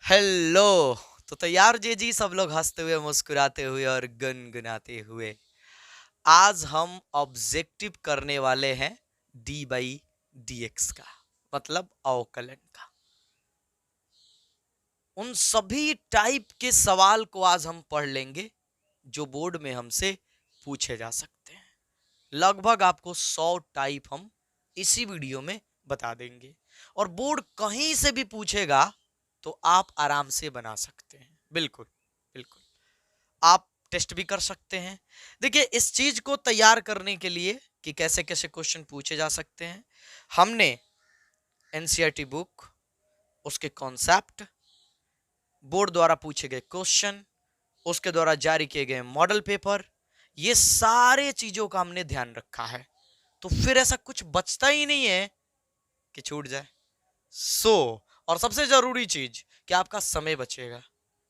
Hello. तो तैयार जी सब लोग हंसते हुए मुस्कुराते हुए और गुनगुनाते हुए। आज हम ऑब्जेक्टिव करने वाले हैं डी बाई डी एक्स का, मतलब अवकलन का। उन सभी टाइप के सवाल को आज हम पढ़ लेंगे जो बोर्ड में हमसे पूछे जा सकते हैं। लगभग आपको 100 टाइप हम इसी वीडियो में बता देंगे, और बोर्ड कहीं से भी पूछेगा तो आप आराम से बना सकते हैं। बिल्कुल बिल्कुल, आप टेस्ट भी कर सकते हैं। देखिए, इस चीज को तैयार करने के लिए कि कैसे कैसे क्वेश्चन पूछे जा सकते हैं, हमने एनसीईआरटी बुक, उसके कॉन्सेप्ट, बोर्ड द्वारा पूछे गए क्वेश्चन, उसके द्वारा जारी किए गए मॉडल पेपर, ये सारे चीजों का हमने ध्यान रखा है। तो फिर ऐसा कुछ बचता ही नहीं है कि छूट जाए। और सबसे जरूरी चीज कि आपका समय बचेगा,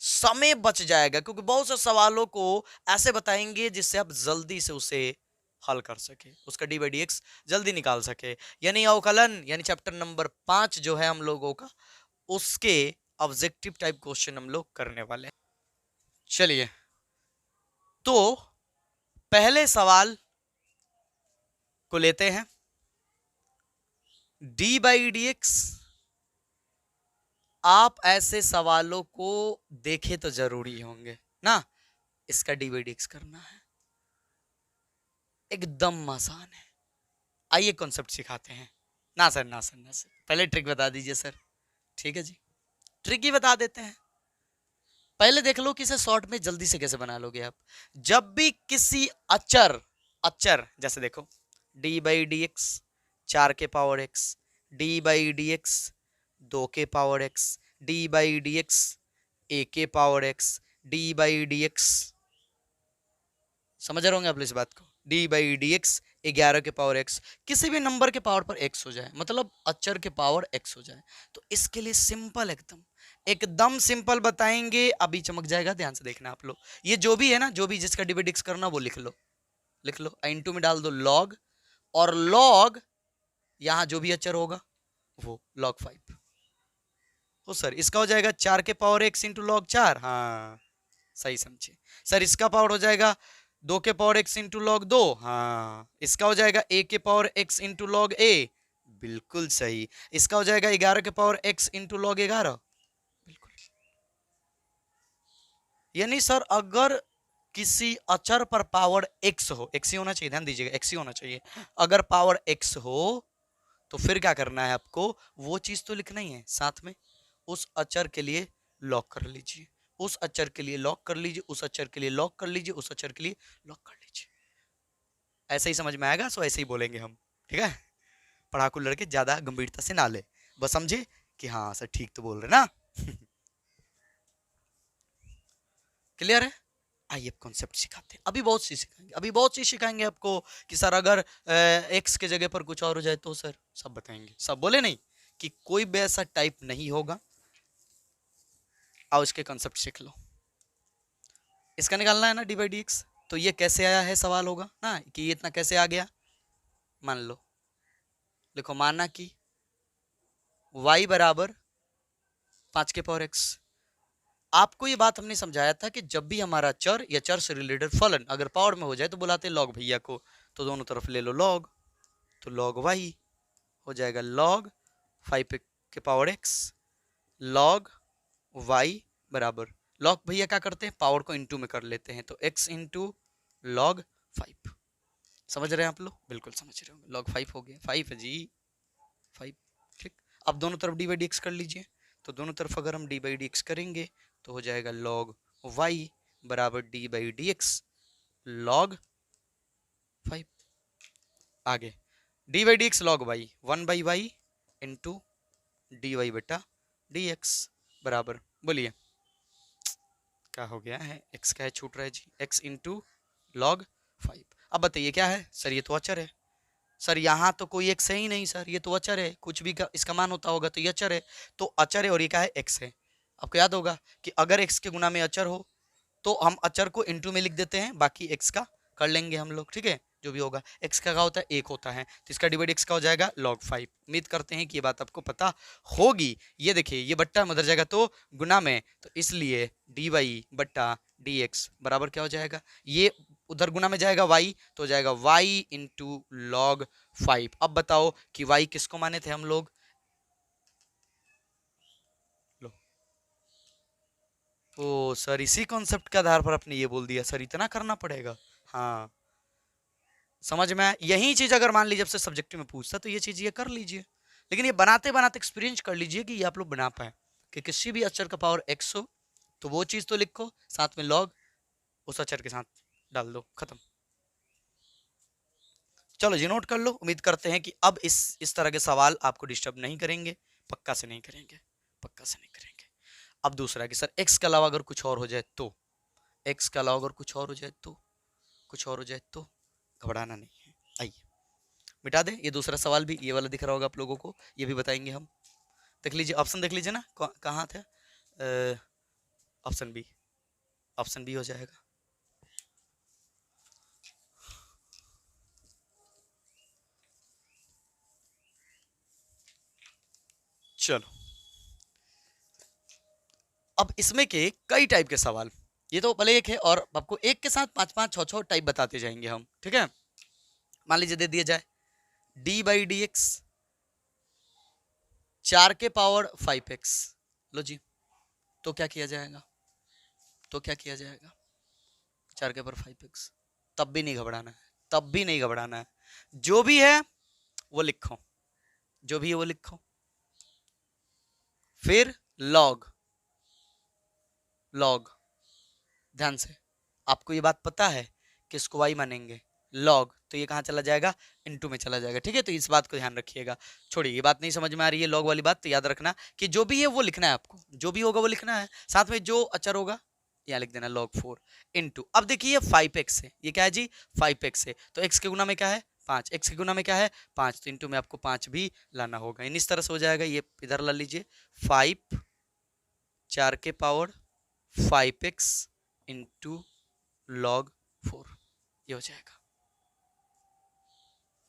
समय बच जाएगा, क्योंकि बहुत से सवालों को ऐसे बताएंगे जिससे आप जल्दी से उसे हल कर सके, उसका डी बाई डी एक्स जल्दी निकाल सके। यानी अवकलन, यानी चैप्टर नंबर 5 जो है हम लोगों का, उसके ऑब्जेक्टिव टाइप क्वेश्चन हम लोग करने वाले हैं। चलिए, तो पहले सवाल को लेते हैं। डी बाई डी एक्स, आप ऐसे सवालों को देखे तो जरूरी होंगे ना। इसका डी बाई डी एक्स करना है, एकदम आसान है। आइए कॉन्सेप्ट सिखाते हैं। ना सर ना सर ना सर, पहले ट्रिक बता दीजिए सर। ठीक है जी, ट्रिक ही बता देते हैं। पहले देख लो कि इसे शॉर्ट में जल्दी से कैसे बना लोगे आप। जब भी किसी अचर अचर जैसे देखो, डी बाई डी एक्स 4 के power x, d by d x 2 के power x, d by d x a के power x, d by d x, समझ रहे होंगे आप इस बात को, डी बाई डी एक्स 11 के पावर एक्स, किसी भी नंबर के पावर पर एक्स हो जाए, मतलब अचर के पावर एक्स हो जाए। तो इसके लिए सिंपल, एकदम एकदम सिंपल बताएंगे। अभी चमक जाएगा, ध्यान से देखना आप लोग। ये जो भी है ना, जो भी जिसका डिवाइड एक्स करना वो लिख लो, लिख लो। इनटू में डाल दो लॉग, और लॉग यहां जो भी अचर होगा वो log 5 हो। सर इसका हो जाएगा 4 के पावर एक्स इंटू लॉग 4। हाँ सही समझे सर। इसका पावर हो जाएगा 2 के पावर एक्स इंटू लॉग 2। हाँ, इसका हो जाएगा ए के पावर एक्स इंटू लॉग ए। बिल्कुल सही। इसका हो जाएगा 11 के पावर एक्स इंटू लॉग 11। बिल्कुल। यानी सर अगर किसी अचर पर पावर एक्स हो, एक्स ही होना चाहिए, ध्यान दीजिएगा, एक्स ही होना चाहिए। अगर पावर एक्स हो तो फिर क्या करना है आपको, वो चीज तो लिखना ही है साथ में। उस अचर के लिए लॉक कर लीजिए, उस अचर के लिए लॉक कर लीजिए, उस अचर के लिए लॉक कर लीजिए, उस अचर के लिए लॉक कर लीजिए। ऐसे ही समझ में आएगा, सो ऐसे ही बोलेंगे हम, ठीक है। पढ़ाकू लड़के ज्यादा गंभीरता से ना ले, बस समझे कि हाँ सर ठीक तो बोल रहे ना। क्लियर है। आइए कॉन्सेप्ट सिखाते हैं। अभी बहुत चीज सिखाएंगे, अभी बहुत चीज सिखाएंगे आपको कि सर अगर एक्स के जगह पर कुछ और हो जाए तो सर सब बताएंगे, सब बोले नहीं कि कोई भी ऐसा टाइप नहीं होगा। आओ इसके कॉन्सेप्ट सीख लो। इसका निकालना है ना डी बाई डी एक्स, तो ये कैसे आया है सवाल होगा ना, कि ये इतना कैसे आ गया। मान लो, देखो, माना कि y बराबर 5 के पावर x। आपको ये बात हमने समझाया था कि जब भी हमारा चर या चर से रिलेटेड फलन अगर पावर में हो जाए तो बुलाते लॉग भैया को। तो दोनों तरफ ले लो लॉग, तो लॉग y हो जाएगा लॉग 5 के पावर x, लॉग y बराबर, लॉग भैया क्या करते हैं, पावर को इंटू में कर लेते हैं, तो x इंटू लॉग 5। समझ रहे हैं आप लोग, बिल्कुल समझ रहे होंगे। लॉग 5 हो गया, 5 है जी, 5। ठीक। अब दोनों तरफ डी बाई डी एक्स कर लीजिए, तो दोनों तरफ अगर हम डी बाई डी एक्स करेंगे तो हो जाएगा लॉग वाई बराबर d by d x log 5। आगे d by d x log y, 1 by y into d y बटा डी एक्स बराबर, बोलिए क्या हो गया है, एक्स का है छूट रहा है जी, एक्स इंटू लॉग 5। अब बताइए क्या है सर, ये तो अचर है। सर यहाँ तो कोई एक्स है ही नहीं सर, ये तो अचर है, कुछ भी का इसका मान होता होगा तो ये अचर है। तो अचर है और ये क्या है, एक्स है। आपको याद होगा कि अगर एक्स के गुना में अचर हो तो हम अचर को इंटू में लिख देते हैं, बाकी एक्स का कर लेंगे हम लोग, ठीक है। जो भी होगा। x का होता है 1 होता है, तो इसका डिवाइड x का हो जाएगा log 5। उम्मीद करते हैं कि ये बात आपको पता होगी। ये देखिए ये बट्टा उधर जाएगा तो गुना में, तो इसलिए dy बट्टा dx बराबर क्या हो जाएगा, ये उधर गुना में जाएगा y, तो हो जाएगा y इंटू log 5। अब बताओ कि y किसको माने थे हम लोग, लो ओ सर इसी कॉन्सेप्ट के आधार पर आपने ये बोल दिया, सर इतना करना पड़ेगा। हाँ समझ में आया। यही चीज अगर मान लीजिए आपसे सब्जेक्टिव में पूछता तो ये चीज ये कर लीजिए, लेकिन ये बनाते बनाते एक्सपीरियंस कर लीजिए कि ये आप लोग बना पाए कि किसी भी अक्षर का पावर x हो तो वो चीज तो लिखो, साथ में लॉग उस अक्षर के साथ डाल दो, खत्म। चलो जी नोट कर लो। उम्मीद करते हैं कि अब इस तरह के सवाल आपको डिस्टर्ब नहीं करेंगे, पक्का से नहीं करेंगे, पक्का से नहीं करेंगे। अब दूसरा कि सर x के अलावा अगर कुछ और हो जाए तो, x के अलावा अगर कुछ और हो जाए तो, कुछ और हो जाए तो घबराना नहीं है। आइए मिटा दें ये दूसरा सवाल भी, ये वाला दिख रहा होगा आप लोगों को, ये भी बताएंगे हम। देख लीजिए ऑप्शन देख लीजिए ना, कहाँ थे, ऑप्शन बी, ऑप्शन बी हो जाएगा। चलो अब इसमें के कई टाइप के सवाल, ये तो भले एक है और आपको एक के साथ 5-5 6-6 टाइप बताते जाएंगे हम, ठीक है। मान लीजिए दे दिया जाए डी बाई डी एक्स 4 के पावर 5x, लो जी, तो क्या किया जाएगा, तो क्या किया जाएगा 4 के पावर 5x। तब भी नहीं घबराना है, तब भी नहीं घबराना है, जो भी है वो लिखो, जो भी है वो लिखो। फिर लॉग, लॉग ध्यान से, आपको ये बात पता है कि इसको y मानेंगे log, तो ये कहाँ चला जाएगा, इनटू में चला जाएगा, ठीक है। तो इस बात को ध्यान रखिएगा। छोड़िए ये बात नहीं समझ में आ रही है log वाली बात, तो याद रखना कि जो भी है वो लिखना है आपको, जो भी होगा वो लिखना है, साथ में जो अचर होगा यहाँ लिख देना log 4 इंटू। अब देखिए 5x है, ये क्या है जी 5x है, तो x के गुना में क्या है 5, x के गुना में क्या है 5, तो इंटू में आपको 5 भी लाना होगा। इस तरह से हो जाएगा, ये इधर ला लीजिए 5 4 के पावर 5x इंटू log 4, ये हो जाएगा।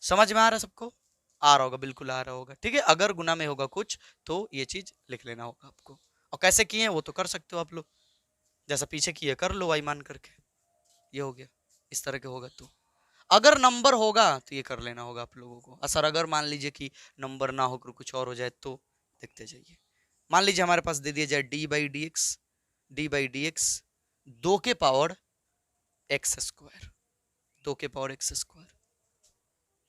समझ में आ रहा है सबको, आ रहा होगा, बिल्कुल आ रहा होगा, ठीक है। अगर गुना में होगा कुछ तो ये चीज लिख लेना होगा आपको, और कैसे किए वो तो कर सकते हो आप लोग, जैसा पीछे किए कर लो y मान करके, ये हो गया। इस तरह के होगा तो, अगर नंबर होगा तो ये कर लेना होगा आप लोगों को। सर अगर मान लीजिए कि नंबर ना होकर कुछ और हो जाए तो देखते जाइए। मान लीजिए हमारे पास दे दिया जाए d by d x, d by d x 2 के पावर एक्स स्क्वायर, 2 के पावर एक्स स्क्वायर,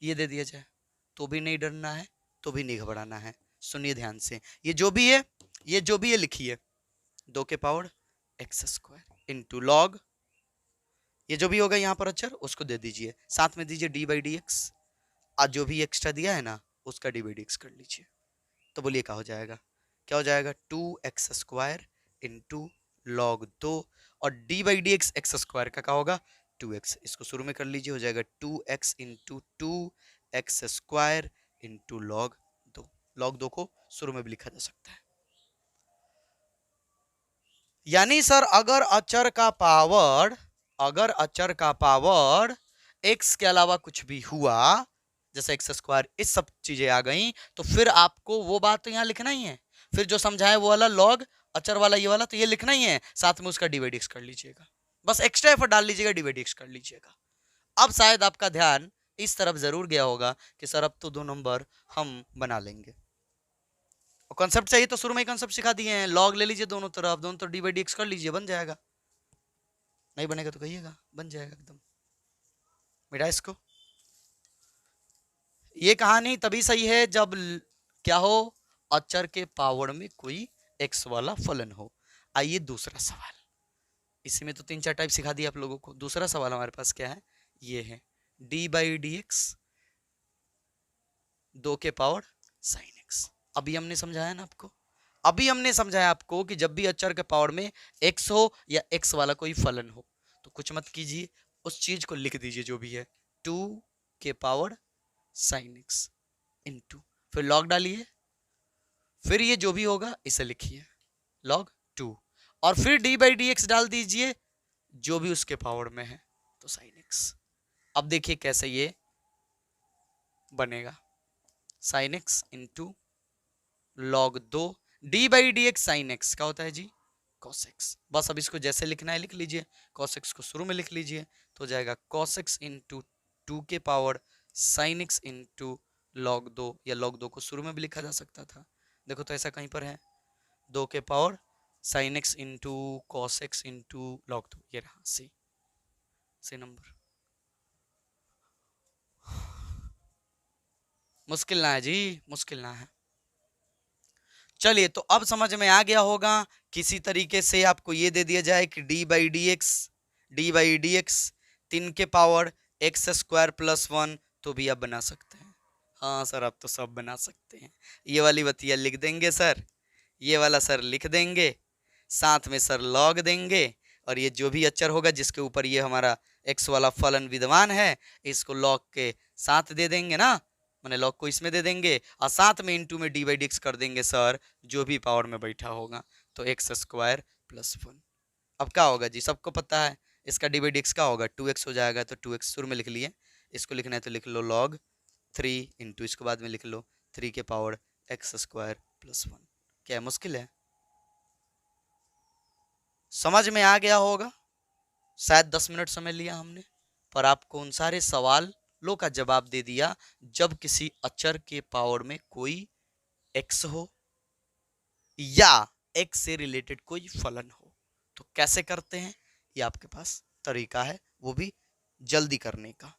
ये दे दिया जाए तो भी नहीं डरना है, तो भी नहीं घबराना है। सुनिए ध्यान से, ये जो भी है, ये जो भी है लिखिए 2 के power x square into log, ये जो भी होगा यहाँ पर अक्षर उसको दे दीजिए, साथ में दीजिए डी बाई डी एक्स, आज जो भी एक्स्ट्रा दिया है ना उसका डी बाई डी एक्स कर लीजिए। तो बोलिए क्या हो जाएगा, क्या हो जाएगा 2x स्क्वायर इंटू लॉग 2, और d by d x x square का क्या होगा 2x, इसको शुरू में कर लीजिए, हो जाएगा 2x into 2x square into log 2। Log 2 को शुरू में भी लिखा जा सकता है। यानी सर अगर अचर का पावर, अगर अचर का पावर x के अलावा कुछ भी हुआ, जैसे एक्स स्क्वायर इस सब चीजें आ गई, तो फिर आपको वो बात तो यहाँ लिखना ही है, फिर जो समझाए वो वाला लॉग अचर वाला ये वाला तो ये लिखना ही है, साथ में उसका डिवाइड एक्स कर लीजिएगा, बस एक्स्ट्रा एफर्ट डाल लीजिएगा, डिवाइड एक्स कर लीजिएगा। अब शायद आपका ध्यान इस तरफ जरूर गया होगा कि सर अब तो 2 नंबर हम बना लेंगे, और कॉन्सेप्ट चाहिए तो शुरू में ही कॉन्सेप्ट सिखा दिए हैं, लॉग ले लीजिए दोनों तरफ, दोनों तरफ डिवाइड एक्स कर लीजिए, बन जाएगा। नहीं बनेगा तो कहिएगा, बन जाएगा एकदम। मिटा इसको। ये कहानी तभी सही है जब क्या हो, अचर के पावर में कोई एक्स वाला फलन हो। आइए दूसरा सवाल, इसी में तो 3-4 टाइप सिखा दिया आप लोगों को। दूसरा सवाल हमारे पास क्या है, ये है डी बाई डी एक्स 2 के पावर साइन एक्स। अभी हमने समझाया ना आपको, अभी हमने समझाया आपको कि जब भी अचर के पावर में एक्स हो या एक्स वाला कोई फलन हो तो कुछ मत कीजिए, उस चीज को लिख दीजिए जो भी है 2 के पावर साइन एक्स इंटू, फिर लॉग डालिए, फिर ये जो भी होगा इसे लिखिए लॉग 2, और फिर डी बाई डी एक्स डाल दीजिए जो भी उसके पावर में है, तो साइन एक्स। अब देखिए कैसे ये बनेगा, sign x into log 2 D by d x sine x का होता है जी कॉस एक्स। बस अब इसको जैसे लिखना है लिख लीजिए, कॉस एक्स को शुरू में लिख लीजिए तो हो जाएगा कॉस एक्स इंटू 2 के power sine x into log 2, या लॉग 2 को शुरू में भी लिखा जा सकता था, देखो तो ऐसा कहीं पर है 2 के power sine x into cos x into log 2, ये रहा सी नंबर। मुश्किल ना है जी, मुश्किल ना है। चलिए तो अब समझ में आ गया होगा, किसी तरीके से आपको ये दे दिया जाए कि डी बाई डी एक्स 3 के पावर एक्स स्क्वायर प्लस 1, तो भी आप बना सकते हैं। हाँ सर आप तो सब बना सकते हैं, ये वाली बतिया लिख देंगे सर, ये वाला सर लिख देंगे, साथ में सर लॉग देंगे, और ये जो भी अक्षर होगा जिसके ऊपर ये हमारा एक्स वाला फलन विद्यमान है इसको लॉग के साथ दे देंगे ना, मैंने लॉग को इसमें दे देंगे और साथ में इंटू में डी बाई डी एक्स कर देंगे सर जो भी पावर में बैठा होगा, तो एक्स स्क्वायर प्लस 1। अब क्या होगा जी, सबको पता है इसका डी बाई डी एक्स क्या होगा, 2x हो जाएगा, तो 2x शुरू में लिख लिए, इसको लिखना है तो लिख लो लॉग 3 इंटू इसको बाद में लिख लो 3 के पावर एक्स स्क्वायर प्लस 1। क्या मुश्किल है, समझ में आ गया होगा। शायद 10 मिनट समय लिया हमने, पर आपको उन सारे सवालों का जवाब दे दिया जब किसी अचर के पावर में कोई एक्स हो या एक्स से रिलेटेड कोई फलन हो। तो कैसे करते हैं, ये आपके पास तरीका है, वो भी जल्दी करने का।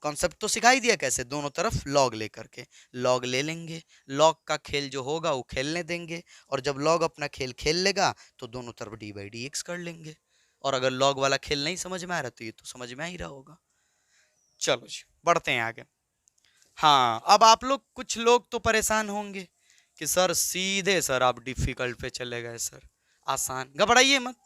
कॉन्सेप्ट तो सिखा ही दिया कैसे, दोनों तरफ लॉग लेकर के, लॉग ले लेंगे, लॉग का खेल जो होगा वो खेलने देंगे, और जब लॉग अपना खेल खेल लेगा तो दोनों तरफ डी बाई डी एक्स कर लेंगे। और अगर लॉग वाला खेल नहीं समझ में आ रहा तो ये तो समझ में आ ही रहा होगा। चलो जी बढ़ते हैं आगे। हाँ अब आप लोग कुछ लोग तो परेशान होंगे कि सर सीधे सर आप डिफिकल्ट पे चले गए सर, आसान, घबराइए मत,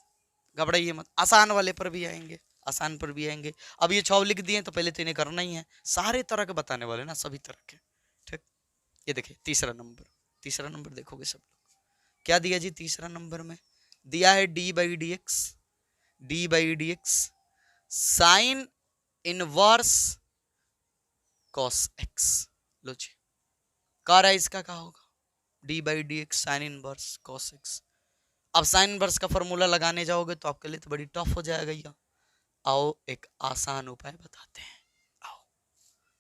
घबराइए मत, आसान वाले पर भी आएंगे, आसान पर भी आएंगे। अब ये 6 लिख दिए तो पहले तो इन्हें करना ही है, सारे तरह के बताने वाले ना, सभी तरह के। ठीक, ये देखिए तीसरा नंबर, तीसरा नंबर देखोगे सब लोग क्या दिया जी, तीसरा नंबर में दिया है d by d x, d by d x sine inverse cos x. लो जी क्या रहा है इसका, क्या होगा, d by d x sine inverse cos x. अब साइन इनवर्स का फॉर्मूला लगाने जाओगे तो आपके लिए तो बड़ी टफ हो जाएगा ये। आओ एक आसान उपाय बताते हैं, आओ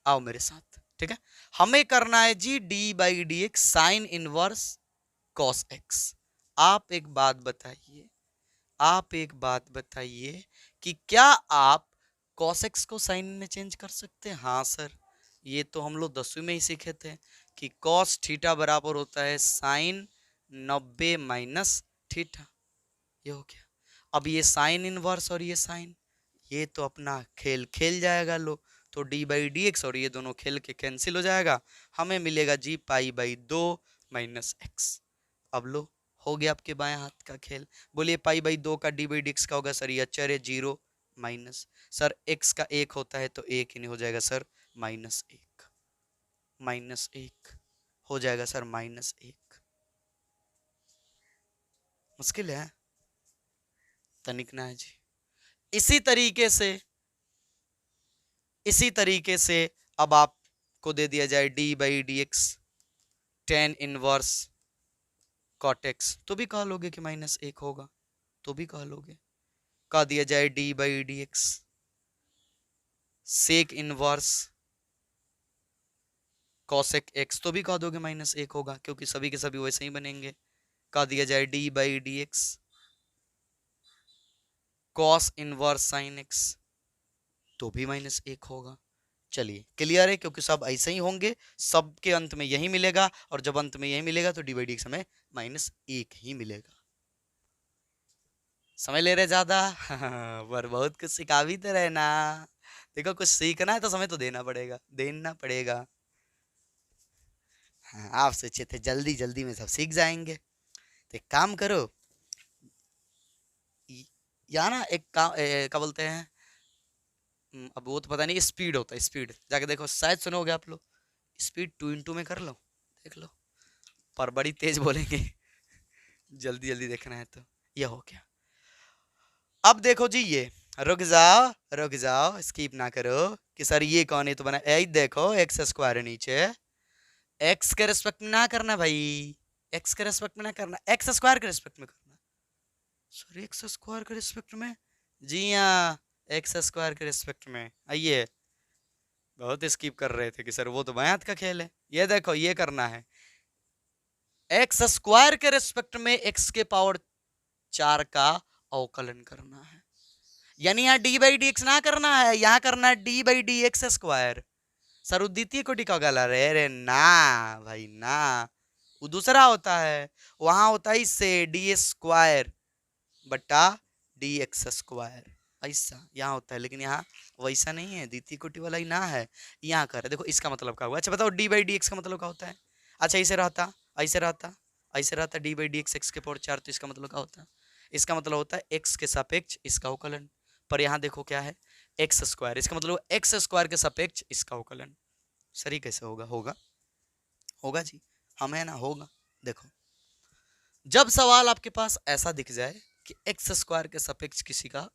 आओ मेरे साथ, ठीक है। हमें करना है जी d by d x sine inverse cos x. आप एक बात बताइए, आप एक बात बताइए कि क्या आप कॉस एक्स को साइन में चेंज कर सकते हैं? हाँ सर, ये तो हम लोग 10वीं में ही सीखे थे कि कॉस थीटा बराबर होता है साइन 90 माइनस थीटा, ये हो गया। अब ये साइन इनवर्स और ये साइन, ये तो अपना खेल खेल जाएगा लो, तो डी बाई डी एक्स और ये दोनों खेल के कैंसिल हो जाएगा, हमें मिलेगा जी पाई बाई 2 माइनस एक्स। अब लो हो गया आपके बाएं हाथ का खेल। बोलिए पाई बाई 2 का डी बाई डी एक्स का होगा सर, ये अचर है 0 माइनस, सर एक्स का 1 होता है तो 1 ही नहीं हो जाएगा सर, माइनस 1, माइनस 1 हो जाएगा सर, माइनस 1। मुश्किल है तनिक ना है जी। इसी तरीके से, इसी तरीके से अब आपको दे दिया जाए d by d x tan inverse cot x, तो भी कह लोगे कि माइनस 1 होगा, तो भी कह लोगे। कह दिया जाए d by d x sec inverse cosec x, तो भी कह दोगे माइनस 1 होगा, क्योंकि सभी के सभी वैसे ही बनेंगे। कह दिया जाए d by d x cos inverse sine x, तो भी माइनस 1 होगा। चलिए क्लियर है, क्योंकि सब ऐसे ही होंगे, सबके अंत में यही मिलेगा, और जब अंत में यही मिलेगा तो डी बाई डी एक्स हमें माइनस 1 ही मिलेगा। समय ले रहे ज्यादा पर बहुत कुछ सिखा भी तो रहे ना, देखो कुछ सीखना है तो समय तो देना पड़ेगा, देना पड़ेगा। हाँ आप सोचे थे जल्दी जल्दी में सब सीख जाएंगे, तो एक काम करो, यहाँ ना एक काम क्या बोलते हैं, अब वो तो पता नहीं, स्पीड होता है, स्पीड जाके देखो, शायद सुनोगे आप लोग, स्पीड 2 इंटू में कर लो, देख लो, पर बड़ी तेज बोलेंगे जल्दी जल्दी देखना है तो। ये हो गया। अब देखो जी, ये रुक जाओ, स्किप ना करो कि सर ये कौन है तो बना। ए देखो एक्स स्क्वायर है नीचे, एक्स के रेस्पेक्ट में ना करना भाई, एक्स के रेस्पेक्ट में ना करना, एक्स स्क्वायर के रेस्पेक्ट में करना। सर एक्स स्क्वायर के रेस्पेक्ट में? जी हाँ, एक्स स्क्वायर के रेस्पेक्ट में। आइए, बहुत स्किप कर रहे थे कि सर वो तो मैथ का खेल है। ये देखो ये करना है, एक्स स्क्वायर के रेस्पेक्ट में एक्स के पावर 4 का अवकलन करना है। यानी यहाँ डी बाई डी एक्स ना करना है, यहाँ करना है d by d x square. Sir द्वितीय कोटि का गला रे रे ना भाई ना, वो दूसरा होता है, वहां होता है इससे डी स्क्वायर बटा डी एक्स स्क्वायर, ऐसा यहाँ होता है। लेकिन यहाँ वैसा नहीं है, द्वितीय कोटि वाला ही ना है, यहाँ कर। देखो इसका मतलब क्या हुआ, अच्छा बताओ डी बाई डी एक्स का मतलब क्या होता है? अच्छा इसे रहता, ऐसे रहता, ऐसे रहता D by d x, x के पावर 4, तो इसका मतलब क्या होता है? इसका मतलब होता है एक्स के सापेक्ष इसका अवकलन। पर यहाँ देखो क्या है, एक्स स्क्वायर, इसका मतलब एक्स स्क्वायर के सापेक्ष इसका अवकलन। सही कैसे होगा? होगा, होगा जी, हम है ना, होगा। देखो जब सवाल आपके पास ऐसा दिख जाए कि एक्स स्क्वायर के सापेक्ष किसी का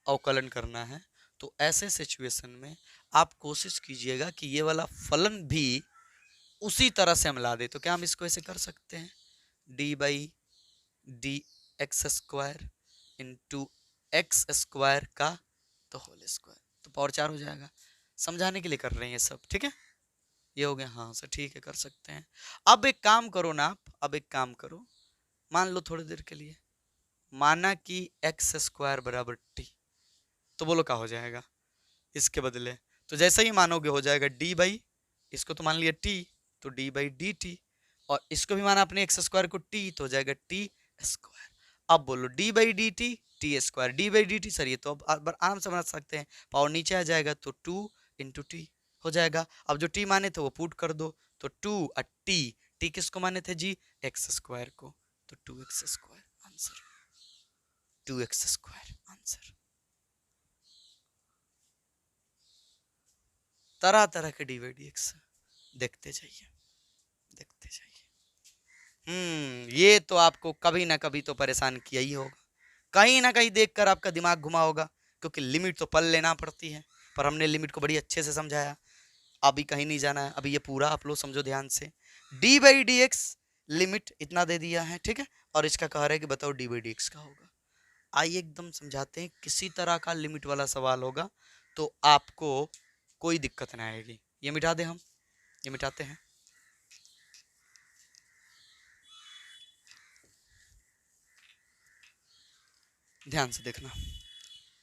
अवकलन करना है, तो ऐसे सिचुएशन में आप कोशिश कीजिएगा कि ये वाला फलन भी उसी तरह से हम ला दे। तो क्या हम इसको ऐसे कर सकते हैं, D by d x square into x square का तो होल स्क्वायर, तो पावर 4 हो जाएगा। समझाने के लिए कर रहे हैं ये सब, ठीक है? ये हो गया, हाँ सर ठीक है कर सकते हैं। अब एक काम करो ना आप, अब एक काम करो, मान लो थोड़ी देर के लिए, माना कि एक्स स्क्वायर बराबर टी, तो बोलो क्या हो जाएगा इसके बदले? तो जैसे ही मानोगे हो जाएगा डी बाई, इसको तो मान लिया टी, तो डी बाई डी टी, और इसको भी माना अपने एक्स स्क्वायर को टी, तो हो जाएगा टी स्क्वायर। अब बोलो D by D T T square, d by D T. Sir ये तो अब आराम से बना सकते हैं, पावर नीचे आ जाएगा तो 2 इंटू टी हो जाएगा। अब जो टी माने थे वो पुट कर दो, तो 2 और टी, टी किसको माने थे जी? एक्स स्क्वायर को, तो 2x square answer, 2x square answer. तरह तरह के डी बाई डी एक्स देखते जाइए, देखते जाइए। ये तो आपको कभी ना कभी तो परेशान किया ही होगा, कहीं ना कहीं देखकर आपका दिमाग घुमा होगा, क्योंकि लिमिट तो पल लेना पड़ती है। पर हमने लिमिट को बड़ी अच्छे से समझाया, अभी कहीं नहीं जाना है, अभी ये पूरा आप लोग समझो ध्यान से। D by d x limit इतना दे दिया है, ठीक है, और इसका कह रहा है कि बताओ डी बाई डी एक्स का होगा। आइए एकदम समझाते हैं, किसी तरह का लिमिट वाला सवाल होगा तो आपको कोई दिक्कत नहीं आएगी। ये मिटा दे, हम ये मिटाते हैं। ध्यान से देखना,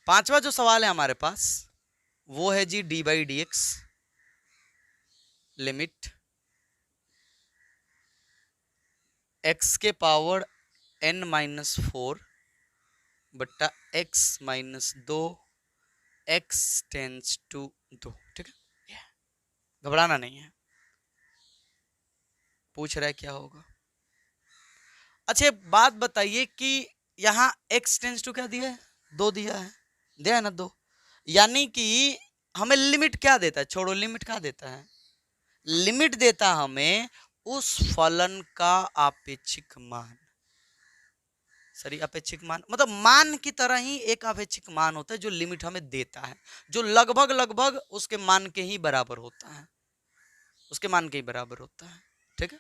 पांचवा जो सवाल है हमारे पास वो है जी d by d x limit x के पावर n माइनस 4 बट्टा x minus 2 x tends to 2, ठीक है? घबराना नहीं है, पूछ रहा है क्या होगा। अच्छा बात बताइए कि यहाँ x टेंस टू क्या दिया है? 2 दिया है ना 2, यानी कि हमें लिमिट क्या देता है? छोड़ो लिमिट क्या देता है, लिमिट देता हमें उस फलन का आपेक्षिक मान। सही, अपेक्षिक मान मतलब मान की तरह ही एक अपेक्षिक मान होता है जो लिमिट हमें देता है, जो लगभग लगभग उसके मान के ही बराबर होता है, उसके मान के ही बराबर होता है, ठीक है,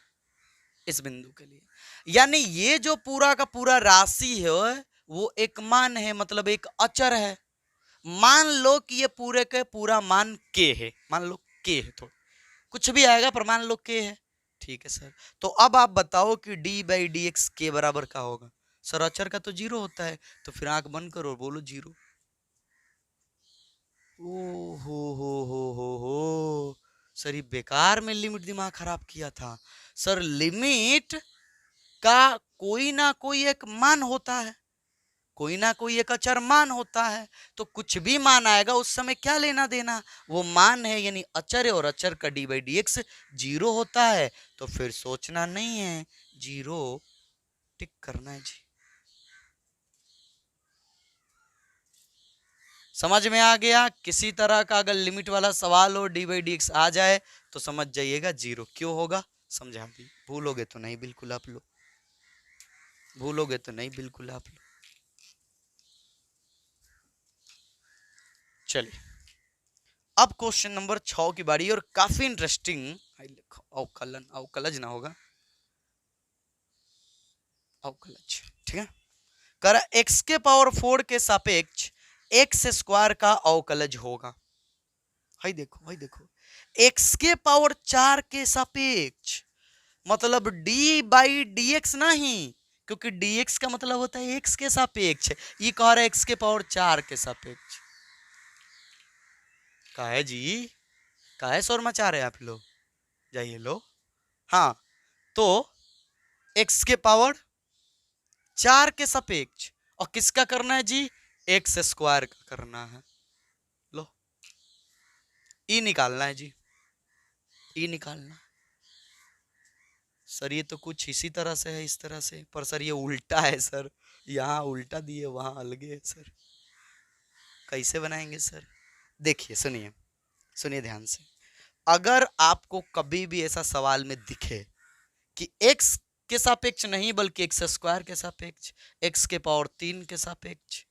इस बिंदु के लिए। यानी ये जो पूरा का पूरा राशि है वो एक मान है, मतलब एक अचर है। मान लो कि ये पूरे के पूरा मान के है, मान लो के है, थोड़ा कुछ भी आएगा पर मान लो के है, ठीक है सर। तो अब आप बताओ कि डी बाई डी एक्स के बराबर का होगा? सर अचर का तो 0 होता है, तो फिर आंख बंद करो और बोलो 0। ओ हो सर, ये बेकार में लिमिट दिमाग खराब किया था। सर लिमिट का कोई ना कोई एक मान होता है, कोई ना कोई एक अचर मान होता है, तो कुछ भी मान आएगा उस समय क्या लेना देना, वो मान है, यानी अचर है, और अचर का डी बाई डी एक्स 0 होता है, तो फिर सोचना नहीं है, 0 टिक करना है जी। समझ में आ गया? किसी तरह का अगर लिमिट वाला सवाल हो, डी बाई डी एक्स आ जाए तो समझ जाइएगा 0 क्यों होगा, समझा दी। भूलोगे तो नहीं बिल्कुल आप लोग, भूलोगे तो नहीं बिल्कुल आप लोग। चलिए अब क्वेश्चन नंबर 6 की बारी और काफी इंटरेस्टिंग। अवकलन, अवकलज ना होगा, अवकलज, ठीक है। कर x के पावर 4 के सापेक्ष x स्क्वायर का अवकलज होगा। हाई देखो, हाई देखो, x के पावर 4 के सापेक्ष मतलब d बाई डी एक्स नहीं, क्योंकि dx का मतलब होता है x के सापेक्ष। ये कह रहा है x के पावर 4 के सापेक्ष। का है जी, का है शोर मचा रहे आप लोग, जाइए लो। हाँ तो x के पावर 4 के सापेक्ष और किसका करना है जी, एक्स स्क्वायर का करना है। लो ई निकालना है जी, ई निकालना। सर ये तो कुछ इसी तरह से है, इस तरह से, पर सर ये उल्टा है सर, यहाँ उल्टा दिए वहां अलगे है सर, कैसे बनाएंगे सर। देखिए सुनिए, सुनिए ध्यान से। अगर आपको कभी भी ऐसा सवाल में दिखे कि x के सापेक्ष नहीं बल्कि एक्स स्क्वायर के सापेक्ष, x के पावर 3 के सापेक्ष,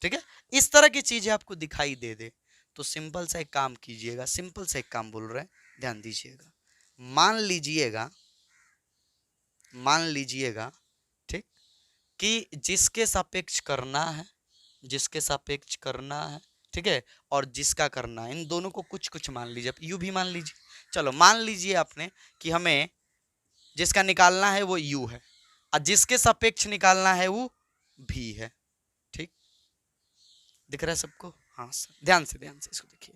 ठीक है, इस तरह की चीजें आपको दिखाई दे दे तो सिंपल सा एक काम कीजिएगा, सिंपल सा एक काम बोल रहे हैं, ध्यान दीजिएगा। मान लीजिएगा, मान लीजिएगा, ठीक, कि जिसके सापेक्ष करना है, जिसके सापेक्ष करना है, ठीक है, और जिसका करना है, इन दोनों को कुछ कुछ मान लीजिए, यू भी मान लीजिए। चलो मान लीजिए आपने कि हमें जिसका निकालना है वो u है और जिसके सापेक्ष निकालना है वो v है, ठीक, दिख रहा है सबको। हाँ सर ध्यान से, ध्यान से इसको देखिए।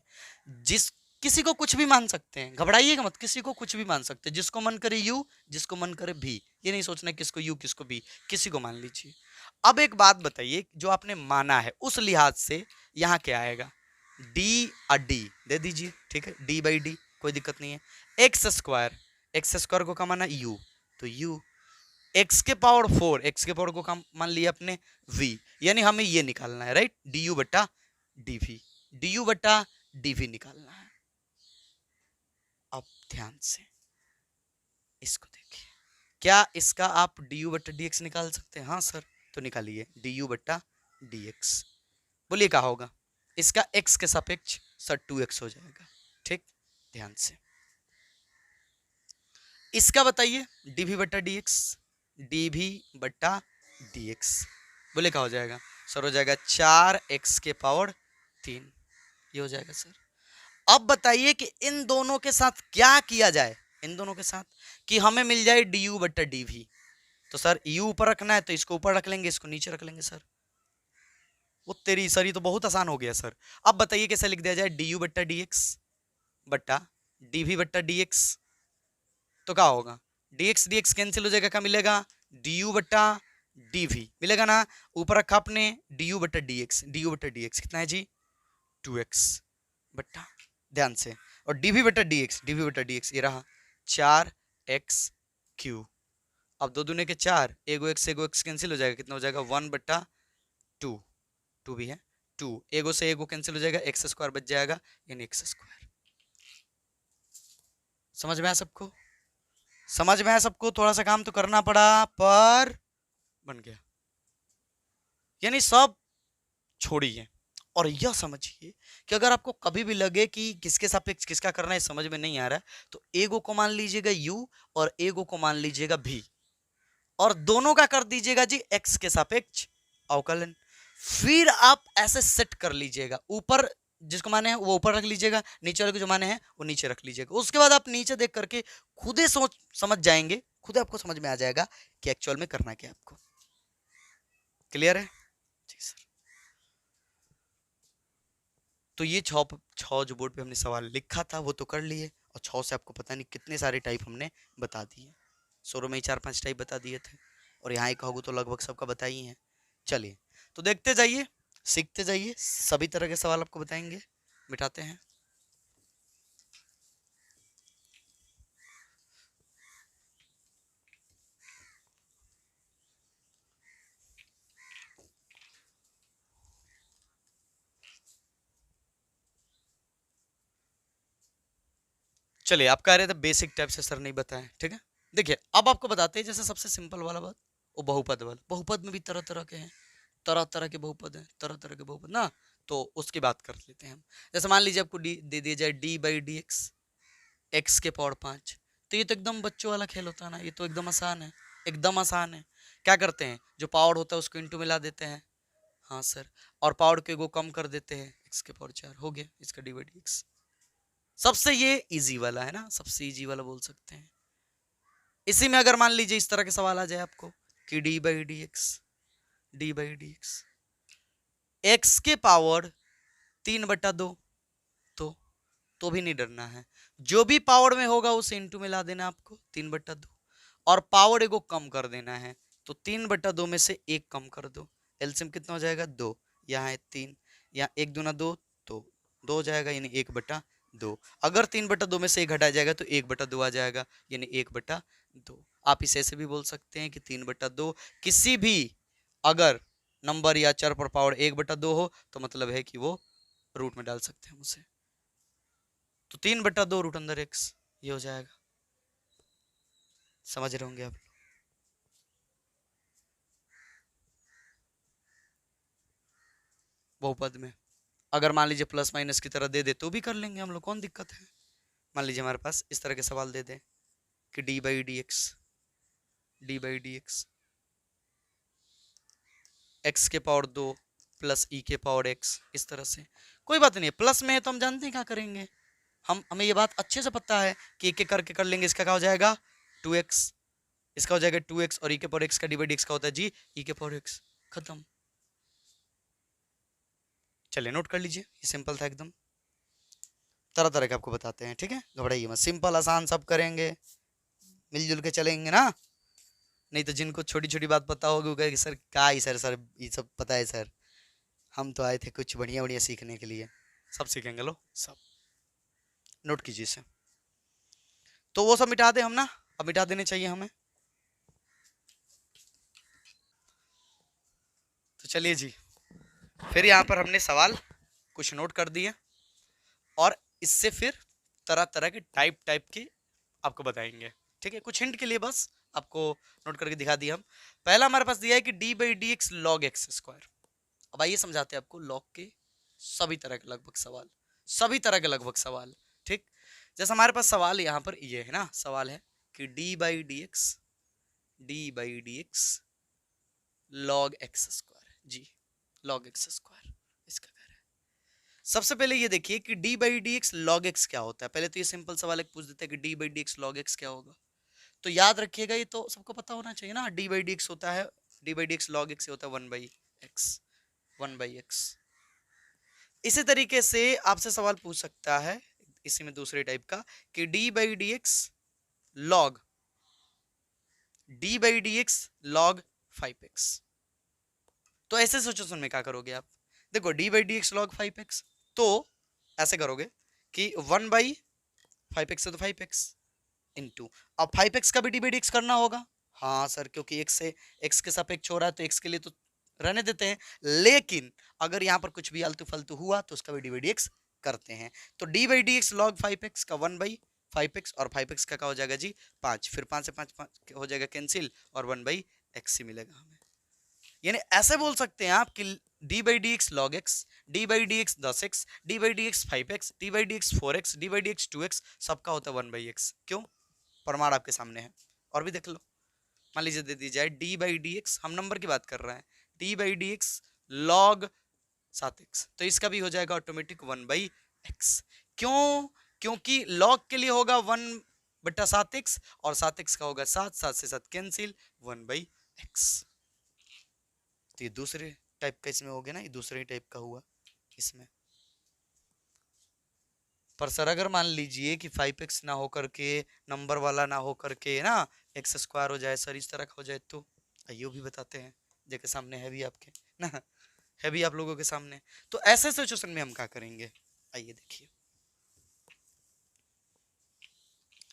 जिस किसी को कुछ भी मान सकते हैं, घबराइएगा मत, किसी को कुछ भी मान सकते हैं, जिसको मन करे u, जिसको मन करे v, ये नहीं सोचना किसको u किसको v, किसी को मान लीजिए। अब एक बात बताइए, जो आपने माना है उस लिहाज से यहाँ क्या आएगा, d और d दे दीजिए, ठीक है, d बाई डी, कोई दिक्कत नहीं है। एक्स स्क्वायर, एक्स स्क्वायर को क्या माना u, तो u, x के पावर 4, x के पावर को कम मान लिया अपने v, यानी हमें ये निकालना है, राइट, du बट्टा dv, du बट्टा dv निकालना है। अब ध्यान से इसको देखिए, क्या इसका आप du बट्टा dx निकाल सकते हैं, हाँ सर, तो निकालिए du बट्टा dx। बोलिए क्या होगा, इसका x के सापेक्ष सर 2x हो जाएगा, ठीक, ध्यान से। इसका बताइए dv बट्टा dx, dv बट्टा dx, बोले क्या हो जाएगा सर, हो जाएगा 4x के पावर 3, ये हो जाएगा सर। अब बताइए कि इन दोनों के साथ क्या किया जाए, इन दोनों के साथ कि हमें मिल जाए du बट्टा dv, तो सर u ऊपर रखना है तो इसको ऊपर रख लेंगे, इसको नीचे रख लेंगे सर। वो तेरी सर, ये तो बहुत आसान हो गया सर। अब बताइए कैसे लिख दिया जाए, du बट्टा dx बट्टा dv बट्टा dx, तो क्या होगा, dx dx कैंसिल हो जाएगा, क्या मिलेगा, du बट्टा dv मिलेगा ना, ऊपर रखा आपने du बट्टा dx, du बट्टा dx कितना है जी 2x बट्टा, ध्यान से, और dv बट्टा dx, dv बट्टा dx ये रहा 4x क्यू। अब दो दूने के 4, एगो x कैंसिल हो जाएगा, कितना हो जाएगा 1 बट्टा 2, 2 भी है 2, एगो से एगो कैंसिल हो जाएगा, एक्स स्क्वायर बच जाएगा, यानी एक्स स्क्वायर। समझ में आया सबको, समझ में आया सबको, थोड़ा सा काम तो करना पड़ा पर बन गया। यानी सब छोड़िए और यह समझिए कि अगर आपको कभी भी लगे कि किसके सापेक्ष किसका करना है समझ में नहीं आ रहा है, तो एगो को मान लीजिएगा u और एगो को मान लीजिएगा v, और दोनों का कर दीजिएगा जी x के सापेक्ष अवकलन। फिर आप ऐसे सेट कर लीजिएगा, ऊपर जिसको माने हैं वो ऊपर रख लीजिएगा, नीचे वाले को जो माने हैं वो नीचे रख लीजिएगा। उसके बाद आप नीचे देख करके खुद ही सोच समझ जाएंगे, खुद आपको समझ में आ जाएगा कि एक्चुअल में करना क्या आपको। क्लियर है जी सर। तो ये छह जो बोर्ड पे हमने सवाल लिखा था वो तो कर लिए, और 6 से आपको पता नहीं कितने सारे टाइप हमने बता दिए, शुरू में ही 4-5 टाइप बता दिए थे, और यहाँ ही कहोगे तो लगभग सबका बता ही है। चलिए तो देखते जाइए, सीखते जाइए, सभी तरह के सवाल आपको बताएंगे, बिठाते हैं। चलिए आप कह रहे थे बेसिक टाइप से सर नहीं बताएं, ठीक है, देखिए अब आपको बताते हैं। जैसे सबसे सिंपल वाला बात, वो बहुपद वाला, बहुपद में भी तरह तरह के हैं, तरह तरह के बहुपद हैं, तरह तरह के बहुपद ना, तो उसकी बात कर लेते हैं हम। जैसे मान लीजिए आपको डी दे दिया जाए d by d x, x के पावर 5, तो ये तो एकदम बच्चों वाला खेल होता है ना, ये तो एकदम आसान है, एकदम आसान है। क्या करते हैं, जो पावर होता है उसको इंटू मिला देते हैं, हाँ सर, और पावर के को कम कर देते हैं, एक्स के पावर 4 हो गया इसका डी बाई डी एक्स। सबसे ये इजी वाला है ना, सबसे इजी वाला बोल सकते हैं। इसी में अगर मान लीजिए इस तरह के सवाल आ जाए आपको कि d by d x, d by d x, x के पावर 3/2, तो भी नहीं डरना है, जो भी पावर में होगा उसे इंटू में ला देना आपको 3/2, और पावर को कम कर देना है, तो 3/2 में से 1 कम कर दो, एलसीएम कितना हो जाएगा 2, यहाँ है 3, यहाँ 1 दूना 2, तो 2 हो जाएगा, यानी 1/2। अगर 3/2 में से 1 घटाया जाएगा तो 1/2 आ जाएगा, यानी 1/2। आप इसे ऐसे भी बोल सकते हैं कि 3/2, किसी भी अगर नंबर या चर पर पावर 1/2 हो तो मतलब है कि वो रूट में डाल सकते हैं उसे, तो 3/2 रूट अंदर एक्स, ये हो जाएगा। समझ रहे होंगे आप। बहुपद में अगर मान लीजिए प्लस माइनस की तरह दे दे तो भी कर लेंगे हम लोग, कौन दिक्कत है। मान लीजिए हमारे पास इस तरह के सवाल दे दे कि d by d x, d by d x, x के पावर 2 प्लस ई के पावर एक्स, इस तरह से। कोई बात नहीं है, प्लस में है तो हम जानते हैं क्या करेंगे, हमें ये बात अच्छे से पता है कि एक एक करके कर लेंगे। इसका क्या हो जाएगा 2x, इसका हो जाएगा 2x, और ई के पावर एक्स का डी बाई डी एक्स का होता है जी ई के पावर एक्स, खत्म। चलिए नोट कर लीजिए, ये सिंपल था एकदम, तरह तरह के आपको बताते हैं, ठीक है, घबराइए मत, सिंपल आसान सब करेंगे, मिलजुल के चलेंगे ना। नहीं तो जिनको छोटी छोटी बात पता होगी वो कहेगी सर क्या ही सर ये सब पता है सर, हम तो आए थे कुछ बढ़िया बढ़िया सीखने के लिए। सब सीखेंगे, लो सब नोट कीजिए इसे। तो वो सब मिटा दे हम ना, अब मिटा देने चाहिए हमें। तो चलिए जी, फिर यहाँ पर हमने सवाल कुछ नोट कर दिए, और इससे फिर तरह तरह के टाइप के आपको बताएंगे, ठीक है। कुछ हिंट के लिए बस आपको नोट करके दिखा दिया हम। पहला हमारे पास दिया है कि d by d x log x square. अब आइए समझाते हैं आपको लॉग के सभी तरह के लगभग सवाल, सभी तरह के लगभग सवाल, ठीक। जैसे हमारे पास सवाल यहाँ पर ये है ना, सवाल है कि d by d x, d by d x log x square, जी लॉग एक्स स्क्वायर इसका क्या है। सबसे पहले ये देखिए कि d by d x log x क्या होता है। पहले तो ये सिंपल सवाल एक पूछ देते हैं कि d by d x log x क्या होगा। तो याद रखिएगा, ये तो सबको पता होना चाहिए ना, डी बाई डी एक्स होता है, d by d x log x होता है 1/x, 1/x। इसी तरीके से आपसे सवाल पूछ सकता है इसी में दूसरे टाइप का कि d by d x log, D by d x log 5x। तो ऐसे सिचुएशन में क्या करोगे आप, देखो D by d x log 5x, तो ऐसे करोगे कि 1/5x है तो 5x इंटू, अब 5x का भी डी बाई डी एक्स करना होगा, हाँ सर क्योंकि x से x के सापेक्ष हो रहा है तो x के लिए तो रहने देते हैं, लेकिन अगर यहाँ पर कुछ भी आलतू फालतू हुआ तो उसका भी डी बाई डी एक्स करते हैं। तो d by d x log 5x का 1/5x, और 5x का क्या हो जाएगा जी 5, फिर 5 से 5 हो जाएगा कैंसिल, और 1/x ही मिलेगा हमें। यानी ऐसे बोल सकते हैं आप कि d by d x log x, d by d x 10x, D by d x 5x, D by d x 4x, D by d x 2x, सबका होता है 1/x। क्यों, प्रमाण आपके सामने है, और भी देख लो। मान लीजिए दे दी जाए डी बाई डी एक्स, हम नंबर की बात कर रहे हैं, D by d x log 7x, तो इसका भी हो जाएगा ऑटोमेटिक 1/x। क्यों, क्योंकि लॉग के लिए होगा 1/7x, और 7x का होगा 7, 7 से 7 कैंसिल, 1/x। तो ये दूसरे टाइप का इसमें हो गया ना, ये दूसरे टाइप का हुआ इसमें। पर सर अगर मान लीजिए कि 5x ना हो करके, नंबर वाला ना हो करके ना एक्स स्क्वायर हो जाए सर, इस तरह का हो जाए, तो आइए भी बताते हैं, देखिए सामने है भी आपके ना, है भी आप लोगों के सामने। तो ऐसे सिचुएशन में हम क्या करेंगे, आइए देखिए।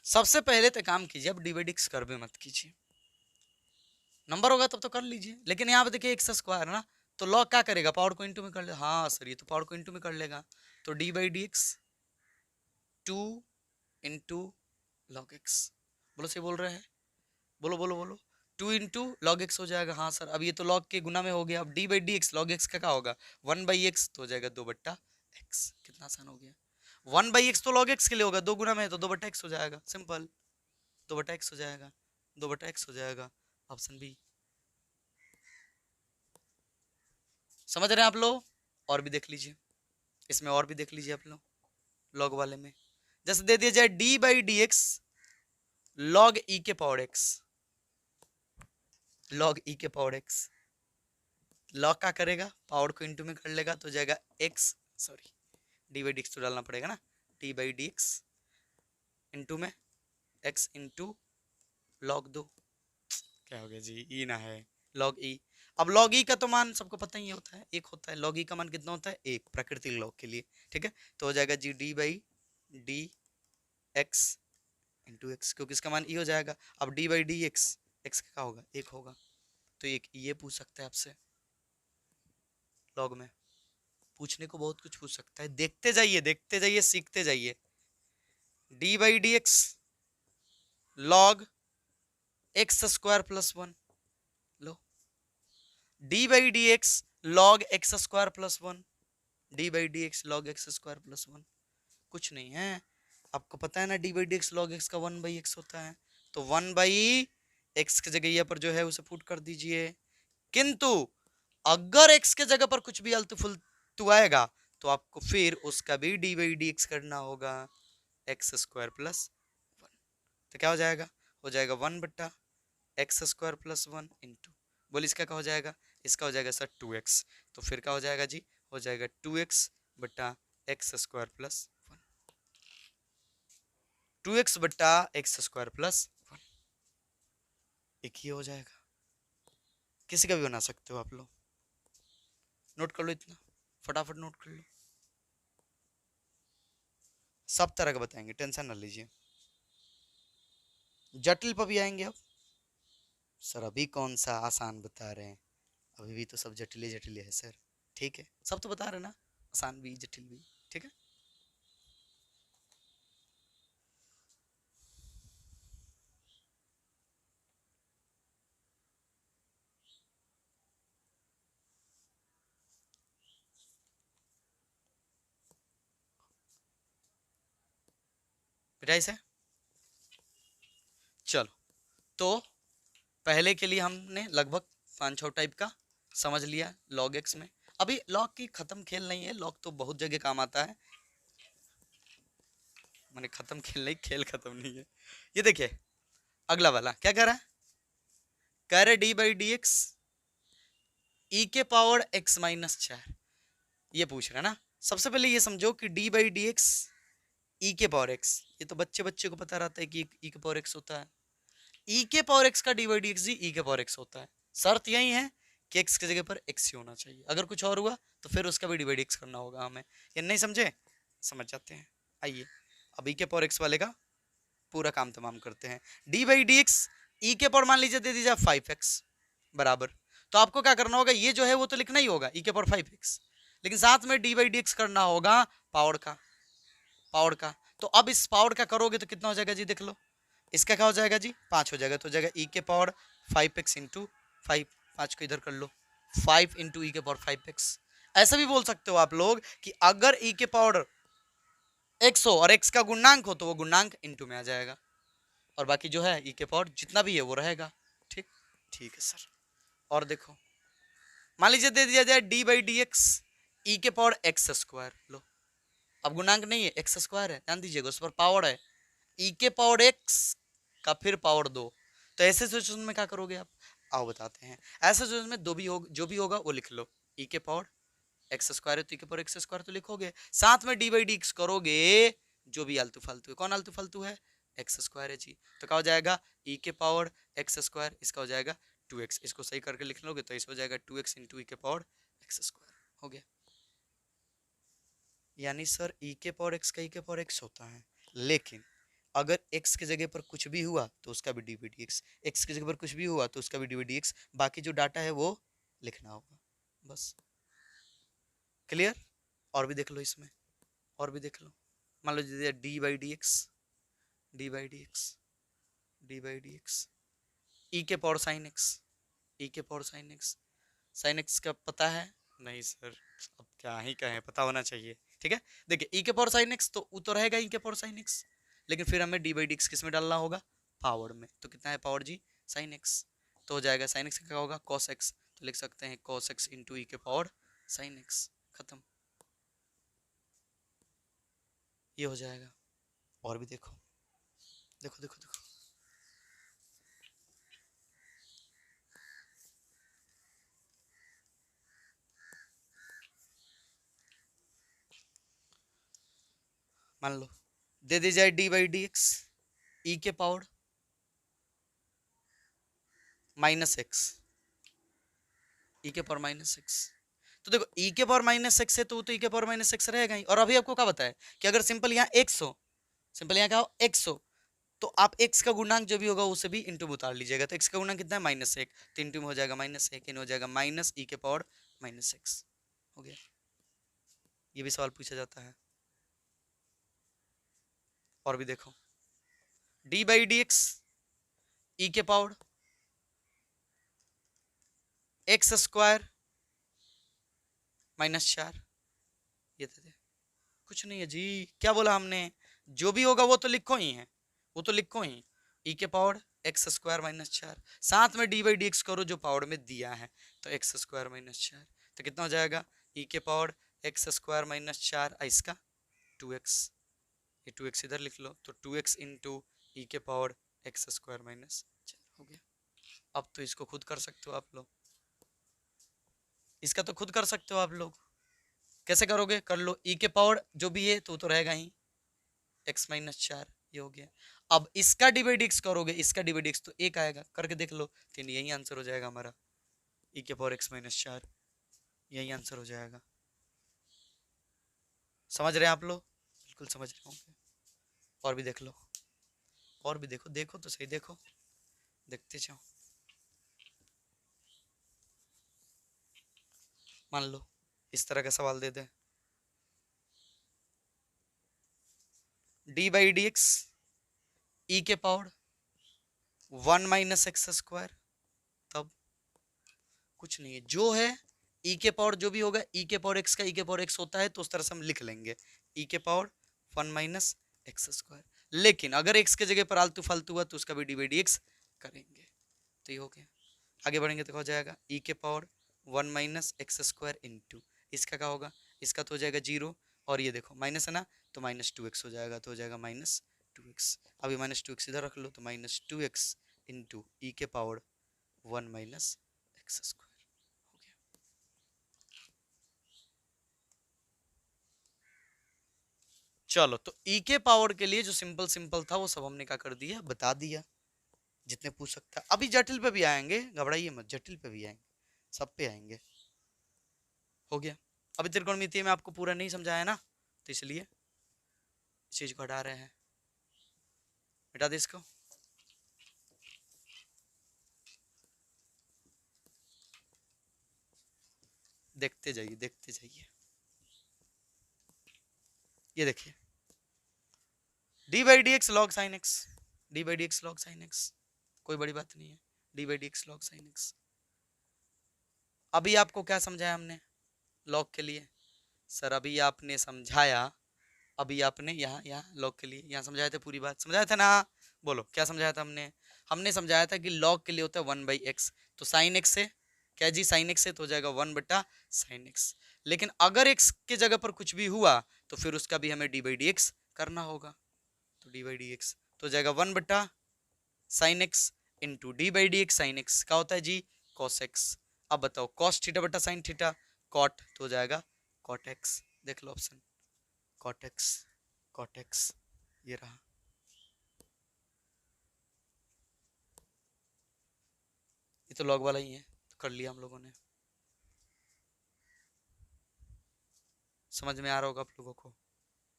सबसे पहले तो काम कीजिए, अब डिवाइडिक्स कर भी मत कीजिए, नंबर होगा तब तो कर लीजिए, लेकिन यहाँ पे देखिए एक्स स्क्वायर ना, तो लॉग क्या करेगा, पावर को इंटू में कर ले, हाँ सर ये तो पावर को इंटू में कर लेगा, तो d by d x 2 into log x. बोलो सही बोल रहे हैं, बोलो बोलो बोलो, टू इंटू लॉग एक्स हो जाएगा। हाँ सर, अब ये तो लॉग के गुना में हो गया। अब D by d x log x का क्या होगा, 1/x तो हो जाएगा 2/x। कितना आसान हो गया। 1/x तो लॉग एक्स के लिए होगा, 2 गुना में है तो 2/x हो जाएगा, सिंपल 2/x हो जाएगा, 2/x हो जाएगा। Option B. समझ रहे हैं आप लोग। और भी देख लीजिए, इसमें और भी देख लीजिए आप लोग, लॉग वाले में जैसे दे दिया जाए d by d x log e के पावर एक्स, लॉग ई के पावर एक्स, लॉग का करेगा पावर को इंटू में कर लेगा तो जाएगा x, sorry D by d x तो डालना पड़ेगा ना, D by d x into में एक्स इंटू लॉग 2, क्या हो गया जी, ई ना है लॉग ई। अब लॉग ई का तो मान सबको पता ही होता है, एक होता है। लॉग ई का मान कितना होता है, एक, प्राकृतिक लॉग के लिए। ठीक है, तो हो जाएगा जी d by d x into x, क्योंकि इसका मान ई हो जाएगा। अब D by d x, x का क्या होगा, एक होगा, तो एक ये पूछ सकता है आपसे लॉग में। पूछने को बहुत कुछ पूछ सकता है, देखते जाइए सीखते जाइए। D by d x log x square plus 1, low d by d x log x square plus 1, D by d x log x square plus 1, कुछ नहीं है। आपको पता है ना D by d x log x का 1/x होता है, तो 1/x की जगह पर जो है उसे पुट कर दीजिए। किंतु अगर x के जगह पर कुछ भी अल्तु फुलतू आएगा तो आपको फिर उसका भी डी बाई डी एक्स करना होगा, एक्स स्क्वायर प्लस 1। तो क्या हो जाएगा 1/x स्क्वायर प्लस 1 इंटू, बोल इसका क्या हो जाएगा, इसका हो जाएगा सर 2x। तो फिर क्या हो जाएगा जी, हो जाएगा 2x बटा एक्स स्क्वायर प्लस 1, 2x बटा एक्स स्क्वायर प्लस 1, एक ही हो जाएगा। किसी का भी बना सकते हो आप लोग, नोट कर लो इतना, फटाफट नोट कर लो, सब तरह का बताएंगे, टेंशन ना लीजिए। जटिल पर भी आएंगे अब। सर अभी कौन सा आसान बता रहे हैं, अभी भी तो सब जटिल जटिल है सर। ठीक है, सब तो बता रहे ना, आसान भी जटिल भी। ठीक है, बेटा इसे चलो। तो पहले के लिए हमने लगभग 5-6 टाइप का समझ लिया लॉग एक्स में। अभी लॉग की खत्म खेल नहीं है, लॉग तो बहुत जगह काम आता है, मैंने खत्म खेल नहीं, खेल खत्म नहीं है। ये देखिए अगला वाला क्या कह रहा है, कह रहे D by d x e के पावर एक्स माइनस 4, ये पूछ रहा है ना। सबसे पहले ये समझो कि d by d x e के पावर एक्स, ये तो बच्चे बच्चे को पता रहता है कि ई के पावर एक्स होता है। ई के पावर एक्स का डी बाई डी एक्स जी ई के पावर एक्स होता है। शर्त यही है कि एक्स की जगह पर एक्स ही होना चाहिए, अगर कुछ और हुआ तो फिर उसका भी डी बाई डी एक्स करना होगा हमें। ये नहीं समझे, समझ जाते हैं। आइए अब ई के पावर एक्स वाले का पूरा काम तमाम करते हैं। D by d x e के पावर मान लीजिए दे दीजिए 5x बराबर, तो आपको क्या करना होगा, ये जो है वो तो लिखना ही होगा ई के पावर 5x, लेकिन साथ में डी बाई डी एक्स करना होगा पावर का, पावर का। तो अब इस पावर का करोगे तो कितना हो जाएगा जी, देख लो इसका क्या हो जाएगा जी, 5 हो जाएगा, तो हो जाएगा ई के पावर 5x इंटू 5, 5 को इधर कर लो, 5 इंटू ई के पावर 5x। ऐसा भी बोल सकते हो आप लोग कि अगर ई के पावर x हो और x का गुणांक हो तो वो गुणांक इंटू में आ जाएगा, और बाकी जो है ई के पावर जितना भी है वो रहेगा। ठीक, ठीक है सर। और देखो मान लीजिए दे दिया जाए d by d x e के पावर एक्स स्क्वायर, लो अब गुणांक नहीं है एक्स स्क्वायर है, ध्यान दीजिएगा उस पर पावर है, ई के पावर एक्स का फिर पावर 2। तो ऐसे सिचुएशन में क्या करोगे आप, आओ बताते हैं। ऐसे सिचुएशन में दो भी हो, जो भी होगा वो लिख लो, ई के पावर एक्स स्क्वायर है तो ई के पावर एक्स स्क्वायर तो लिखोगे, साथ में डी बाई डी एक्स करोगे, जो भी आलतू फालतू है, कौन आलतू फालतू है, एक्स स्क्वायर है जी, तो क्या हो जाएगा ई के पावर एक्स स्क्वायर, इसका हो जाएगा 2x, इसको सही करके लिख लोगे तो इस हो जाएगा 2x इंटू ई के पावर एक्स स्क्वायर, हो गया। यानी सर ई के पावर एक्स का ई के पावर एक्स होता है, लेकिन अगर x की जगह पर कुछ भी हुआ तो उसका भी D by d x, x की जगह पर कुछ भी हुआ तो उसका भी डी बाई डी एक्स, बाकी जो डाटा है वो लिखना होगा, बस क्लियर। और भी देख लो इसमें, और भी देख लो, मान लो d by d x, d by d x, d by d x e के पावर साइन एक्स, ई के power sine x. Sine x का पता है? नहीं सर, अब क्या ही कहें, पता होना चाहिए। ठीक है, देखिए ई के पावर साइन एक्स तो वो तो रहेगा ई के पावर साइन एक्स, लेकिन फिर हमें डी बाई डी एक्स किस में डालना होगा? पावर में। तो कितना है पावर जी? Sine x. तो हो जाएगा साइन एक्स का क्या होगा? Cos x. तो लिख सकते हैं कॉस एक्स इंटू ई के पावर साइन एक्स, खत्म। ये हो जाएगा। और भी देखो, देखो देखो देखो, मान लो दे दी जाए d by d x e के पावर माइनस एक्स, ई के पावर माइनस एक्स। तो देखो ई के पावर माइनस एक्स है तो वो तो ई के पावर माइनस एक्स रहेगा ही। और अभी आपको क्या बताया कि अगर सिंपल यहाँ एक्स हो, सिंपल यहाँ क्या हो? एक्स हो, तो आप एक्स का गुणांक जो भी होगा उसे भी इंटू में उतार लीजिएगा। तो एक्स का गुणांक कितना है? माइनस एक। तो इंटू में हो जाएगा माइनस एक, इन हो जाएगा माइनस ई के पावर माइनस एक्स। हो गया। ये भी सवाल पूछा जाता है। और भी देखो, D by d x e के पावर एक्स स्क्वायर माइनस 4, ये दे दे। कुछ नहीं है जी, क्या बोला हमने? जो भी होगा वो तो लिखो ही है, वो तो लिखो ही। ई के पावर एक्स स्क्वायर माइनस 4, साथ में डी बाई डी एक्स करो जो पावर में दिया है। तो एक्स स्क्वायर माइनस 4, तो कितना हो जाएगा? ई के पावर एक्स स्क्वायर माइनस 4, इसका 2x, ये 2x इधर लिख लो। तो 2x इंटू ई के पावर एक्स स्क्वायर माइनस 4 हो गया। अब तो इसको खुद कर सकते हो आप लोग, इसका तो खुद कर सकते हो आप लोग। कैसे करोगे? कर लो, ई के पावर जो भी है तो रहेगा ही एक्स माइनस 4, ये हो गया। अब इसका डिवाइड एक्स करोगे, इसका डिवाइड एक्स तो एक आएगा, करके देख लो। तो यही आंसर हो जाएगा हमारा, ई के पावर एक्स माइनस 4, यही आंसर हो जाएगा। समझ रहे हैं आप लोग? बिल्कुल समझ रहे होंगे। और भी देख लो, और भी देखो, देखो तो सही, देखो, देखते जाओ। मान लो इस तरह का सवाल दे दे, d by d x e के पावर 1 माइनस एक्स स्क्वायर, तब कुछ नहीं है, जो है ई के पावर जो भी होगा, ई के पावर एक्स का ई के पावर एक्स होता है तो उस तरह से हम लिख लेंगे, ई के पावर 1 माइनस एक्स स्क्वायर। लेकिन अगर एक्स के जगह पर आलतू फालतू हुआ तो उसका भी डी बाई डी एक्स करेंगे। तो ये हो गया। आगे बढ़ेंगे तो हो जाएगा ई के power 1 minus x square into, इसका क्या होगा? इसका तो हो जाएगा 0, और ये देखो माइनस है ना, तो माइनस 2x हो जाएगा। तो हो जाएगा माइनस 2x। अभी माइनस 2x इधर रख लो, तो माइनस 2x इंटू ई के पावर 1 माइनस एक्स स्क्वायर हो गया। चलो, तो ई के पावर के लिए जो सिंपल सिंपल था वो सब हमने क्या कर दिया? बता दिया, जितने पूछ सकता। अभी जटिल पे भी आएंगे, घबराइए मत, जटिल पे भी आएंगे, सब पे आएंगे। हो गया। अभी त्रिकोणमितीय में आपको पूरा नहीं समझाया ना, तो इसलिए इस चीज को हटा रहे हैं, मिटा दे इसको। देखते जाइए, देखते जाइए। ये देखिए, d by d x log sign x, d by d x log sine x, कोई बड़ी बात नहीं है, d by d x log sine x. अभी आपको क्या समझाया हमने लॉग के लिए? सर अभी आपने समझाया, अभी आपने यहाँ यहाँ लॉग के लिए यहाँ समझाया था, पूरी बात समझाया था ना? बोलो क्या समझाया था हमने? हमने समझाया था कि लॉग के लिए होता है 1 बाई एक्स, तो साइन एक्स से क्या जी? साइन एक्स से तो हो जाएगा 1 बटा साइन एक्स। लेकिन अगर एक्स के जगह पर कुछ भी हुआ तो फिर उसका भी हमें डी बाई डी एक्स करना होगा। तो डी बाई डी एक्स तो हो जाएगा 1 बटा sine x into d by d x. Sine x का होता है जी कॉस एक्स। अब बताओ कॉस थीटा बटा साइन थीटा, कॉट, तो हो जाएगा कॉट एक्स। देख लो option, cot x, cot x, ये रहा। ये तो लॉग वाला ही है, तो कर लिया हम लोगों ने। समझ में आ रहा होगा आप लोगों को?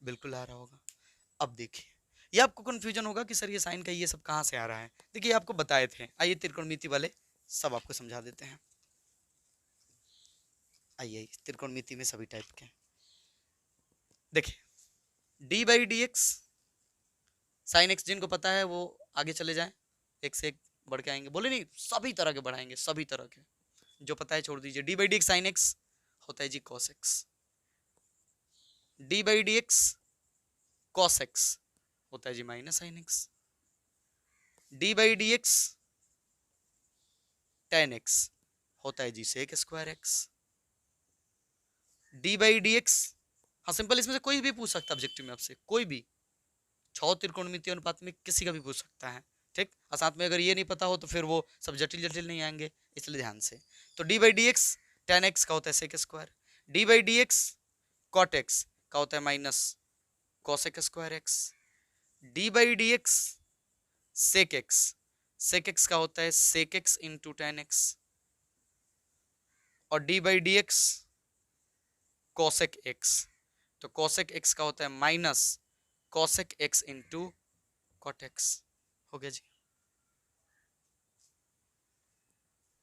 बिल्कुल आ रहा होगा। अब देखिए, ये आपको कंफ्यूजन होगा कि सर ये साइन का ये सब कहाँ से आ रहा है। देखिए आपको बताए थे, आइए त्रिकोणमिति वाले सब आपको समझा देते हैं। आइए त्रिकोणमिति में सभी टाइप के देखिए, d by d x sine x, जिनको पता है वो आगे चले जाएं, एक से एक बढ़ के आएंगे, बोले नहीं, सभी तरह के बढ़ाएंगे, सभी तरह के, जो पता है छोड़ दीजिए। D by d x sine x होता है जी cos x, d by d x cos x होता है जी minus sine x, d by d x tan x होता है जी sec square x, d by d x, हाँ सिंपल, इसमें से कोई भी पूछ सकता है ऑब्जेक्टिव में आपसे, कोई भी 6 त्रिकोणमितीय अनुपात में किसी का भी पूछ सकता है, ठीक। और साथ में अगर ये नहीं पता हो तो फिर वो सब जटिल जटिल नहीं आएंगे, इसलिए ध्यान से। तो d by d x tan x का होता है sec square, d by d x cot x का होता है minus cosec square x, d by d x sec x का होता है sec x into tan x, और d by d x cosec x, तो कॉसेक एक्स का होता है minus cosec x into cot x. हो गया जी।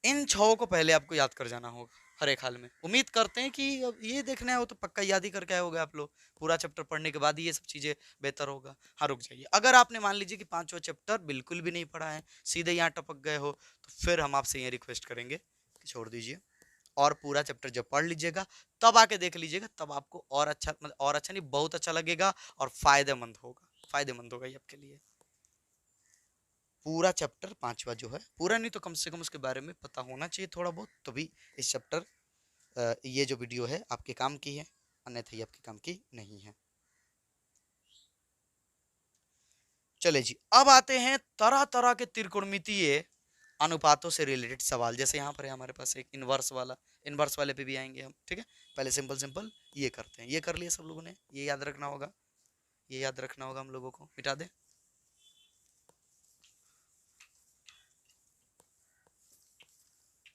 इन छहों को पहले आपको याद कर जाना होगा हर एक हाल में। उम्मीद करते हैं कि अब ये देखना है वो तो पक्का याद ही करके आए होगे आप लोग, पूरा चैप्टर पढ़ने के बाद ही ये सब चीजें बेहतर होगा। हाँ रुक जाइए, अगर आपने मान लीजिए कि पांचवा चैप्टर बिल्कुल भी नहीं पढ़ा है, सीधे यहाँ टपक गए हो, तो फिर हम आपसे ये रिक्वेस्ट करेंगे कि छोड़ दीजिए और पूरा चैप्टर जब पढ़ लीजिएगा तब आके देख लीजिएगा, तब आपको और अच्छा, मतलब और अच्छा नहीं, बहुत अच्छा लगेगा और फायदेमंद होगा, फायदेमंद होगा ये आपके लिए। पूरा चैप्टर पांचवा जो है, पूरा नहीं तो कम से कम उसके बारे में पता होना चाहिए थोड़ा बहुत, तभी इस चैप्टर ये जो वीडियो है आपके काम की है, अन्यथा ये आपके काम की नहीं है। चले जी, अब आते हैं तरह तरह के त्रिकोणमितीय अनुपातों से रिलेटेड सवाल। जैसे यहाँ पर है हमारे पास एक इनवर्स वाला, इनवर्स वाले पे भी आएंगे हम, ठीक है। पहले सिंपल सिंपल ये करते हैं, ये कर लिया सब लोगों ने, ये याद रखना होगा, ये याद रखना होगा हम लोगों को, मिटा दे।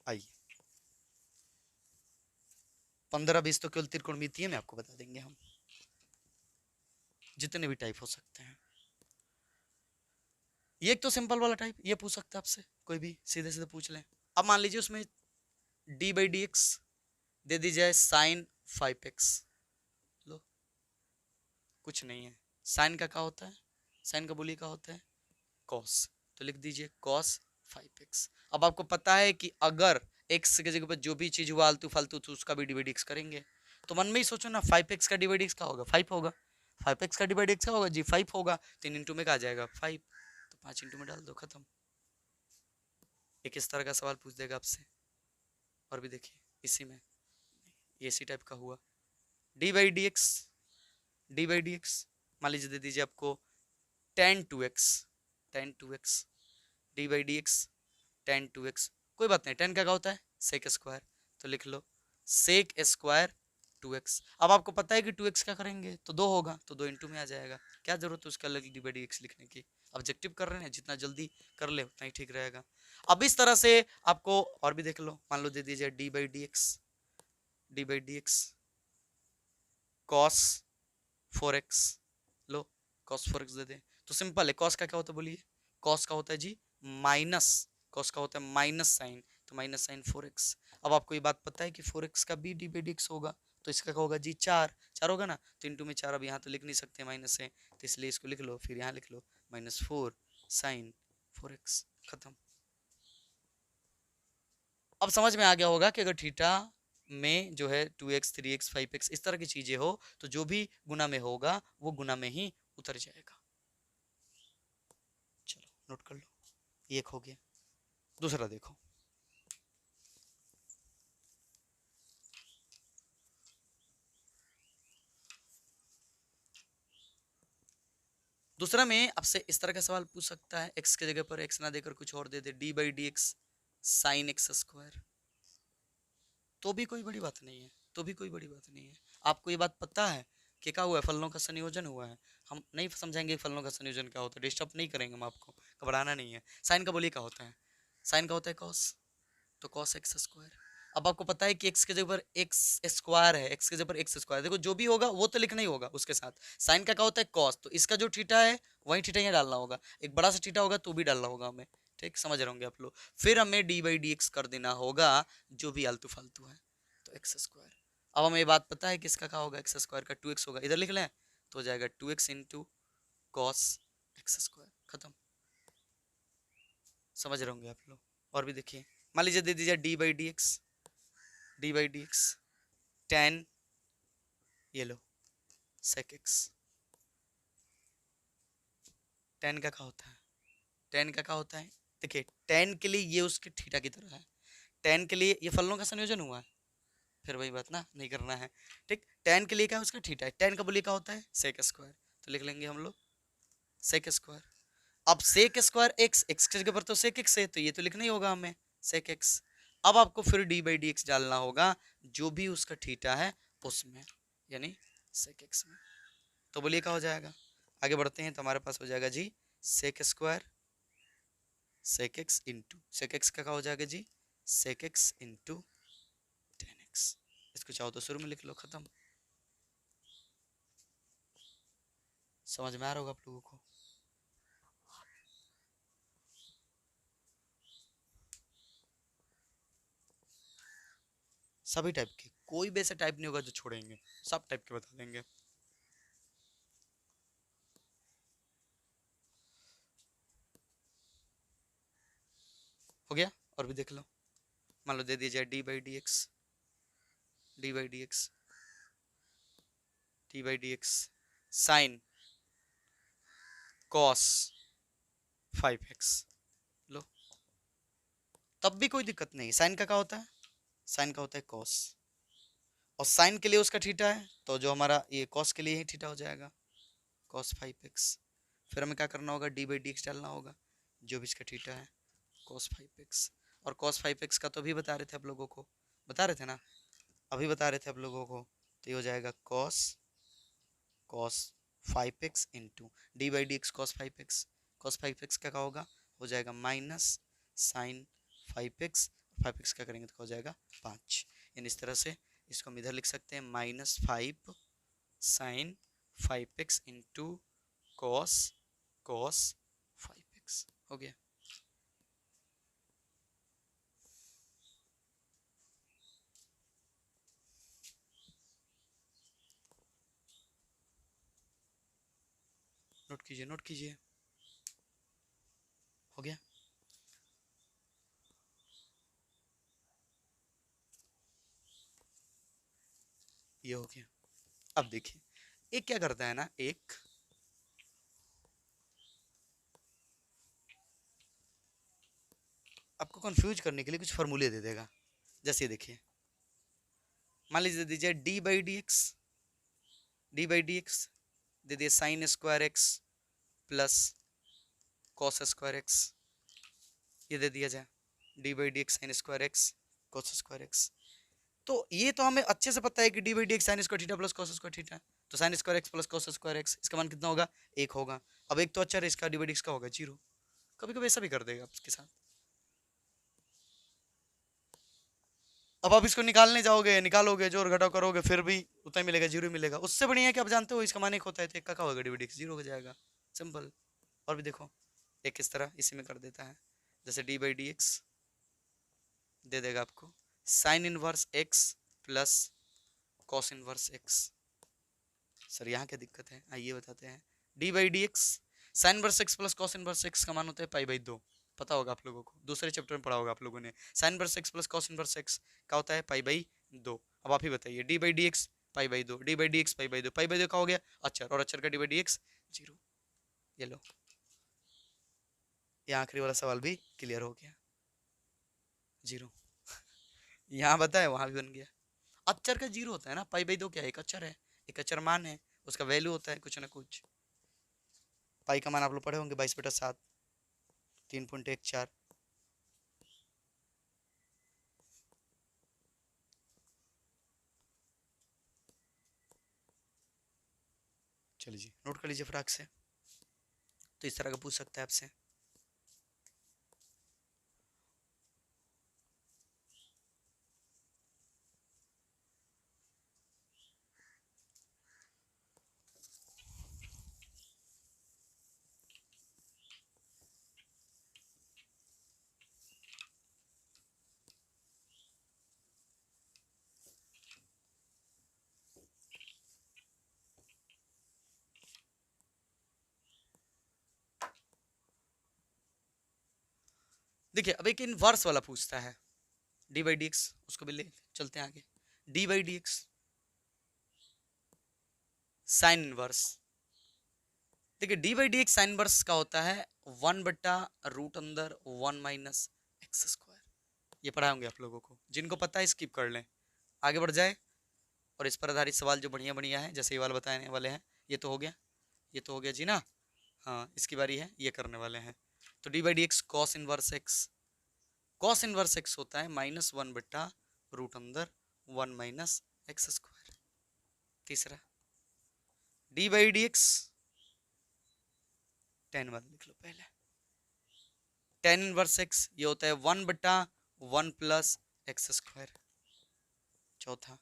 आइए 15-20 तो केवल त्रिकोणमितीय में आपको बता देंगे हम, जितने भी टाइप हो सकते हैं। ये एक तो सिंपल वाला टाइप, ये पूछ सकता है आपसे कोई भी, सीधे सीधे पूछ लें। अब मान लीजिए उसमें डी बाई डी एक्स दे दी जाए साइन 5x, लो कुछ नहीं है, साइन का क्या होता है, साइन का बोलिए क्या होता है कॉस, तो लिख दीजिए कॉस 5x। अब आपको पता है कि अगर x के जगह पर जो भी चीज हुआ आलतू फालतू तो उसका भी डिवाइड x करेंगे, तो मन में ही सोचो ना 5x का डिवाइड x का होगा 5 होगा, 5x का डिवाइड x का होगा जी 5 होगा, 3 इंटू में क्या आ जाएगा 5, तो 5 इंटू में डाल दो, खत्म। एक इस तरह का सवाल पूछ देगा आपसे, और भी देखिए इसी में ये इसी टाइप का हुआ, D by d x, d by d x मान लीजिए दे दीजिए आपको tan 2x, tan 2x D by d x tan 2x, कोई बात नहीं, tan का क्या होता है सेक स्क्वायर, तो लिख लो सेक स्क्वायर 2x। अब आपको पता है कि 2x क्या करेंगे तो 2 होगा, तो 2 इंटू में आ जाएगा, क्या जरूरत है उसका अलग डी बाई डी एक्स लिखने की, ऑब्जेक्टिव कर रहे हैं, जितना जल्दी कर ले उतना ही ठीक रहेगा। अब इस तरह से आपको और भी देख लो, मान लो दे दीजिए d by d x, d by d x cos 4x, low cos 4x दे दे, तो सिंपल है, कॉस का क्या होता है बोलिए, कॉस का होता है जी माइनस, कॉस का होता है माइनस साइन, तो माइनस साइन 4x। अब आपको ये बात पता है कि 4x का भी डी बाई डी एक्स होगा, तो इसका क्या होगा जी 4, 4 होगा ना, तो इंटू में 4, अब यहाँ तो लिख नहीं सकते माइनस से, तो इसलिए इसको लिख लो, फिर यहाँ लिख लो -4 साइन 4x, खत्म। अब समझ में आ गया होगा कि अगर थीटा में जो है 2x 3x 5x इस तरह की चीजें हो तो जो भी गुना में होगा वो गुना में ही उतर जाएगा। चलो नोट कर लो, एक हो गया। दूसरा देखो, दूसरा में आपसे इस तरह का सवाल पूछ सकता है, x के जगह पर x ना देकर कुछ और दे दे, d by d x sine x square, तो भी कोई बड़ी बात नहीं है, तो भी कोई बड़ी बात नहीं है। आपको ये बात पता है कि क्या हुआ है, फलनों का संयोजन हुआ है, हम नहीं समझाएंगे फलनों का संयोजन क्या होता है, डिस्टर्ब नहीं करेंगे हम आपको, घबराना नहीं है। साइन का बोलिए क्या होता है, साइन का होता है कॉस, तो कॉस एक्स स्क्वायर। अब आपको पता है कि एक्स के जगह पर एक्स स्क्वायर है, एक्स के जगह पर एक्स स्क्वायर, देखो जो भी होगा वो तो लिखना ही होगा उसके साथ। साइन का क्या होता है कॉस, तो इसका जो थीटा है वही थीटा यहाँ डालना होगा, एक बड़ा सा थीटा होगा तो भी डालना होगा हमें, ठीक समझ रहे होंगे आप लोग। फिर हमें डी बाई डी एक्स कर देना होगा जो भी आलतू फालतू है, तो एक्स स्क्वायर। अब हमें ये बात पता है कि इसका क्या होगा, एक्स स्क्वायर का 2x होगा, इधर लिख लें तो हो जाएगा 2x into cos x square, खत्म। समझ रहे होंगे आप लोग। और भी देखिए, मान लीजिए दे दीजिए d by d x, d by d x ten, ये लो सेक एक्स। टेन का क्या होता है, टेन का क्या होता है, देखिए टेन के लिए ये उसके थीटा की तरह है, टेन के लिए ये फलनों का संयोजन हुआ है, फिर वही बात ना, नहीं करना है। ठीक, टेन के लिए क्या है उसका थीटा है, टेन का बोलिए क्या होता है सेक स्क्वायर, तो लिख लेंगे हम लोग सेक स्क्वायर। अब सेक स्क्वायर एक्स, एक्स की जगह पर तो सेक एक्स है, तो ये तो लिखना ही होगा हमें सेक एक्स। अब आपको फिर डी बाई डी एक्स डालना होगा जो भी उसका थीटा है उसमें, यानी सेक एक्स में। तो बोलिए क्या हो जाएगा, आगे बढ़ते हैं तो हमारे पास हो जाएगा जी sec square sec x into sec x का क्या हो जाएगा जी sec x into tan x. इसको चाहो तो शुरू में लिख लो, खत्म। समझ में आ रहा होगा आप लोगों को। सभी टाइप के, कोई भी ऐसा टाइप नहीं होगा जो छोड़ेंगे, सब टाइप के बता देंगे। हो गया, और भी देख लो, मान लो दे दिया जाए d by d x, d by d x, d by d x sine cos 5x, लो। तब भी कोई दिक्कत नहीं, साइन का क्या होता है, साइन का होता है कॉस, और साइन के लिए उसका थीटा है, तो जो हमारा ये कॉस के लिए ही थीटा हो जाएगा कॉस 5x। फिर हमें क्या करना होगा, डी बाई डी एक्स डालना होगा जो भी इसका थीटा है कॉस 5x। और कॉस 5x का तो अभी बता रहे थे आप लोगों को, बता रहे थे ना, अभी बता रहे थे आप लोगों को, तो ये हो जाएगा cos cos 5x into d by d x cos 5x, cos 5x का क्या होगा, हो जाएगा माइनस साइन 5x, 5x का करेंगे तो हो जाएगा 5। यानी इस तरह से इसको हम इधर लिख सकते हैं -5 sign 5x into cos cos 5x। हो गया। नोट कीजिए नोट कीजिए, हो गया। ये हो गया। अब देखिए एक क्या करता है ना, एक आपको कंफ्यूज करने के लिए कुछ फॉर्मूले दे देगा। जैसे देखिए, मान लीजिए दीजिए d by d x, d by d x दे दिए sine square x plus cos square x, ये दे दिया जाए d by d x sine square x cos square x. तो ये तो हमें अच्छे से पता है कि d by d x sine square theta plus cos square theta, तो sine square x plus cos square x, इसका मान कितना होगा, एक होगा। अब एक तो अच्छा है, इसका डी बाई डी एक्स का होगा जीरो। कभी कभी ऐसा भी कर देगा आपके साथ। अब आप इसको निकालने जाओगे, निकालोगे, जोड़ घटाव करोगे, फिर भी उतना ही मिलेगा, जीरो मिलेगा। उससे बढ़िया है कि आप जानते हो इसका मान एक होता है, तो एक का क्या होगा, d by d x zero हो जाएगा, सिंपल। और भी देखो, एक किस तरह इसी में कर देता है, जैसे डी बाई डी एक्स दे देगा आपको sine inverse x plus cos inverse x. Sir यहाँ क्या दिक्कत है, आइए बताते हैं। D by d x sine inverse x plus cos inverse x का मान होता है पाई बाई 2, पता होगा आप लोगों को, दूसरे चैप्टर में पढ़ा होगा आप लोगों ने। Sine inverse x plus cos inverse x का होता है पाई बाई 2। अब आप ही बताइए, D by d x pi by 2, D by d x pi by 2, pi by 2 का हो गया अक्षर, और अक्षर का d by d x zero. ये लो, ये आखिरी वाला सवाल भी क्लियर हो गया, जीरो। यहाँ बताए वहां भी बन गया। अक्षर का जीरो होता है ना, पाई बाई 2 क्या है, एक अक्षर है, एक अक्षर मान है, उसका वैल्यू होता है कुछ ना कुछ। पाई का मान आप लोग पढ़े होंगे 22/7, 3.14। चलिए नोट कर लीजिए फटाक से, तो इस तरह का पूछ सकता है आपसे। देखिए अब एक इनवर्स वाला पूछता है, डी बाई डी एक्स, उसको भी ले चलते हैं आगे। D by d x sine inverse. देखिए d by d x sine inverse का होता है 1/√(1 - x²। ये पढ़ाए होंगे आप लोगों को, जिनको पता है स्किप कर लें, आगे बढ़ जाए। और इस पर आधारित सवाल जो बढ़िया बढ़िया है, जैसे ये वाला बताने वाले हैं। ये तो हो गया, ये तो हो गया जी ना। हाँ इसकी बारी है, ये करने वाले हैं। तो d by d x cos inverse x, cos inverse x होता है -1/√(1 - x²। तीसरा D by d x ten वाला लिख लो पहले, टेन इनवर्स एक्स ये होता है 1/(1 + x²। चौथा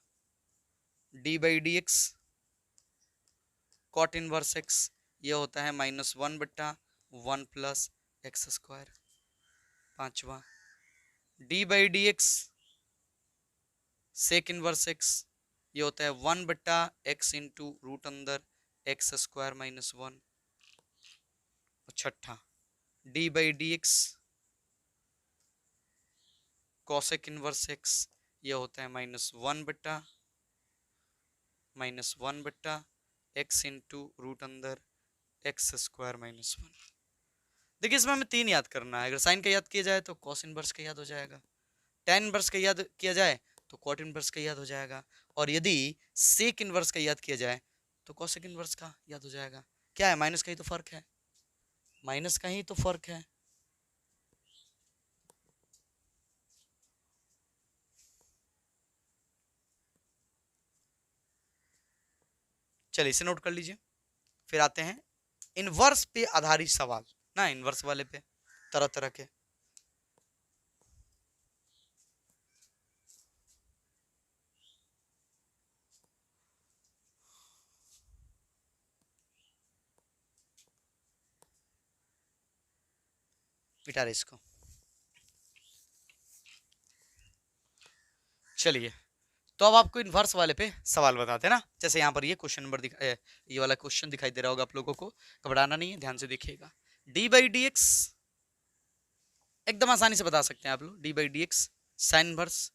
d by d x cot inverse x ये होता है -1/(1 + x²। पांचवा d by d x sec inverse x ये होता है 1/(x)√(x²-1। और छठा d by d x cosec inverse x ये होता है -1/(x)√(x²-1। देखिए इसमें हमें 3 याद करना है। अगर साइन का याद किया जाए तो कॉस इनवर्स का याद हो जाएगा, टेन इनवर्स का याद किया जाए तो कॉट इनवर्स का याद हो जाएगा, और यदि सेक इनवर्स का याद किया जाए तो कॉसेक इनवर्स का याद हो जाएगा। क्या है, माइनस का ही तो फर्क है, माइनस का ही तो फर्क है। चलिए इसे नोट कर लीजिए। फिर आते हैं इनवर्स पे आधारित सवाल ना, इनवर्स वाले पे तरह तरह के। मिटा रहे इसको। चलिए तो अब आपको इनवर्स वाले पे सवाल बताते हैं ना। जैसे यहाँ पर ये क्वेश्चन नंबर ये वाला क्वेश्चन दिखाई दे रहा होगा आप लोगों को, घबराना नहीं है, ध्यान से देखिएगा। डी बाई डी एक्स एकदम आसानी से बता सकते हैं आप लोग, D by d x sine inverse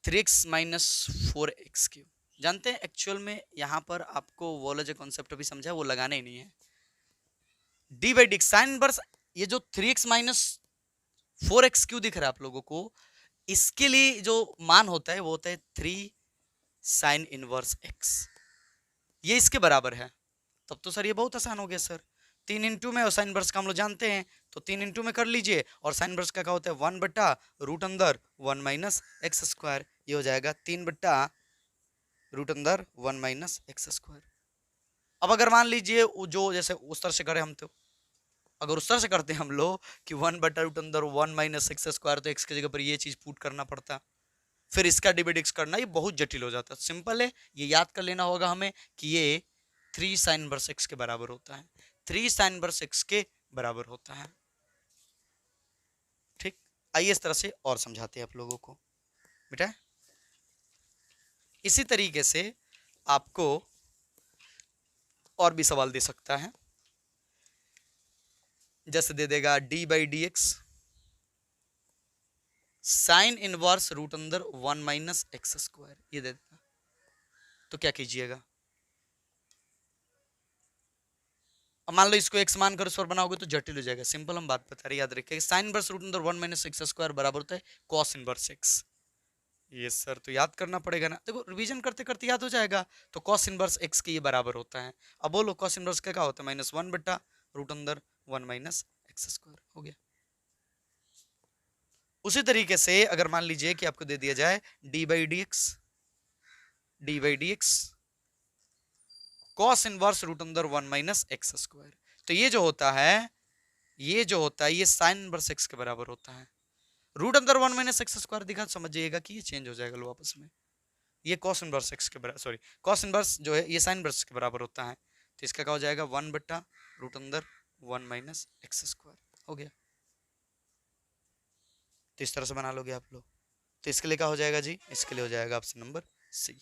3x - 4x³ जानते हैं। एक्चुअल में यहाँ पर आपको वो वाला जो कॉन्सेप्ट अभी समझा है वो लगाना ही नहीं है। D by d x sine inverse, ये जो 3x - 4x³ दिख रहा है आप लोगों को, इसके लिए जो मान होता है वो होता है 3 साइन इनवर्स x, ये इसके बराबर है। तब तो सर ये बहुत आसान हो गया सर, 3 इंटू में, और साइन इनवर्स का हम लोग जानते हैं तो 3 इंटू में कर लीजिए। और साइन इनवर्स का क्या होता है 1/√(1 - x²। ये हो जाएगा 3/√(1 - x²। अब अगर मान लीजिए जो जैसे उस तरह से करें हम, तो अगर उस तरह से करते हैं हम लोग कि 1/√(1 - x², तो x की जगह पर ये चीज पुट करना पड़ता, फिर इसका डिविडेक्स करना, ये बहुत जटिल हो जाता है। सिंपल है, ये याद कर लेना होगा हमें कि ये 3 साइन इनवर्स x के बराबर होता है, 3 साइन इनवर्स x के बराबर होता है। ठीक, आइए इस तरह से और समझाते हैं आप लोगों को बेटा। इसी तरीके से आपको और भी सवाल दे सकता है, जैसे दे देगा d by d x sine inverse √(1 - x², ये दे देगा। तो क्या कीजिएगा, अब मान लो इसको x मानकर उस पर बनाओगे तो जटिल हो जाएगा। सिंपल हम बात बता रहे, याद रखिए साइन इनवर्स √(1 - x² बराबर होता है कॉस इनवर्स x। ये सर तो याद करना पड़ेगा ना, देखो रिवीजन करते करते याद हो जाएगा। तो कॉस इनवर्स x के ये बराबर होता है। अब बोलो कॉस इनवर्स का क्या होता है, -1/√(1 - x²। हो गया। उसी तरीके से अगर मान लीजिए कि आपको दे दिया जाए d by d x cos inverse √(1 - x², तो ये जो होता है ये साइन इनवर्स x के बराबर होता है। √(1 - x² दिखा, समझिएगा कि ये चेंज हो जाएगा लो आपस में। ये कॉस इनवर्स x के बराबर, सॉरी कॉस इनवर्स जो है ये साइन इनवर्स के बराबर होता है, तो इसका क्या हो जाएगा 1/√(1 - x²। हो गया। तो इस तरह से बना लोगे आप लोग। तो इसके लिए क्या हो जाएगा जी, इसके लिए हो जाएगा ऑप्शन नंबर सी।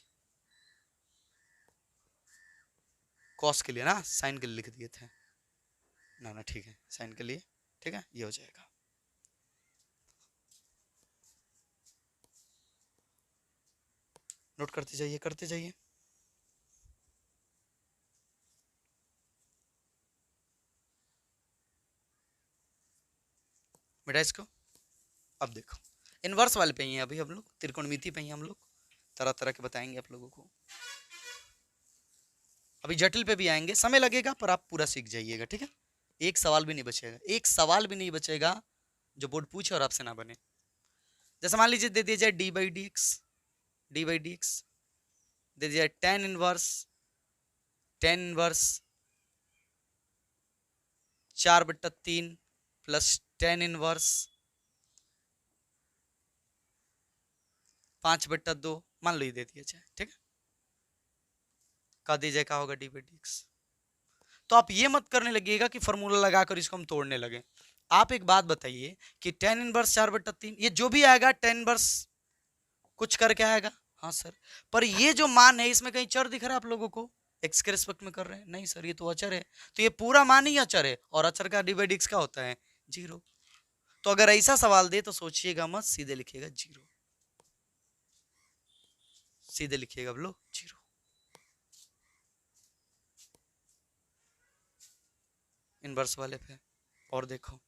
कॉस के लिए ना, साइन के लिए लिख दिए थे ना, ठीक है साइन के लिए, ठीक है ये हो जाएगा। नोट करते जाइए, करते जाइए। बेटा इसको अब देखो, इनवर्स वाले पे ही हैं अभी हम लोग, त्रिकोणमिति पे ही हम लोग तरह तरह के बताएंगे आप लोगों को। अभी जटिल पे भी आएंगे, समय लगेगा पर आप पूरा सीख जाइएगा, ठीक है। एक सवाल भी नहीं बचेगा, एक सवाल भी नहीं बचेगा जो बोर्ड पूछे और आपसे ना बने। जैसे मान लीजिए दे दिया जाए d by d x, d by d x दे दिया जाए tan inverse 4/3 plus tan inverse 5/2, मान लो ये दे दिया जाए, ठीक है। कहा दिया जाए क्या होगा डी बाई डी एक्स। तो आप ये मत करने लगिएगा कि फॉर्मूला लगाकर इसको हम तोड़ने लगे। आप एक बात बताइए कि टेन इनवर्स 4/3, ये जो भी आएगा टेन इनवर्स कुछ करके आएगा, हाँ सर। पर ये जो मान है इसमें कहीं चर दिख रहा है आप लोगों को, एक्स के रिस्पेक्ट में कर रहे हैं, नहीं सर ये तो अचर है। तो ये पूरा मान ही अचर है, और अचर का डिवाइड एक्स का होता है 0। तो अगर ऐसा सवाल दे तो सोचिएगा मत, सीधे लिखिएगा 0, सीधे लिखिएगा बोलो 0। इनवर्स वाले पे और देखो,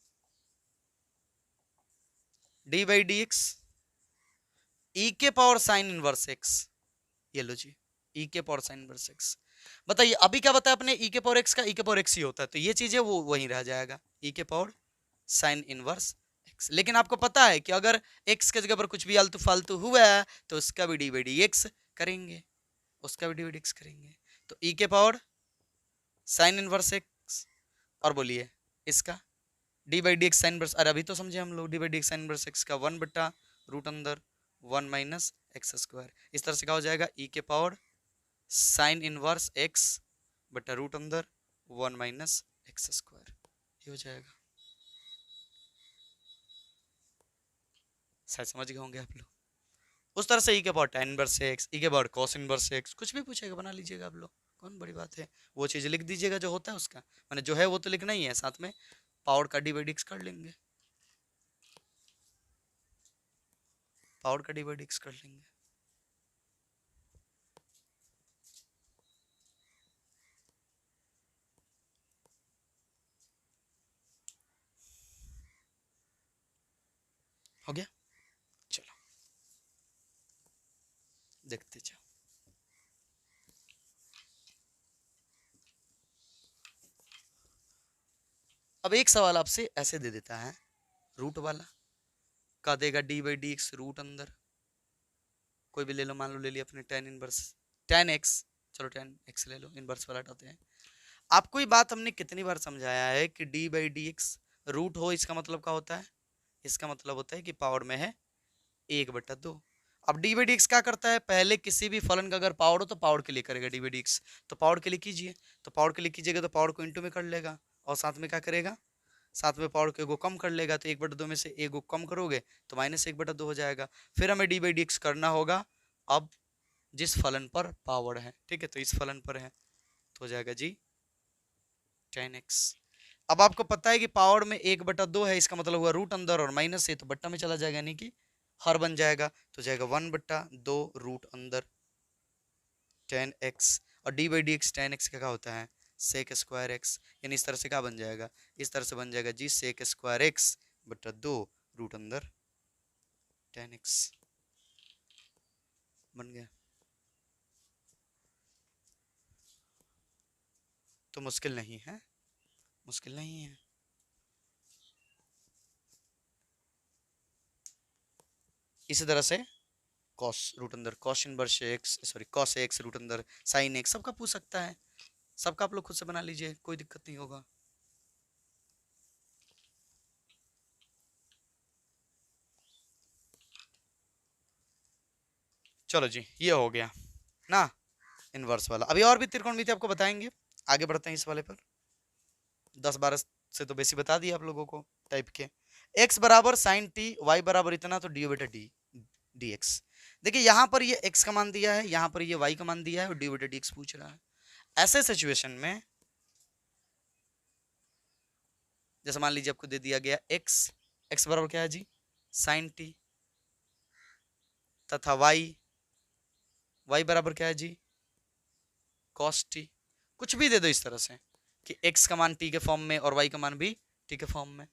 D by d x e के पावर साइन इनवर्स एक्स, ये लो जी, ई के पावर साइन इनवर्स एक्स। बताइए अभी क्या बताया अपने, ई के पावर एक्स का ई के पावर एक्स ही होता है, तो ये चीजें वो वहीं रह जाएगा, ई के पावर साइन इनवर्स एक्स। लेकिन आपको पता है कि अगर एक्स के जगह पर कुछ भी आलतू फालतू हुआ है तो उसका भी डी बाई डी एक्स करेंगे, उसका भी डी बाई डी एक्स करेंगे। तो ई के पावर साइन इनवर्स एक्स, और बोलिए इसका D by d x sine inverse, अरे अभी तो समझे हम लोग, D by d x sine inverse x का 1/√1 माइनस एक्स स्क्वायर। इस तरह से क्या हो जाएगा, ई के पावर साइन इनवर्स एक्स बटा √1 माइनस एक्स स्क्वायर, ये हो जाएगा। शायद समझ गए होंगे आप लोग। उस तरह से ई के power tan inverse x, e के पावर cos इनवर्स एक्स, कुछ भी पूछेगा बना लीजिएगा आप लोग, कौन बड़ी बात है। वो चीज़ लिख दीजिएगा जो होता है उसका, मैंने जो है वो तो लिखना ही है, साथ में पावर का डिवाइड एक्स कर लेंगे, पावर का डिवाइड एक्स कर लेंगे। हो गया, चलो देखते जाओ। अब एक सवाल आपसे ऐसे दे देता है, रूट वाला का देगा d by d x root अंदर, कोई भी ले लो, मान लो ले लिया अपने tan इनवर्स tan एक्स, चलो tan एक्स ले लो, इनवर्स वाला हटाते हैं। आपको ये बात हमने कितनी बार समझाया है कि d by d x root हो, इसका मतलब क्या होता है, इसका मतलब होता है कि पावर में है 1/2। अब डी बाई डी एक्स क्या करता है, पहले किसी भी फलन का अगर पावर हो तो पावर के लिए करेगा डी बाई डी एक्स, तो पावर के लिए कीजिए, तो पावर के लिए कीजिएगा तो पावर को इंटू में कर लेगा, और साथ में क्या करेगा, साथ में पावर को एगो कम कर लेगा, तो 1/2 में से एगो कम करोगे तो -1/2 हो जाएगा। फिर हमें डी बाई डी एक्स करना होगा अब जिस फलन पर पावर है, ठीक है, तो इस फलन पर है, तो हो जाएगा जी tan x। अब आपको पता है कि पावर में 1/2 है, इसका मतलब हुआ रूट अंदर और माइनस है तो बट्टा में चला जाएगा, यानी कि हर बन जाएगा, तो जाएगा 1/2 रूट अंदर tan x, और d by d x tan x का क्या होता है सेक स्क्वायर एक्स, यानी इस तरह से क्या बन जाएगा, इस तरह से बन जाएगा जी सेक स्क्वायर एक्स बटा 2 रूट अंदर tan x, बन गया। तो मुश्किल नहीं है, मुश्किल नहीं है। इसी तरह से कॉस रूट अंदर cos inverse x, sorry cos x root अंदर साइन एक्स, सबका पूछ सकता है, सबका आप लोग खुद से बना लीजिए, कोई दिक्कत नहीं होगा। चलो जी ये हो गया ना इनवर्स वाला। अभी और भी त्रिकोणमिति आपको बताएंगे, आगे बढ़ते हैं इस वाले पर। 10-12 से तो बेसी बता दिया आप लोगों को टाइप के। x बराबर साइन टी, वाई बराबर इतना, तो डी बटा डी डी एक्स। देखिए यहाँ पर ये x का मान दिया है, यहाँ पर ये y का मान दिया है, और डी बटा डी एक्स पूछ रहा है। ऐसे सिचुएशन में जैसे मान लीजिए आपको दे दिया गया x बराबर क्या है जी साइन टी, तथा y y बराबर क्या है जी, cos t। कुछ भी दे दो इस तरह से कि x का मान t के फॉर्म में और y का मान भी t के फॉर्म में,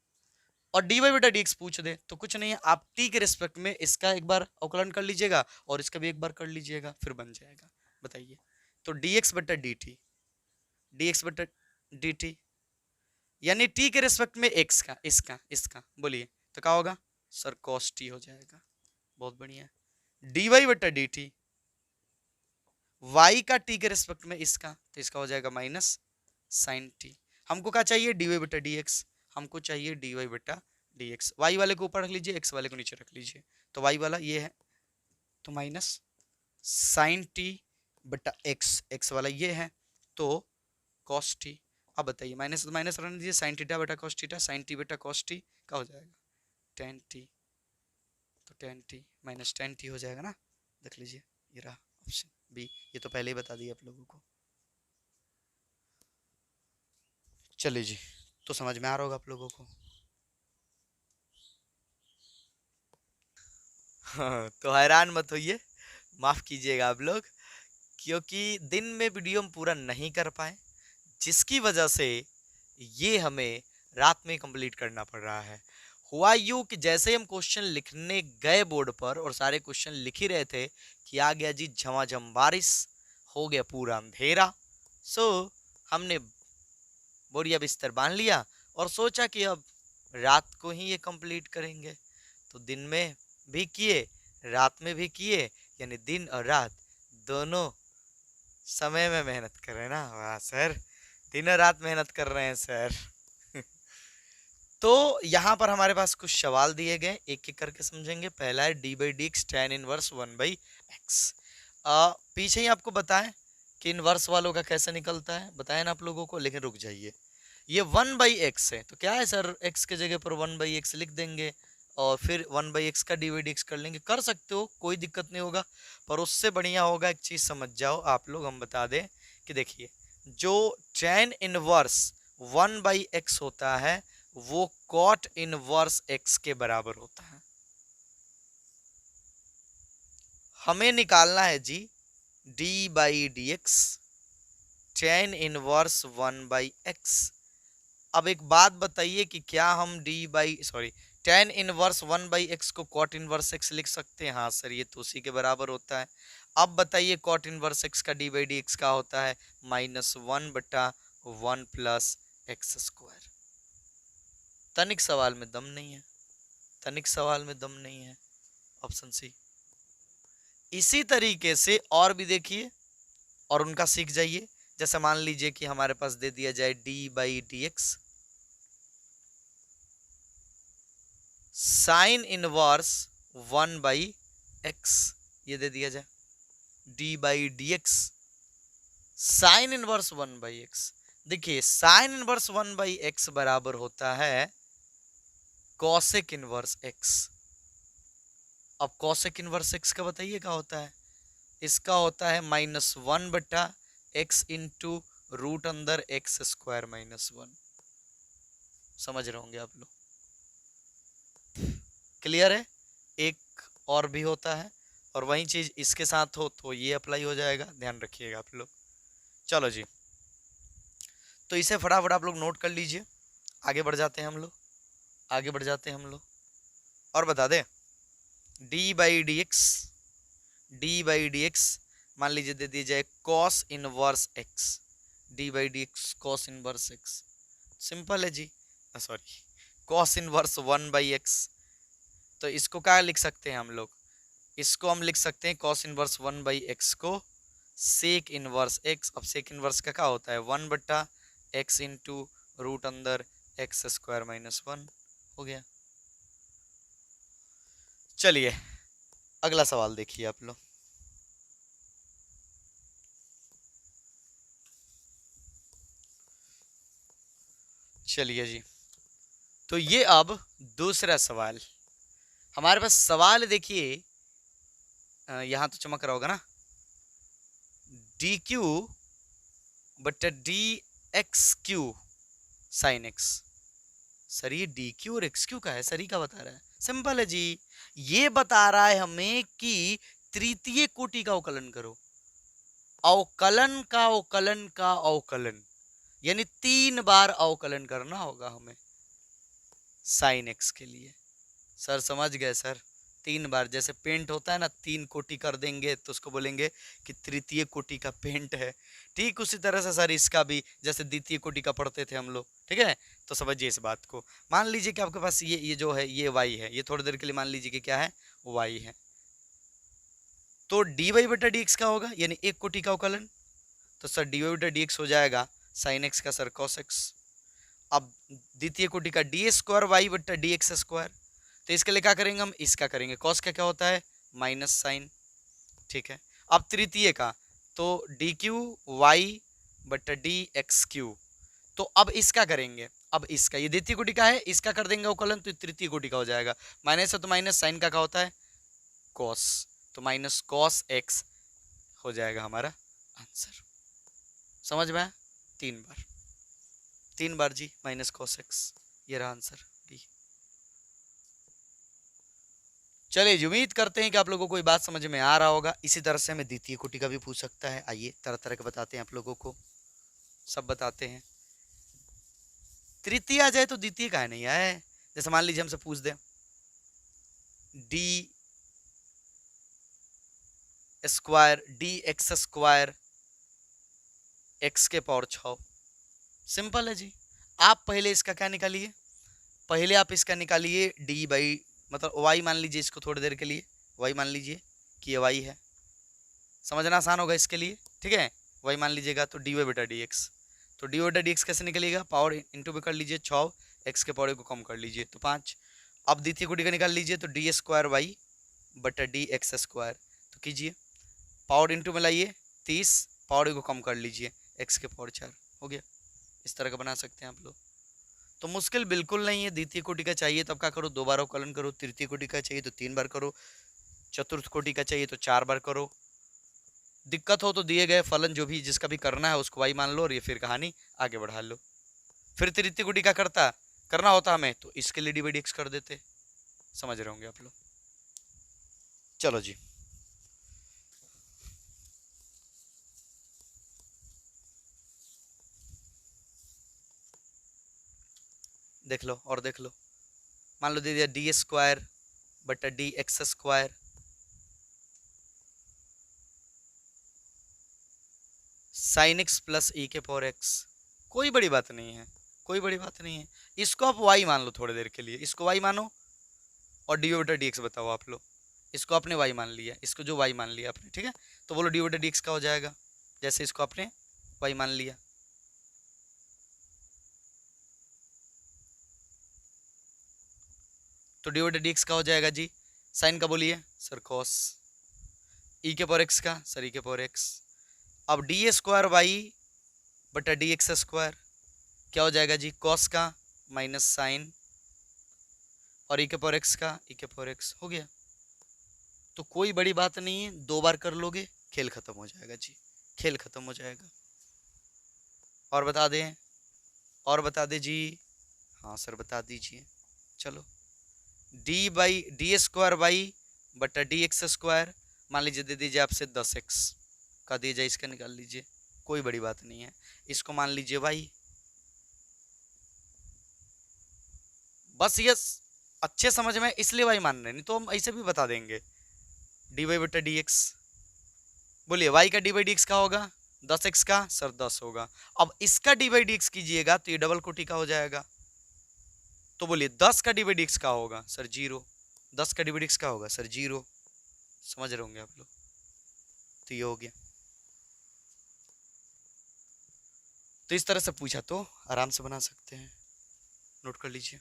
और dy बटा dx पूछ दे तो कुछ नहीं है, आप t के रिस्पेक्ट में इसका एक बार अवकलन कर लीजिएगा और इसका भी एक बार कर लीजिएगा, फिर बन जाएगा। बताइए, तो dx बटा dt, dx बटा dt यानी t के रिस्पेक्ट में x का, इसका इसका बोलिए तो क्या होगा सर, cos t हो जाएगा। बहुत बढ़िया। dy बटा dt, y का t के रिस्पेक्ट में इसका, तो इसका हो जाएगा माइनस साइन t। हमको क्या चाहिए, dy बटा dx, हमको चाहिए dy बटा dx। y वाले को ऊपर रख लीजिए, x वाले को नीचे रख लीजिए, तो y वाला ये है, तो माइनस साइन t बटा x, x वाला ये है तो cos t। अब बताइए, माइनस तो माइनस रहने दीजिए, साइन थीटा बटा cos थीटा, साइन t बटा cos t क्या हो जाएगा, tan t, तो tan t minus tan t हो जाएगा ना। देख लीजिए, ये रहा ऑप्शन बी, ये तो पहले ही बता दिया आप लोगों को। चलिए जी, तो समझ में आ रहा होगा आप लोगों को। हाँ, तो हैरान मत होइए, माफ कीजिएगा आप लोग, क्योंकि दिन में वीडियो हम पूरा नहीं कर पाए, जिसकी वजह से ये हमें रात में कंप्लीट करना पड़ रहा है। हुआ यूं कि जैसे ही हम क्वेश्चन लिखने गए बोर्ड पर और सारे क्वेश्चन लिख ही रहे थे कि आ गया जी झमाझम बारिश, हो गया पूरा अंधेरा। सो हमने बोरिया बिस्तर बांध लिया और सोचा कि अब रात को ही ये कंप्लीट करेंगे। तो दिन में भी किए, रात में भी किए, यानी दिन और रात दोनों समय में मेहनत कर रहे हैं ना। वाह सर, दिन और रात मेहनत कर रहे हैं सर। तो यहाँ पर हमारे पास कुछ सवाल दिए गए, एक एक करके समझेंगे। पहला है d by d x tan inverse 1/x। पीछे ही आपको बताएं कि इनवर्स वालों का कैसे निकलता है, बताएं ना आप लोगों को, लेकिन रुक जाइए। ये 1/x है तो क्या है सर, x के जगह पर 1/x लिख देंगे और फिर 1/x का डी कर लेंगे, कर सकते हो, कोई दिक्कत नहीं होगा। पर उससे बढ़िया होगा एक चीज समझ जाओ आप लोग, हम बता दें कि देखिए, जो tan इनवर्स 1/x होता है वो cot इनवर्स x के बराबर होता है। हमें निकालना है जी d/dx tan इनवर्स 1/x। अब एक बात बताइए कि क्या हम tan इनवर्स 1/x को cot इनवर्स x लिख सकते हैं? हाँ सर, ये तो उसी के बराबर होता है। अब बताइए cot इनवर्स x का d/dx का होता है -1/1 प्लस एक्स स्क्वायर। तनिक सवाल में दम नहीं है, तनिक सवाल में दम नहीं है, ऑप्शन सी। इसी तरीके से और भी देखिए और उनका सीख जाइए। जैसे मान लीजिए कि हमारे पास दे दिया जाए d/dx साइन इनवर्स 1/x, ये दे दिया जाए d/dx साइन इनवर्स 1/x। देखिए साइन इनवर्स 1/x बराबर होता है कॉसेक इनवर्स x। अब कॉसेक इनवर्स x का बताइए क्या होता है, इसका होता है -1/x इंटू रूट अंदर एक्स स्क्वायर -1। समझ रहे होंगे आप लोग, क्लियर है। एक और भी होता है और वही चीज इसके साथ हो तो ये अप्लाई हो जाएगा, ध्यान रखिएगा आप लोग। चलो जी, तो इसे फटाफट आप लोग नोट कर लीजिए, आगे बढ़ जाते हैं हम लोग, आगे बढ़ जाते हैं हम लोग। और बता दें d/dx मान लीजिए दे दिया जाए cos inverse x, d/dx cos inverse x, simple है जी। सॉरी, cos इनवर्स 1/x, तो इसको क्या लिख सकते हैं हम लोग, इसको हम लिख सकते हैं cos इनवर्स 1/x को सेक इनवर्स x। अब सेक इनवर्स का क्या होता है 1/x इंटू रूट अंदर एक्स स्क्वायर -1 हो गया। चलिए अगला सवाल देखिए आप लोग। चलिए जी, तो ये अब दूसरा सवाल हमारे पास सवाल देखिए, यहां तो चमक रहा होगा ना, dq बटा dx³ साइन x। सर ये dq और xq का है सर, ही का बता रहा है, सिंपल है जी। ये बता रहा है हमें कि तृतीय कोटि का अवकलन करो, अवकलन का अवकलन का अवकलन, यानी 3 बार अवकलन करना होगा हमें साइन एक्स के लिए। सर समझ गए सर, 3 बार, जैसे पेंट होता है ना, 3 कोटि कर देंगे तो उसको बोलेंगे कि तृतीय कोटि का पेंट है। ठीक उसी तरह से सर इसका भी, जैसे द्वितीय कोटि का पढ़ते थे हम लोग, ठीक है। तो समझिए इस बात को। मान लीजिए कि आपके पास ये जो है ये y है, ये थोड़ी देर के लिए मान लीजिए कि क्या है, y है। तो dy बटा dx का होगा, यानी 1 कोटि का अवकलन। तो सर dy बटा dx हो जाएगा साइन एक्स का सर कॉस एक्स। अब द्वितीय कोटि का डी स्क्वायर वाई बट्टा डी एक्स स्क्वायर, तो इसके लिए क्या करेंगे हम, इसका करेंगे, कॉस का क्या होता है माइनस साइन, ठीक है। अब तृतीय का तो डी क्यू वाई बट्टा डी एक्स क्यू, तो अब इसका करेंगे, अब इसका, ये द्वितीय कोटि का है, इसका कर देंगे अवकलन, तो तृतीय कोटि का हो जाएगा। माइनस है तो माइनस, साइन का क्या होता है कॉस, तो माइनस कॉस एक्स हो जाएगा हमारा आंसर। समझ में आया? 3 बार जी माइनस कॉस एक्स, ये रहा आंसर डी। चलिए जी, उम्मीद करते हैं कि आप लोगों को कोई बात समझ में आ रहा होगा। इसी तरह से हमें द्वितीय कोटि का भी पूछ सकता है। आइए तरह तरह के बताते हैं आप लोगों को, सब बताते हैं। तृतीय आ जाए तो द्वितीय का नहीं आए। जैसे मान लीजिए हमसे पूछ दे d square d x square x के पावर 6, सिंपल है जी। आप पहले इसका क्या निकालिए, पहले आप इसका निकालिए डी बाई, मतलब वाई मान लीजिए इसको थोड़ी देर के लिए, वाई मान लीजिए कि ये वाई है, समझना आसान होगा इसके लिए, ठीक है। वाई मान लीजिएगा तो डी वाई बटा डी एक्स, तो डी वाई बटा डी एक्स कैसे निकलेगा, पावर इंटू में कर लीजिए 6, एक्स के पावर को कम कर लीजिए तो 5। अब द्वितीय कोटि का निकाल लीजिए, तो डी स्क्वायर वाई बटा डी एक्स स्क्वायर, तो कीजिए पावर इंटू में लाइए 30, पावर को कम कर लीजिए, एक्स के पावर 4 हो गया। इस तरह का बना सकते हैं आप लोग। तो मुश्किल बिल्कुल नहीं है। द्वितीय कोटि का चाहिए तो अब क्या करो, 2 बार अवकलन करो। तृतीय कोटि का चाहिए तो 3 बार करो। चतुर्थ कोटि का चाहिए तो 4 बार करो। दिक्कत हो तो दिए गए फलन जो भी जिसका भी करना है उसको वाई मान लो और ये फिर कहानी आगे बढ़ा लो। फिर तृतीय कोटि का करना होता हमें तो इसके लिए डी बाई डी एक्स कर देते। समझ रहे होंगे आप लोग। चलो जी, देख लो और देख लो। मान लो दे दिया डी स्क्वायर बटा d x square sine x plus e के पावर एक्स। कोई बड़ी बात नहीं है, कोई बड़ी बात नहीं है। इसको आप वाई मान लो थोड़ी देर के लिए, इसको वाई मानो और डी बटा डी एक्स बताओ आप लोग। इसको आपने वाई मान लिया, इसको जो वाई मान लिया आपने, ठीक है, तो बोलो डी बटा डी एक्स का हो जाएगा। जैसे इसको आपने वाई मान लिया, तो डी बटा डी एक्स का हो जाएगा जी। साइन का बोलिए सर कॉस, ई के पावर एक्स का सर ई के पावर एक्स। अब डी स्क्वायर वाई बटा डी एक्स स्क्वायर क्या हो जाएगा जी, कॉस का माइनस साइन और ई के पावर एक्स का ई के पावर एक्स हो गया। तो कोई बड़ी बात नहीं है, 2 बार कर लोगे खेल खत्म हो जाएगा जी, खेल खत्म हो जाएगा। और बता दें, और बता दे जी, हाँ सर बता दीजिए। चलो d by d square y बटा डी एक्स स्क्वायर, मान लीजिए दे दीजिए आपसे 10x का दिया जाए, इसका निकाल लीजिए, कोई बड़ी बात नहीं है। इसको मान लीजिए वाई, बस ये अच्छे समझ में इसलिए वाई मान रहे, नहीं तो हम ऐसे भी बता देंगे डी वाई बटा डी एक्स। बोलिए वाई का डी बाई डी एक्स का होगा 10x का सर 10 होगा। अब इसका डी बाई डी एक्स कीजिएगा तो ये डबल कोटि का हो जाएगा। तो बोलिए 10 का डी बाई डी एक्स का होगा सर 0, 10 का डी बाई डी एक्स का होगा सर 0। समझ रहे होंगे आप लोग। तो ये हो गया। तो इस तरह से पूछा तो आराम से बना सकते हैं, नोट कर लीजिए।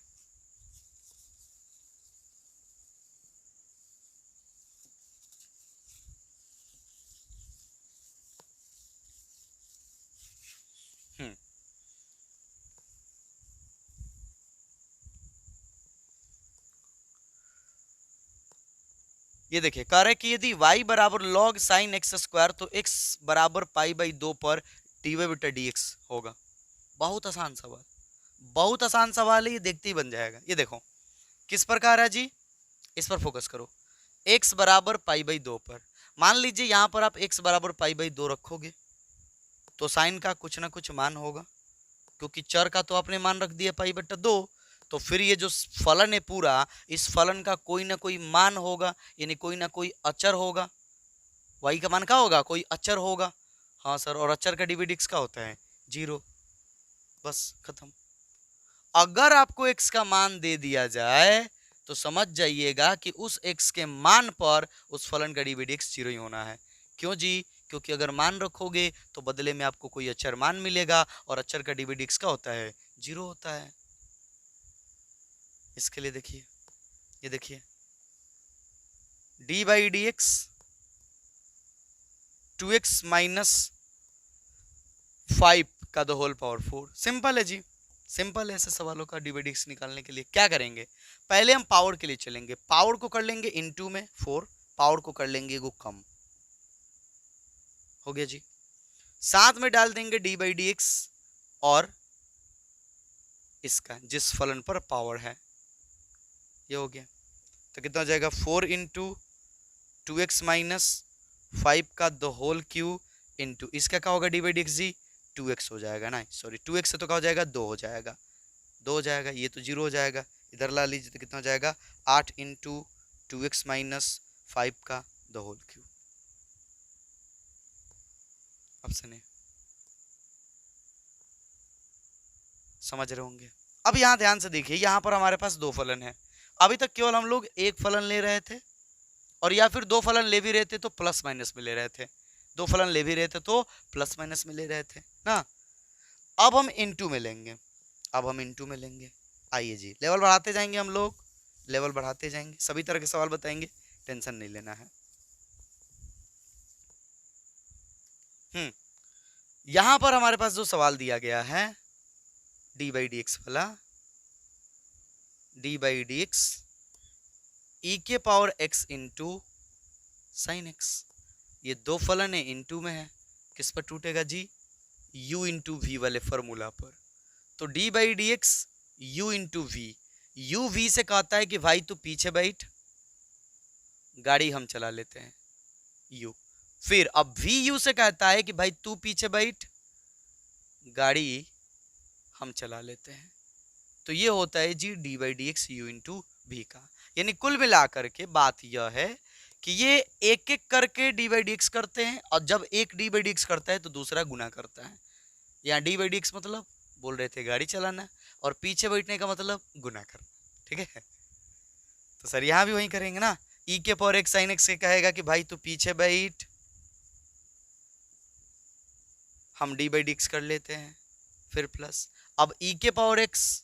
ये देखिए कह रहे कि यदि y बराबर log साइन एक्स स्क्वायर तो x बराबर पाई बाई 2 पर डी वाई बटा डी एक्स होगा। बहुत आसान सवाल, बहुत आसान सवाल है, ये देखते ही बन जाएगा। ये देखो किस प्रकार है जी, इस पर फोकस करो। x बराबर पाई बाई 2 पर, मान लीजिए यहाँ पर आप x बराबर π/2 रखोगे तो साइन का कुछ ना कुछ मान होगा, क्योंकि चर का तो आपने मान रख दिया π/2, तो फिर ये जो फलन है पूरा, इस फलन का कोई ना कोई मान होगा, यानी कोई ना कोई अचर होगा। y का मान क्या होगा? कोई अचर होगा। हाँ सर, और अचर का dv/dx क्या होता है? 0। बस खत्म। अगर आपको x का मान दे दिया जाए तो समझ जाइएगा कि उस x के मान पर उस फलन का dv/dx 0 ही होना है। क्यों जी? क्योंकि अगर मान रखोगे तो बदले में आपको कोई अचर मान मिलेगा, और अचर का dv/dx क्या होता है? 0 होता है। इसके लिए देखिए, ये देखिए d/dx 2x माइनस 5 का द होल पावर 4। सिंपल है जी, सिंपल है। ऐसे सवालों का dv/dx निकालने के लिए क्या करेंगे? पहले हम पावर के लिए चलेंगे, पावर को कर लेंगे इनटू में 4, पावर को कर लेंगे वो कम, हो गया जी। साथ में डाल देंगे d/dx और इसका जिस फलन पर पावर है, ये हो गया। तो कितना हो जाएगा? 4 इंटू 2x माइनस 5 का द होल क्यूब इंटू इसका क्या होगा dv/dx जी? 2x हो जाएगा ना, सॉरी 2x से तो क्या हो जाएगा? 2 हो जाएगा, 2 हो जाएगा, ये तो 0 हो जाएगा। इधर ला लीजिए तो कितना हो जाएगा? 8 इंटू 2x माइनस 5 का the whole cube. Option A. समझ रहे होंगे। अब यहाँ ध्यान से देखिए, यहाँ पर हमारे पास दो फलन है। अभी तक केवल हम लोग एक फलन ले रहे थे, और या फिर दो फलन ले भी रहे थे तो प्लस माइनस में ले रहे थे, दो फलन ले भी रहे थे तो प्लस माइनस में ले रहे थे ना। अब हम इनटू में लेंगे, अब हम इनटू में लेंगे। आइए जी, लेवल बढ़ाते जाएंगे हम लोग, लेवल बढ़ाते जाएंगे, सभी तरह के सवाल बताएंगे, टेंशन नहीं लेना है। यहां पर हमारे पास जो सवाल दिया गया है d/dx वाला, d/dx e के power x into sine x, ये दो फलन है, इनटू में है, किस पर टूटेगा जी? u इंटू वी वाले फॉर्मूला पर। तो d/dx u into v, u v से कहता है कि भाई तू पीछे बैठ, गाड़ी हम चला लेते हैं, u। फिर अब v u से कहता है कि भाई तू पीछे बैठ, गाड़ी हम चला लेते हैं। तो ये होता है जी d/dx u इंटू वी का। यानी कुल मिलाकर के बात यह है कि ये एक एक करके d/dx करते हैं, और जब एक d/dx करता है तो दूसरा गुना करता है। यहाँ d/dx मतलब बोल रहे थे गाड़ी चलाना, और पीछे बैठने का मतलब गुना करना, ठीक है। तो सर यहाँ भी वही करेंगे ना, e के पावर x sin x के कहेगा कि भाई तू पीछे बैठ, हम d/dx कर लेते हैं, फिर प्लस, अब e के पावर x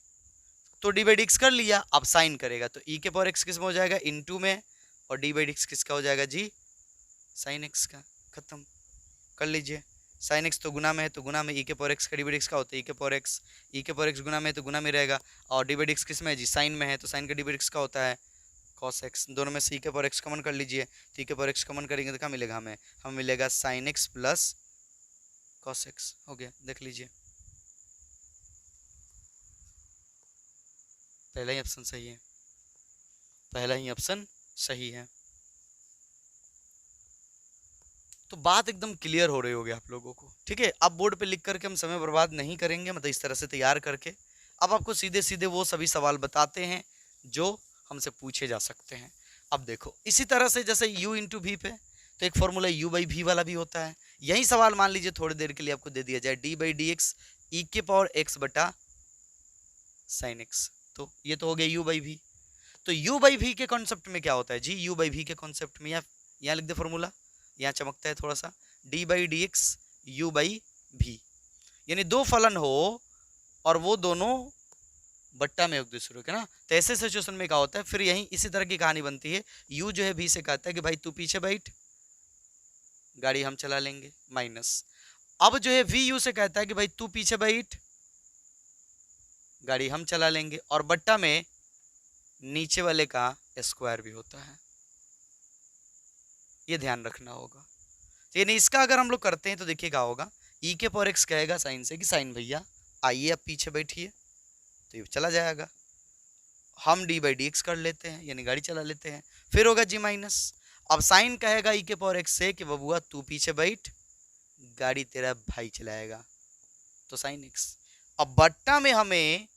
तो d/dx कर लिया, अब साइन करेगा तो e के पावर x किस में हो जाएगा? इनटू में, और d/dx किसका हो जाएगा जी? साइन x का। खत्म कर लीजिए, साइन x तो गुना में है तो गुना में, e के पावर x का d/dx का होता है e के पावर x, e के पावर x गुना में है तो गुना में रहेगा, और d/dx किस में है जी? साइन में है, तो साइन का d/dx का होता है cos x। दोनों में से e के पावर x कॉमन कर लीजिए, तो e के पावर x कॉमन करेंगे तो क्या मिलेगा हमें? हमें मिलेगा sine x plus cos x। हो गया, देख लीजिए, पहला ही ऑप्शन सही है, पहला ही ऑप्शन सही है। तो बात एकदम क्लियर हो रही होगी आप लोगों को, ठीक है। अब बोर्ड पे लिख करके हम समय बर्बाद नहीं करेंगे, मतलब इस तरह से तैयार करके अब आपको सीधे सीधे वो सभी सवाल बताते हैं जो हमसे पूछे जा सकते हैं। अब देखो, इसी तरह से जैसे u इंटू वी पे तो एक फॉर्मूला u/v वाला भी होता है। यही सवाल मान लीजिए थोड़ी देर के लिए आपको दे दिया जाए, d/dx e के पावर x बटा साइन x, तो ये तो हो गया u/v। तो u/v के कॉन्सेप्ट में क्या होता है जी? u/v के कॉन्सेप्ट में यहाँ लिख दे फॉर्मूला, यहाँ चमकता है थोड़ा सा, d/dx u/v, यानी दो फलन हो और वो दोनों बट्टा में एक दूसरे के ना, तो ऐसे सिचुएशन में क्या होता है, फिर यही इसी तरह की कहानी बनती है। u जो है v से कहता है कि भाई तू पीछे बैठ, गाड़ी हम चला लेंगे, माइनस, अब जो है v u से कहता है कि भाई तू पीछे बैठ, गाड़ी हम चला लेंगे, और बट्टा में नीचे वाले का स्क्वायर भी होता है, ये ध्यान रखना होगा। यानी इसका अगर हम लोग करते हैं तो देखिए क्या होगा, e के पावर x कहेगा साइन से कि साइन भैया आइए अब पीछे बैठिए, तो ये चला जाएगा, हम d/dx कर लेते हैं, यानी गाड़ी चला लेते हैं, फिर होगा g माइनस, अब साइन कहेगा ई के पावर एक्स से कि बबुआ तू पीछे बैठ, गाड़ी तेरा भाई चलाएगा, तो साइन एक्स। अब बट्टा में हमें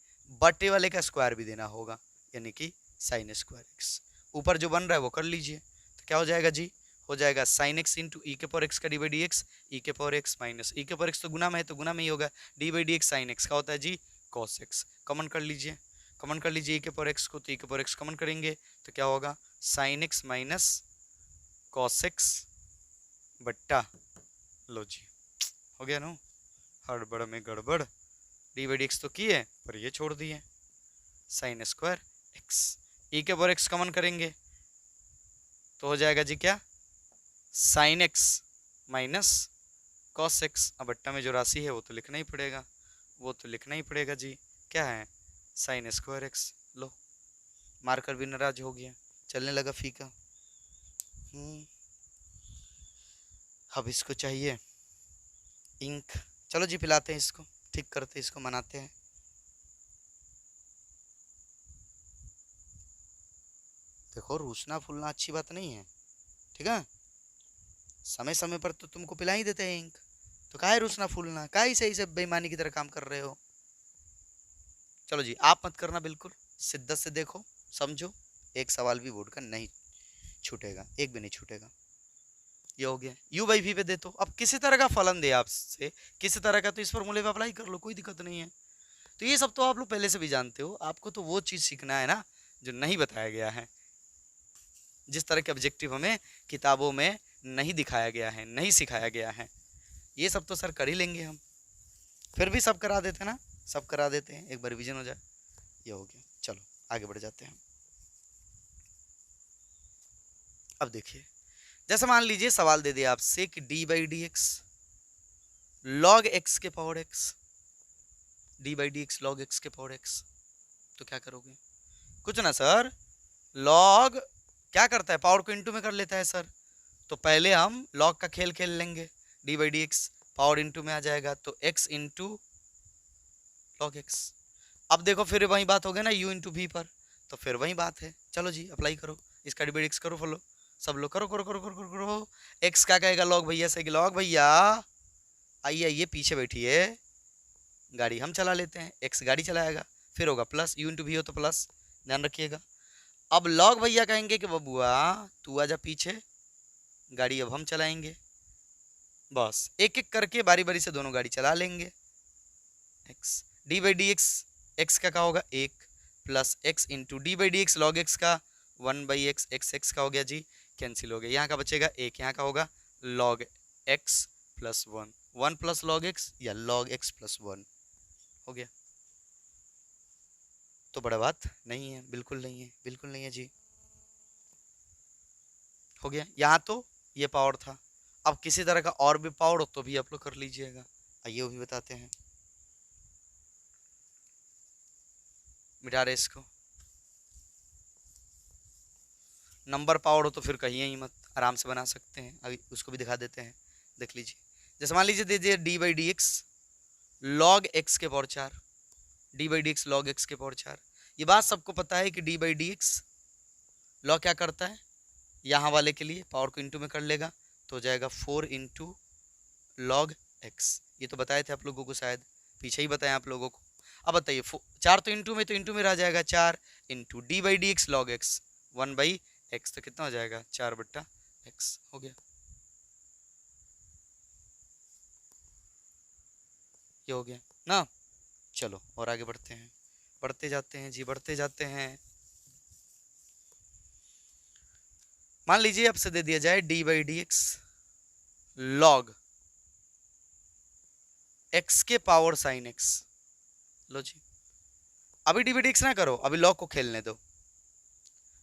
बट्टे वाले का स्क्वायर भी देना होगा, यानी कि साइन स्क्वायर एक्स। ऊपर जो बन रहा है वो कर लीजिए, तो क्या हो जाएगा जी, हो जाएगा साइन एक्स इंटू ई के पावर एक्स का d by d x, e के पावर एक्स माइनस ई के पावर एक्स तो गुना में है तो गुना में ही होगा, d by d x sine x का होता है जी कॉस एक्स। कॉमन कर लीजिए, कॉमन कर लीजिए ई के पावर एक्स को, तो ई के पावर एक्स कॉमन करेंगे तो क्या होगा, sine x minus cos x बट्टा, लो जी हो गया ना, हड़बड़ में गड़बड़, डी बाई डी एक्स तो किए पर ये छोड़ दिए, साइन स्क्वायर एक्स, ई के पावर एक्स कॉमन करेंगे तो हो जाएगा जी क्या, sine x minus cos x. अब बट्टा में जो राशि है वो तो लिखना ही पड़ेगा, वो तो लिखना ही पड़ेगा जी, क्या है, साइन स्क्वायर एक्स। लो मार्कर भी नाराज हो गया, चलने लगा फीका। अब इसको चाहिए इंक, चलो जी पिलाते हैं इसको, ठीक करते हैं इसको, मनाते हैं। देखो रूसना फूलना अच्छी बात नहीं है, ठीक है, समय समय पर तो तुमको पिला ही देते हैं इंक, तो काहे रूसना फूलना, काहे सही से बेईमानी की तरह काम कर रहे हो। चलो जी आप मत करना, बिल्कुल शिद्दत से देखो समझो, एक सवाल भी बोर्ड का नहीं छूटेगा, एक भी नहीं छूटेगा। ये हो गया, यू बाई वी पे दे, तो अब किसी तरह का फलन दे आपसे, किसी तरह का, तो इस फॉर्मूले पे अप्लाई कर लो, कोई दिक्कत नहीं है। तो ये सब तो आप लोग पहले से भी जानते हो, आपको तो वो चीज़ सीखना है ना जो नहीं बताया गया है, जिस तरह के ऑब्जेक्टिव हमें किताबों में नहीं दिखाया गया है, नहीं सिखाया गया है, ये सब तो सर कर ही लेंगे हम, फिर भी सब करा देते हैं ना, सब करा देते हैं, एक बार रिविजन हो जाए। ये हो गया, चलो आगे बढ़ जाते हैं। अब देखिए, जैसे मान लीजिए सवाल दे दिया आपसे कि d by d x log x के power x, d by d x log x के पावर एक्स, तो क्या करोगे, कुछ ना सर, लॉग क्या करता है, पावर को इंटू में कर लेता है सर, तो पहले हम लॉग का खेल खेल लेंगे, D by d x power into में आ जाएगा तो एक्स इंटू लॉग एक्स। अब देखो फिर वही बात हो गई ना यू इंटू वी पर, तो फिर वही बात है, चलो जी अप्लाई करो, इसका डी बाई डी एक्स करो, फॉलो सब लोग करो करो करो करो करो करो। एक्स क्या कहेगा, लॉग भैया से, लॉग भैया आइए आइए पीछे बैठिए, गाड़ी हम चला लेते हैं, एक्स गाड़ी चलाएगा, फिर होगा प्लस, यू इंटू वी हो तो प्लस, ध्यान रखिएगा। अब लॉग भैया कहेंगे कि बबुआ तू आजा पीछे, गाड़ी अब हम चलाएंगे, बस एक एक करके बारी बारी से दोनों गाड़ी चला लेंगे। X d by d x, x का होगा एक, plus x into d by d x log x का one by x, x x का हो गया जी कैंसिल हो गया, यहाँ का बचेगा एक, यहाँ का होगा log x plus one, one plus log x या लॉग एक्स प्लस वन हो गया। तो बड़ा बात नहीं है, बिल्कुल नहीं है, बिल्कुल नहीं है जी, हो गया। यहाँ तो ये पावर था, अब किसी तरह का और भी पावर हो तो भी आप लोग कर लीजिएगा, आइए वो भी बताते हैं। मिटा रहे इसको, नंबर पावर हो तो फिर कहिए ही मत, आराम से बना सकते हैं, अभी उसको भी दिखा देते हैं, देख लीजिए। जैसे मान लीजिए दे दिए d by d x log x के power 4, d by d x log x के पावर 4, ये बात सबको पता है कि d by d x log क्या करता है, यहाँ वाले के लिए पावर को इंटू में कर लेगा तो हो जाएगा 4 इंटू लॉग एक्स, ये तो बताए थे आप लोगों को, शायद पीछे ही बताया आप लोगों को। अब बताइए 4 तो इंटू में रह जाएगा, 4 into d by d x log x 1 by x, तो कितना हो जाएगा 4 बट्टा एक्स, हो गया, ये हो गया ना। चलो और आगे बढ़ते हैं, बढ़ते जाते हैं जी, बढ़ते जाते हैं। मान लीजिए आपसे दे दिया जाए d by d x log x के पावर साइन एक्स, लो जी अभी डी बाई डी एक्स ना करो, अभी लॉग को खेलने दो,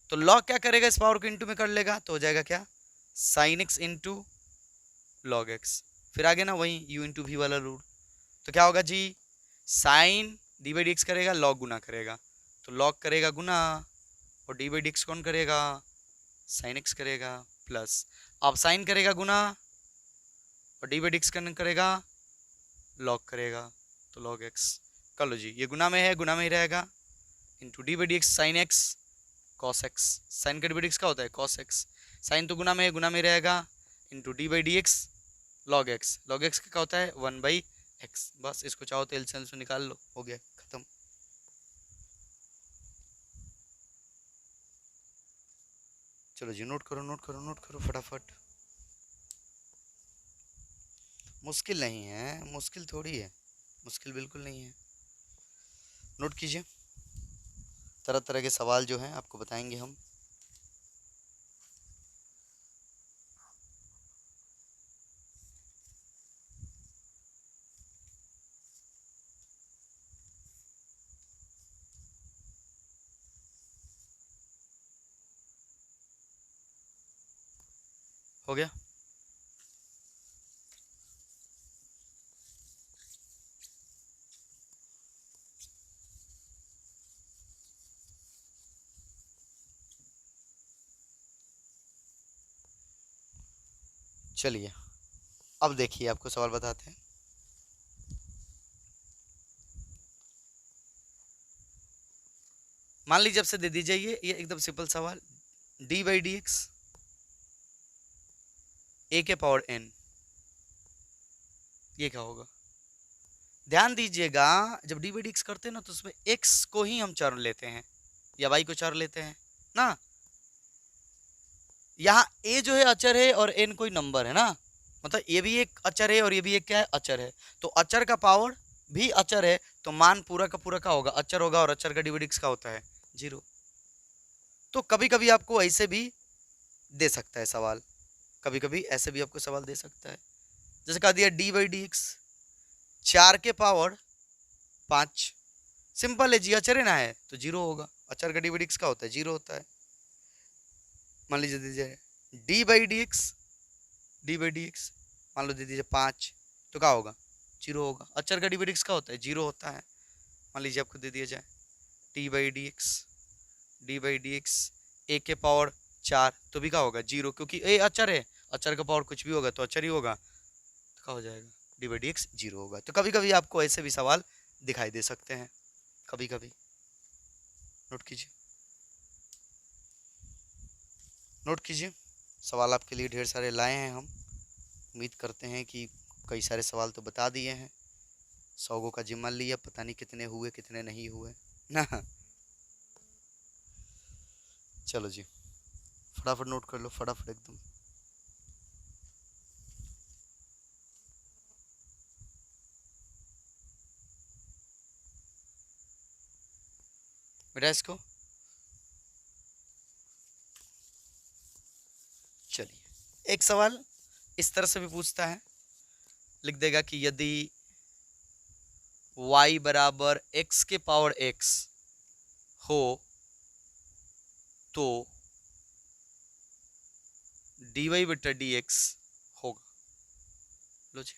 तो लॉग क्या करेगा, इस पावर को इंटू में कर लेगा तो हो जाएगा क्या, sine x into log x, फिर आगे ना वही यू इंटू वी वाला रूल, तो क्या होगा जी, sine d by d x करेगा लॉग गुना करेगा, तो लॉग करेगा गुना और डी बाई डी एक्स कौन करेगा, साइन एक्स करेगा, प्लस अब साइन करेगा गुना और डी बाई डी एक्स करेगा लॉग करेगा, तो लॉग एक्स कर लो जी, ये गुना में है, गुना में ही रहेगा, into d by d x sine x cos x, sine का डी बाई डी एक्स क्या होता है कॉस एक्स, साइन तो गुना में रहेगा, into d by d x log x का क्या होता है 1/x। बस इसको चाहो तो एलसीएम से निकाल लो, हो गया खत्म। चलो जी नोट करो फटाफट। मुश्किल नहीं है, मुश्किल थोड़ी है, मुश्किल बिल्कुल नहीं है। नोट कीजिए, तरह तरह के सवाल जो हैं आपको बताएंगे हम। हो गया। चलिए अब देखिए आपको सवाल बताते हैं। मान लीजिए जब से दे दीजिए ये एकदम सिंपल सवाल, D by d x a के पावर एन, ये क्या होगा? ध्यान दीजिएगा जब डी बाई डी एक्स करते हैं ना तो उसमें एक्स को ही हम चर लेते हैं या वाई को चर लेते हैं ना। यहाँ ए जो है अचर है और एन कोई नंबर है ना, मतलब ये भी एक अचर है और ये भी एक क्या है अचर है, तो अचर का पावर भी अचर है, तो मान पूरा का पूरा का होगा अचर होगा, और अचर का डी बाई डी एक्स का होता है 0। तो कभी कभी आपको ऐसे भी दे सकता है सवाल, कभी कभी ऐसे भी आपको सवाल दे सकता है। जैसे कह दिया डी बाई डी एक्स 4 के पावर 5, सिंपल है जी, अचर है ना है तो 0 होगा, अचर का डी बाई डी एक्स का होता है 0 होता है। मान लीजिए दीजिए डी बाई डी एक्स मान लो दे दीजिए 5, तो क्या होगा 0 होगा, अचर का डी बाई डी एक्स का होता है 0 होता है। मान लीजिए आपको दे दिया जाए d by d x a के पावर 4, तो भी क्या होगा 0, क्योंकि ए अचर है, अचर का पावर कुछ भी होगा तो अचर ही होगा, तो क्या हो जाएगा डी बाई डी एक्स 0 होगा। तो कभी कभी आपको ऐसे भी सवाल दिखाई दे सकते हैं, कभी कभी नोट कीजिए, नोट कीजिए। सवाल आपके लिए ढेर सारे लाए हैं हम, उम्मीद करते हैं कि कई सारे सवाल तो बता दिए हैं, 100 का जिम्मा लिया, पता नहीं कितने हुए कितने नहीं हुए ना। चलो जी फटाफट नोट कर लो, फटाफट एकदम। बेटा इसको चलिए, एक सवाल इस तरह से भी पूछता है, लिख देगा कि यदि y बराबर x के पावर x हो तो dy बटा dx होगा। लो जी,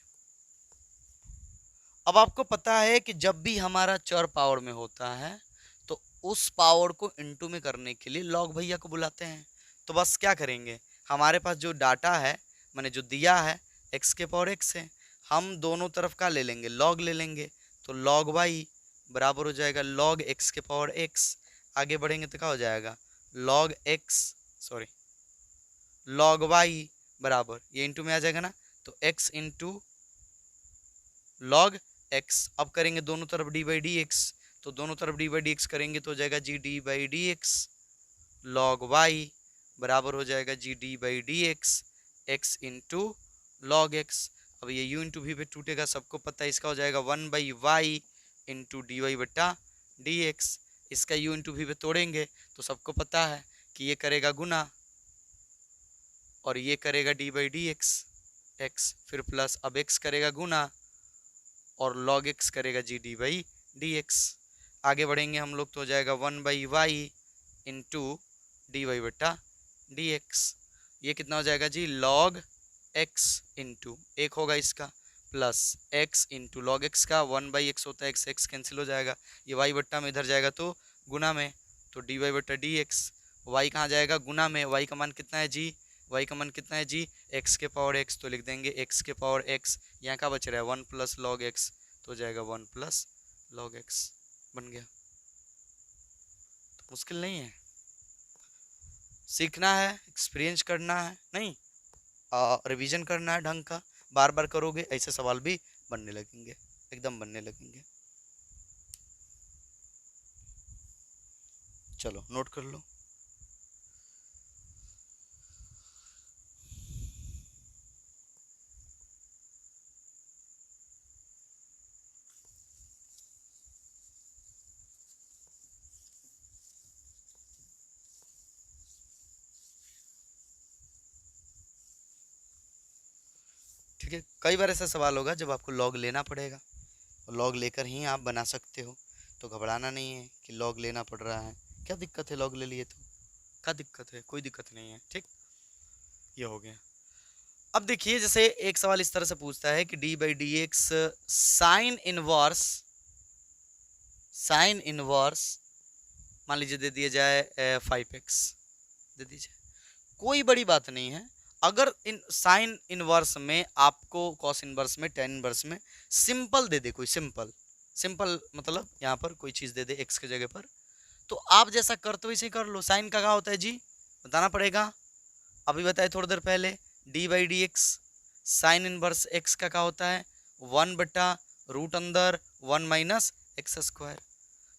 अब आपको पता है कि जब भी हमारा चर पावर में होता है तो उस पावर को इनटू में करने के लिए लॉग भैया को बुलाते हैं। तो बस क्या करेंगे, हमारे पास जो डाटा है मैंने जो दिया है x के पावर x है, हम दोनों तरफ का ले लेंगे लॉग ले लेंगे, तो लॉग y बराबर हो जाएगा लॉग x के पावर x। आगे बढ़ेंगे तो क्या हो जाएगा log x sorry log y बराबर ये इंटू में आ जाएगा ना, तो x इंटू लॉग x। अब करेंगे दोनों तरफ डी बाई डी एक्स, तो दोनों तरफ डी बाई डी एक्स करेंगे तो हो जाएगा जी d by d x log y बराबर हो जाएगा जी d by d x x into log x. अब ये u इंटू वी पे टूटेगा, सबको पता है, इसका हो जाएगा 1/y इंटू डी वाई बटा डी एक्स। इसका u इंटू वी पे तोड़ेंगे तो सबको पता है कि ये करेगा गुना और ये करेगा D by d x x, फिर प्लस अब x करेगा गुना और log x करेगा जी डी बाई डी एक्स। आगे बढ़ेंगे हम लोग तो हो जाएगा 1/y इंटू डी वाई बटा डी एक्स। ये कितना हो जाएगा जी log x इंटू एक होगा इसका plus x into log x का 1/x होता है, x कैंसिल हो जाएगा, ये y बट्टा में इधर जाएगा तो गुना में, तो डी वाई बटा डी एक्स। वाई कहाँ जाएगा गुना में, y का मान कितना है जी, y का मान कितना है जी x के पावर x, तो लिख देंगे x के पावर x। यहाँ का बच रहा है 1 प्लस लॉग एक्स, तो हो जाएगा 1 प्लस लॉग एक्स, बन गया। तो मुश्किल नहीं है, सीखना है, एक्सपीरियंस करना है, नहीं रिवीजन करना है ढंग का। बार बार करोगे ऐसे सवाल भी बनने लगेंगे, एकदम बनने लगेंगे। चलो नोट कर लो। ठीक है, कई बार ऐसा सवाल होगा जब आपको लॉग लेना पड़ेगा, और लॉग लेकर ही आप बना सकते हो, तो घबराना नहीं है कि लॉग लेना पड़ रहा है। क्या दिक्कत है, लॉग ले लिए तो क्या दिक्कत है, कोई दिक्कत नहीं है। ठीक, ये हो गया। अब देखिए, जैसे एक सवाल इस तरह से पूछता है कि d by d x sine inverse मान लीजिए दे दिया जाए 5x दे दीजिए, कोई बड़ी बात नहीं है। अगर इन साइन इनवर्स में आपको कॉस इनवर्स में टेन इनवर्स में सिंपल दे दे, कोई सिंपल सिंपल मतलब यहाँ पर कोई चीज दे दे एक्स के जगह पर, तो आप जैसा कर तो वैसे कर लो। साइन का क्या होता है जी, बताना पड़ेगा, अभी बताए थोड़ी देर पहले। D by d x sine inverse x का क्या होता है, 1/√1 - x²।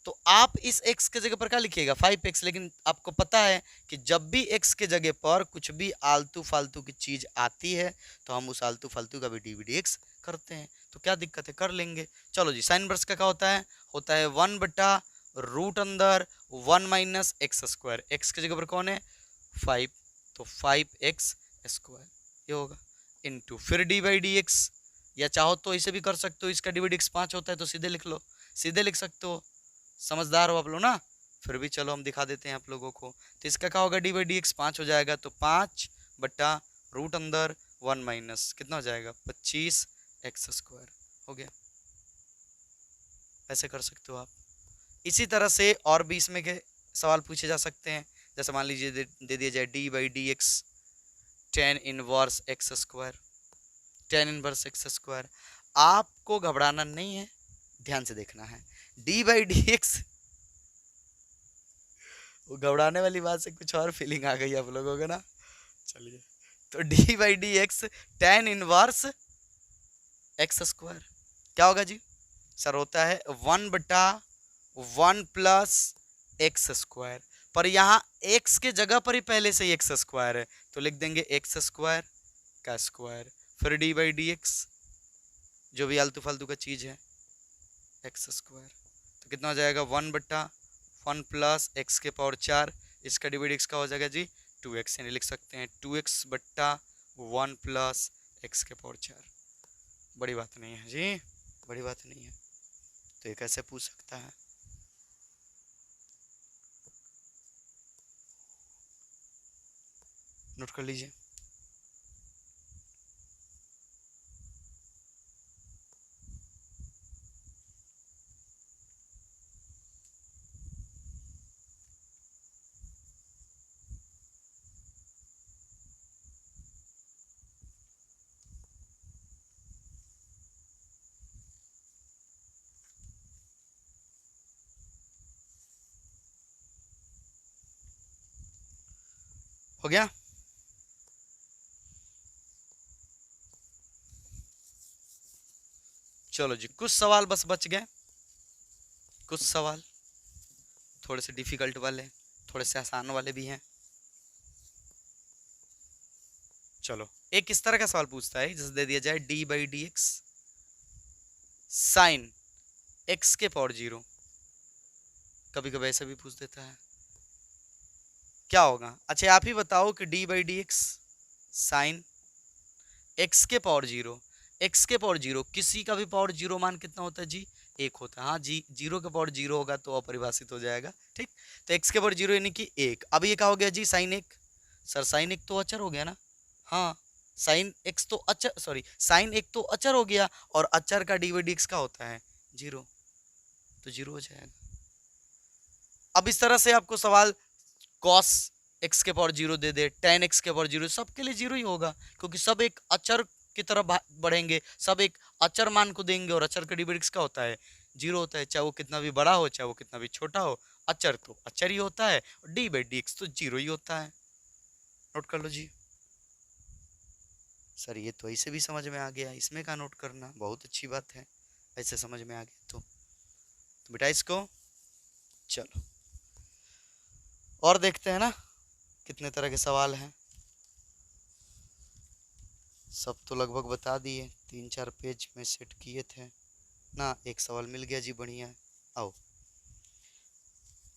तो आप इस x के जगह पर क्या लिखिएगा, 5x। लेकिन आपको पता है कि जब भी x के जगह पर कुछ भी आलतू फालतू की चीज आती है तो हम उस आलतू फालतू का भी डी डी एक्स करते हैं, तो क्या दिक्कत है, कर लेंगे। चलो जी, साइन इनवर्स का क्या होता है 1/√1 - x²। x की जगह पर कौन है, 5, तो 5x², ये होगा इनटू फिर डी बाई डी एक्स, या चाहो तो इसे भी कर सकते हो, इसका डी बाई डी एक्स 5 होता है तो सीधे लिख लो, सीधे लिख सकते हो, समझदार हो आप लोग ना। फिर भी चलो हम दिखा देते हैं आप लोगों को। तो इसका क्या होगा, डी बाई डी एक्स 5 हो जाएगा, तो 5/√1 माइनस कितना हो जाएगा, 25x² हो गया। ऐसे कर सकते हो आप। इसी तरह से और भी इसमें के सवाल पूछे जा सकते हैं। जैसे मान लीजिए दे दिया जाए d by d x tan−1x²। आपको घबराना नहीं है, ध्यान से देखना है। डी बाई डी एक्स, वो घबराने वाली बात से कुछ और फीलिंग आ गई आप लोगों को ना। चलिए, तो d by d x tan−1x² क्या होगा जी सर, होता है 1/1 + x²। पर यहाँ x के जगह पर ही पहले से ही x² है, तो लिख देंगे x² का स्क्वायर, फिर डी बाई डी एक्स जो भी आलतू फालतू का चीज है x², तो कितना हो जाएगा 1/1 + x⁴। इसका डी बाई डी एक्स का हो जाएगा जी 2x, यानी लिख सकते हैं 2x/1 + x⁴। बड़ी बात नहीं है जी, बड़ी बात नहीं है, तो ये कैसे पूछ सकता है। नोट कर लीजिए। हो गया, चलो जी, कुछ सवाल बस बच गए, कुछ सवाल थोड़े से डिफिकल्ट वाले, थोड़े से आसान वाले भी हैं। चलो, एक इस तरह का सवाल पूछता है, जैसे दे दिया जाए d by d x sine x⁴0। कभी कभी ऐसा भी पूछ देता है, क्या होगा। अच्छा, आप ही बताओ कि d by d x sine x⁴0 किसी का भी पावर 0 मान कितना होता है जी, 1 होता है। हाँ जी, 0 का पावर 0 होगा तो अपरिभाषित हो जाएगा। ठीक, तो x⁴0 यानी कि 1। अब ये क्या हो गया जी, साइन 1। सर साइन 1 तो अचर हो गया ना, हाँ साइन x तो अचर, सॉरी साइन 1 तो अचर हो गया, और अचर का डी बाई डी एक्स का होता है 0, तो 0 हो जाएगा। अब इस तरह से आपको सवाल कॉस x⁴0 दे दे, tan x⁴0, सबके लिए 0 ही होगा, क्योंकि सब एक अचर की तरफ बढ़ेंगे, सब एक अचर मान को देंगे, और अचर का डी बाई डी एक्स का होता है 0 होता है, चाहे वो कितना भी बड़ा हो, चाहे वो कितना भी छोटा हो, अचर तो अचर ही होता है, और डी बाई डी एक्स तो 0 ही होता है। नोट कर लो जी। सर ये तो ऐसे भी समझ में आ गया, इसमें क्या नोट करना, बहुत अच्छी बात है, ऐसे समझ में आ गया तो बेटा इसको चलो और देखते हैं ना कितने तरह के सवाल हैं। सब तो लगभग बता दिए, 3-4 पेज में सेट किए थे ना। एक सवाल मिल गया जी, बढ़िया है। आओ,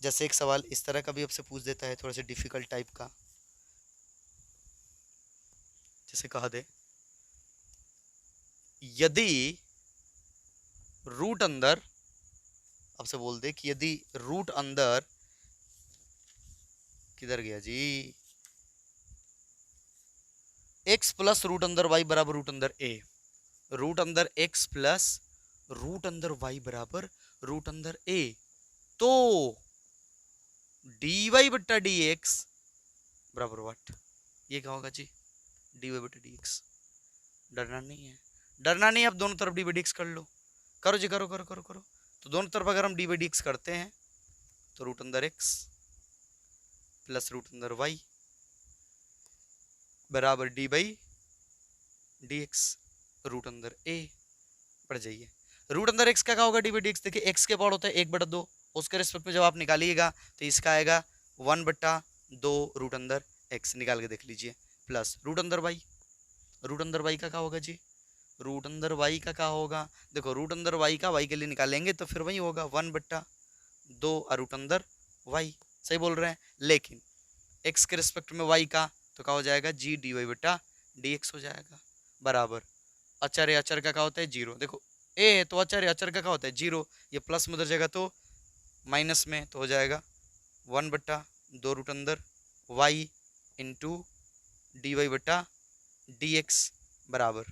जैसे एक सवाल इस तरह का भी आपसे पूछ देता है, थोड़ा सा डिफिकल्ट टाइप का। जैसे कहा दे, यदि रूट अंदर, आपसे बोल दे कि यदि रूट अंदर, किधर गया जी, x प्लस रूट अंदर y बराबर रूट अंदर a, रूट अंदर x प्लस रूट अंदर y बराबर रूट अंदर a, तो dy बट्टा dx बराबर व्हाट, ये क्या होगा जी, dy बट्टा dx। डरना नहीं है, डरना नहीं, आप दोनों तरफ dy by dx कर लो, करो जी, करो करो करो करो। तो दोनों तरफ अगर हम dy by dx करते हैं तो रूट अंदर x प्लस रूट अंदर y बराबर d by d x root अंदर a। पढ़ जाइए, रूट अंदर x का क्या होगा, डी बाई डी एक्स। देखिए x के पावर होता है 1/2, उसके रिस्पेक्ट में जब आप निकालिएगा तो इसका आएगा 1/2 रूट अंदर x, निकाल के देख लीजिए, प्लस रूट अंदर y, रूट अंदर y का क्या होगा जी, रूट अंदर y का क्या होगा, देखो रूट अंदर y का y के लिए निकालेंगे तो फिर वही होगा 1/2 रूट अंदर y, सही बोल रहे हैं। लेकिन x के रिस्पेक्ट में y का तो क्या हो जाएगा जी, डी वाई बटा डी एक्स हो जाएगा, बराबर अचर है, अचर का क्या होता है जीरो, देखो ए है तो अचर है, अचर का क्या होता है जीरो, ये प्लस में उधर जाएगा तो माइनस में, तो हो जाएगा 1/2 रूट अंदर वाई इंटू डी वाई बटा डी एक्स बराबर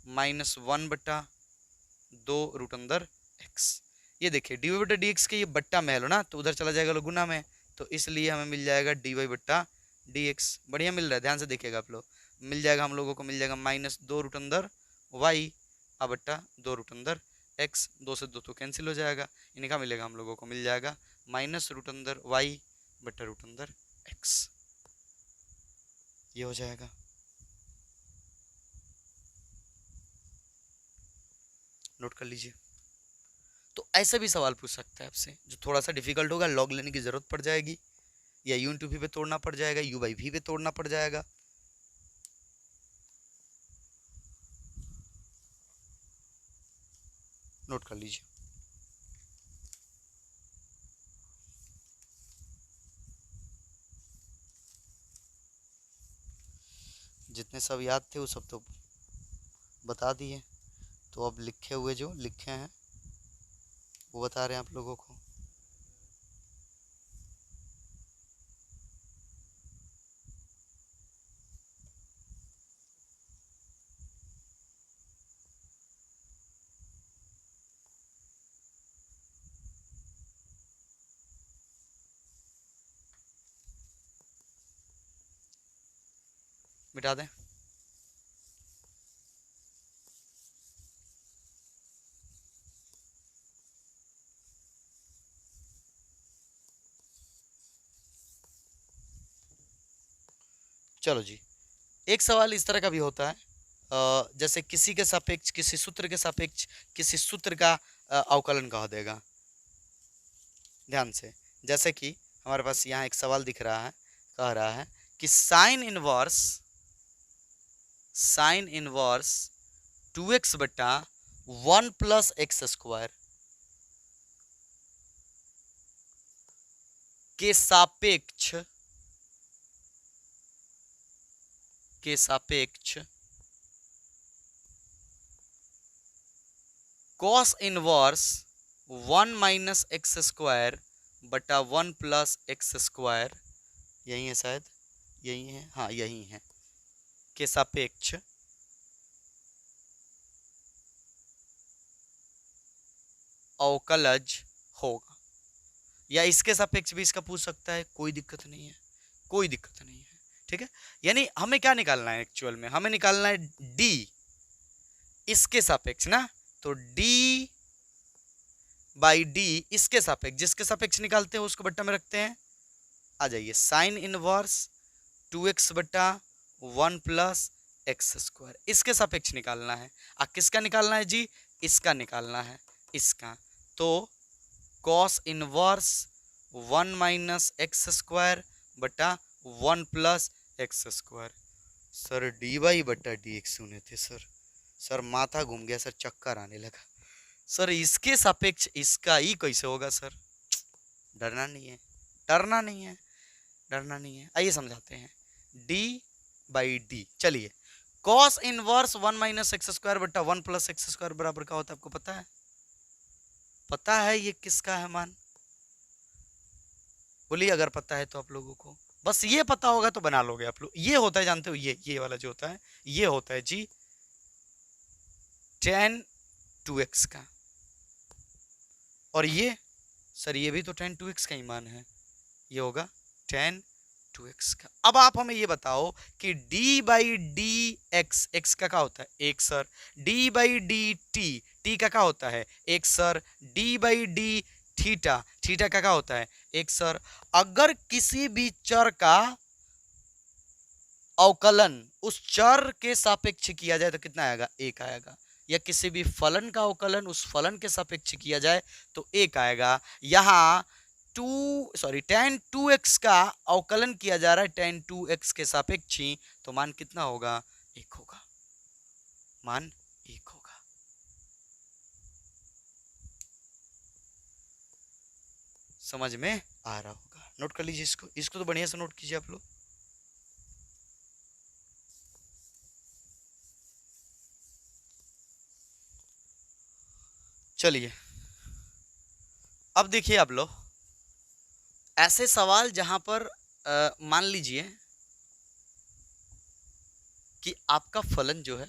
-1/2 रूट अंदर एक्स। ये देखिए डी वाई बटा डी एक्स के ये बट्टा में है ना, तो उधर चला जाएगा गुना में, तो इसलिए हमें मिल जाएगा डी वाई बट्टा डी एक्स, बढ़िया मिल रहा है, ध्यान से देखिएगा आप लोग, मिल जाएगा हम लोगों को, मिल जाएगा -2 रूट अंदर वाई बट्टा 2 रूट अंदर एक्स, 2 से 2 तो कैंसिल हो जाएगा, इनका मिलेगा हम लोगों को, मिल जाएगा माइनस रूट अंदर वाई बट्टा रूट अंदर एक्स, ये हो जाएगा। नोट कर लीजिए। तो ऐसे भी सवाल पूछ सकता है आपसे, जो थोड़ा सा डिफिकल्ट होगा, लॉग लेने की जरूरत पड़ जाएगी, या यू इंटू वी पे तोड़ना पड़ जाएगा, यू बाई वी पे तोड़ना पड़ जाएगा। नोट कर लीजिए। जितने सब याद थे वो सब तो बता दिए, तो अब लिखे हुए जो लिखे हैं वो बता रहे हैं आप लोगों को। मिटा दें, चलो जी। एक सवाल इस तरह का भी होता है, जैसे किसी के सापेक्ष, किसी सूत्र के सापेक्ष किसी सूत्र का अवकलन कह देगा। ध्यान से, जैसे कि हमारे पास यहाँ एक सवाल दिख रहा है, कह रहा है कि साइन इनवर्स 2x बटा 1 प्लस एक्स स्क्वायर के सापेक्ष cos inverse 1 minus x square बटा 1 प्लस एक्स स्क्वायर, यही है शायद, यही है, हाँ यही है, के सापेक्ष अवकलज होगा, या इसके सापेक्ष भी इसका पूछ सकता है, कोई दिक्कत नहीं है, कोई दिक्कत नहीं है, ठीक है। यानी हमें क्या निकालना है, एक्चुअल में हमें निकालना है डी इसके सापेक्ष ना, तो डी बाई डी इसके सापेक्ष, जिसके सापेक्ष निकालते हैं उसको बट्टा में रखते हैं, आ जाइए साइन इनवर्स 2x बटा 1 प्लस एक्स स्क्वायर, इसके सापेक्ष निकालना है। किसका निकालना है जी? इसका निकालना है, इसका। तो cos inverse 1 minus x square बटा 1 plus x square. Sir d y बटा डी एक्स सुने थे सर माथा घूम गया सर, चक्कर आने लगा सर। इसके सापेक्ष इसका ही कैसे होगा सर? डरना नहीं है, डरना नहीं है, डरना नहीं है। आइए समझाते हैं। डी बाई डी, चलिए cos inverse 1 minus x square बटा 1 प्लस एक्स स्क्वायर बराबर का होता है, आपको पता है? पता है ये किसका है मान? बोलिए अगर पता है तो आप लोगों को। बस ये पता होगा तो बना लोगे आप लोग। ये होता है, जानते हो, ये वाला जो होता है, ये होता है जी tan 2x का। और ये सर ये भी तो tan 2x का ही मान है, ये होगा tan 2x का। अब आप हमें ये बताओ कि d by d x, x का क्या होता है? एक sir. d by D T, T का क्या होता है? एक sir. d by D theta, theta का क्या होता है? एक सर। अगर किसी भी चर का अवकलन उस चर के सापेक्ष किया जाए तो कितना आएगा? एक आएगा। या किसी भी फलन का अवकलन उस फलन के सापेक्ष किया जाए तो एक आएगा। यहां tan 2x का अवकलन किया जा रहा है tan 2x के सापेक्षी, तो मान कितना होगा? एक होगा, मान एक होगा। समझ में आ रहा होगा? नोट कर लीजिए इसको, इसको तो बढ़िया से नोट कीजिए आप लोग। चलिए अब देखिए आप लोग, ऐसे सवाल जहां पर मान लीजिए कि आपका फलन जो है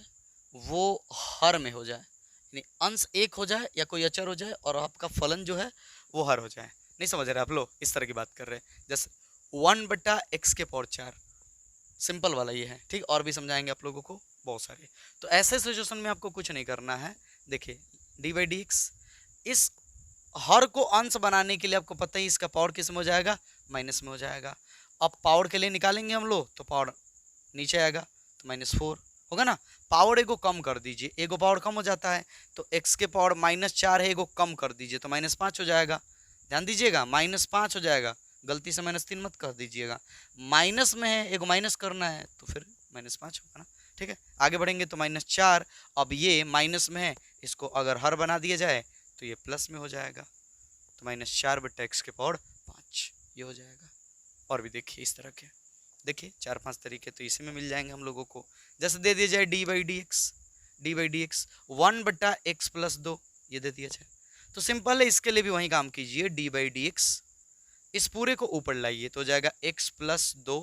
वो हर में हो जाए, यानी अंश एक हो जाए या कोई अचर हो जाए और आपका फलन जो है वो हर हो जाए। नहीं समझ रहे आप लोग? इस तरह की बात कर रहे हैं, जैसे 1 बटा एक्स के पावर 4, सिंपल वाला ये है, ठीक। और भी समझाएंगे आप लोगों को बहुत सारे। तो ऐसे सिचुएशन में आपको कुछ नहीं करना है। देखिए डी बाई डी एक्स, इस हर को अंश बनाने के लिए आपको पता ही इसका पावर किस में हो जाएगा? माइनस में हो जाएगा। अब पावर के लिए निकालेंगे हम लोग तो पावर नीचे आएगा, तो -4 होगा ना। पावर एगो कम कर दीजिए, एगो पावर कम हो जाता है, तो x के पावर -4 है, एगो कम कर दीजिए तो -5 हो जाएगा। ध्यान दीजिएगा, -5 हो जाएगा, गलती से -3 मत कर दीजिएगा। माइनस में है, एगो माइनस करना है तो फिर -5 होगा ना, ठीक है। आगे बढ़ेंगे तो -4, अब ये माइनस में है, इसको अगर हर बना दिया जाए तो ये प्लस में हो जाएगा, तो -4 बटा एक्स के पावर 5 ये हो जाएगा। और भी देखिए इस तरह के, देखिए 4-5 तरीके तो इसी में मिल जाएंगे हम लोगों को। जैसे दे दिया जाए डी बाई डी एक्स 1 बटा एक्स प्लस 2, ये दे दिया जाए तो सिंपल है। इसके लिए भी वही काम कीजिए, डी बाई डी एक्स, इस पूरे को ऊपर लाइए तो हो जाएगा x प्लस 2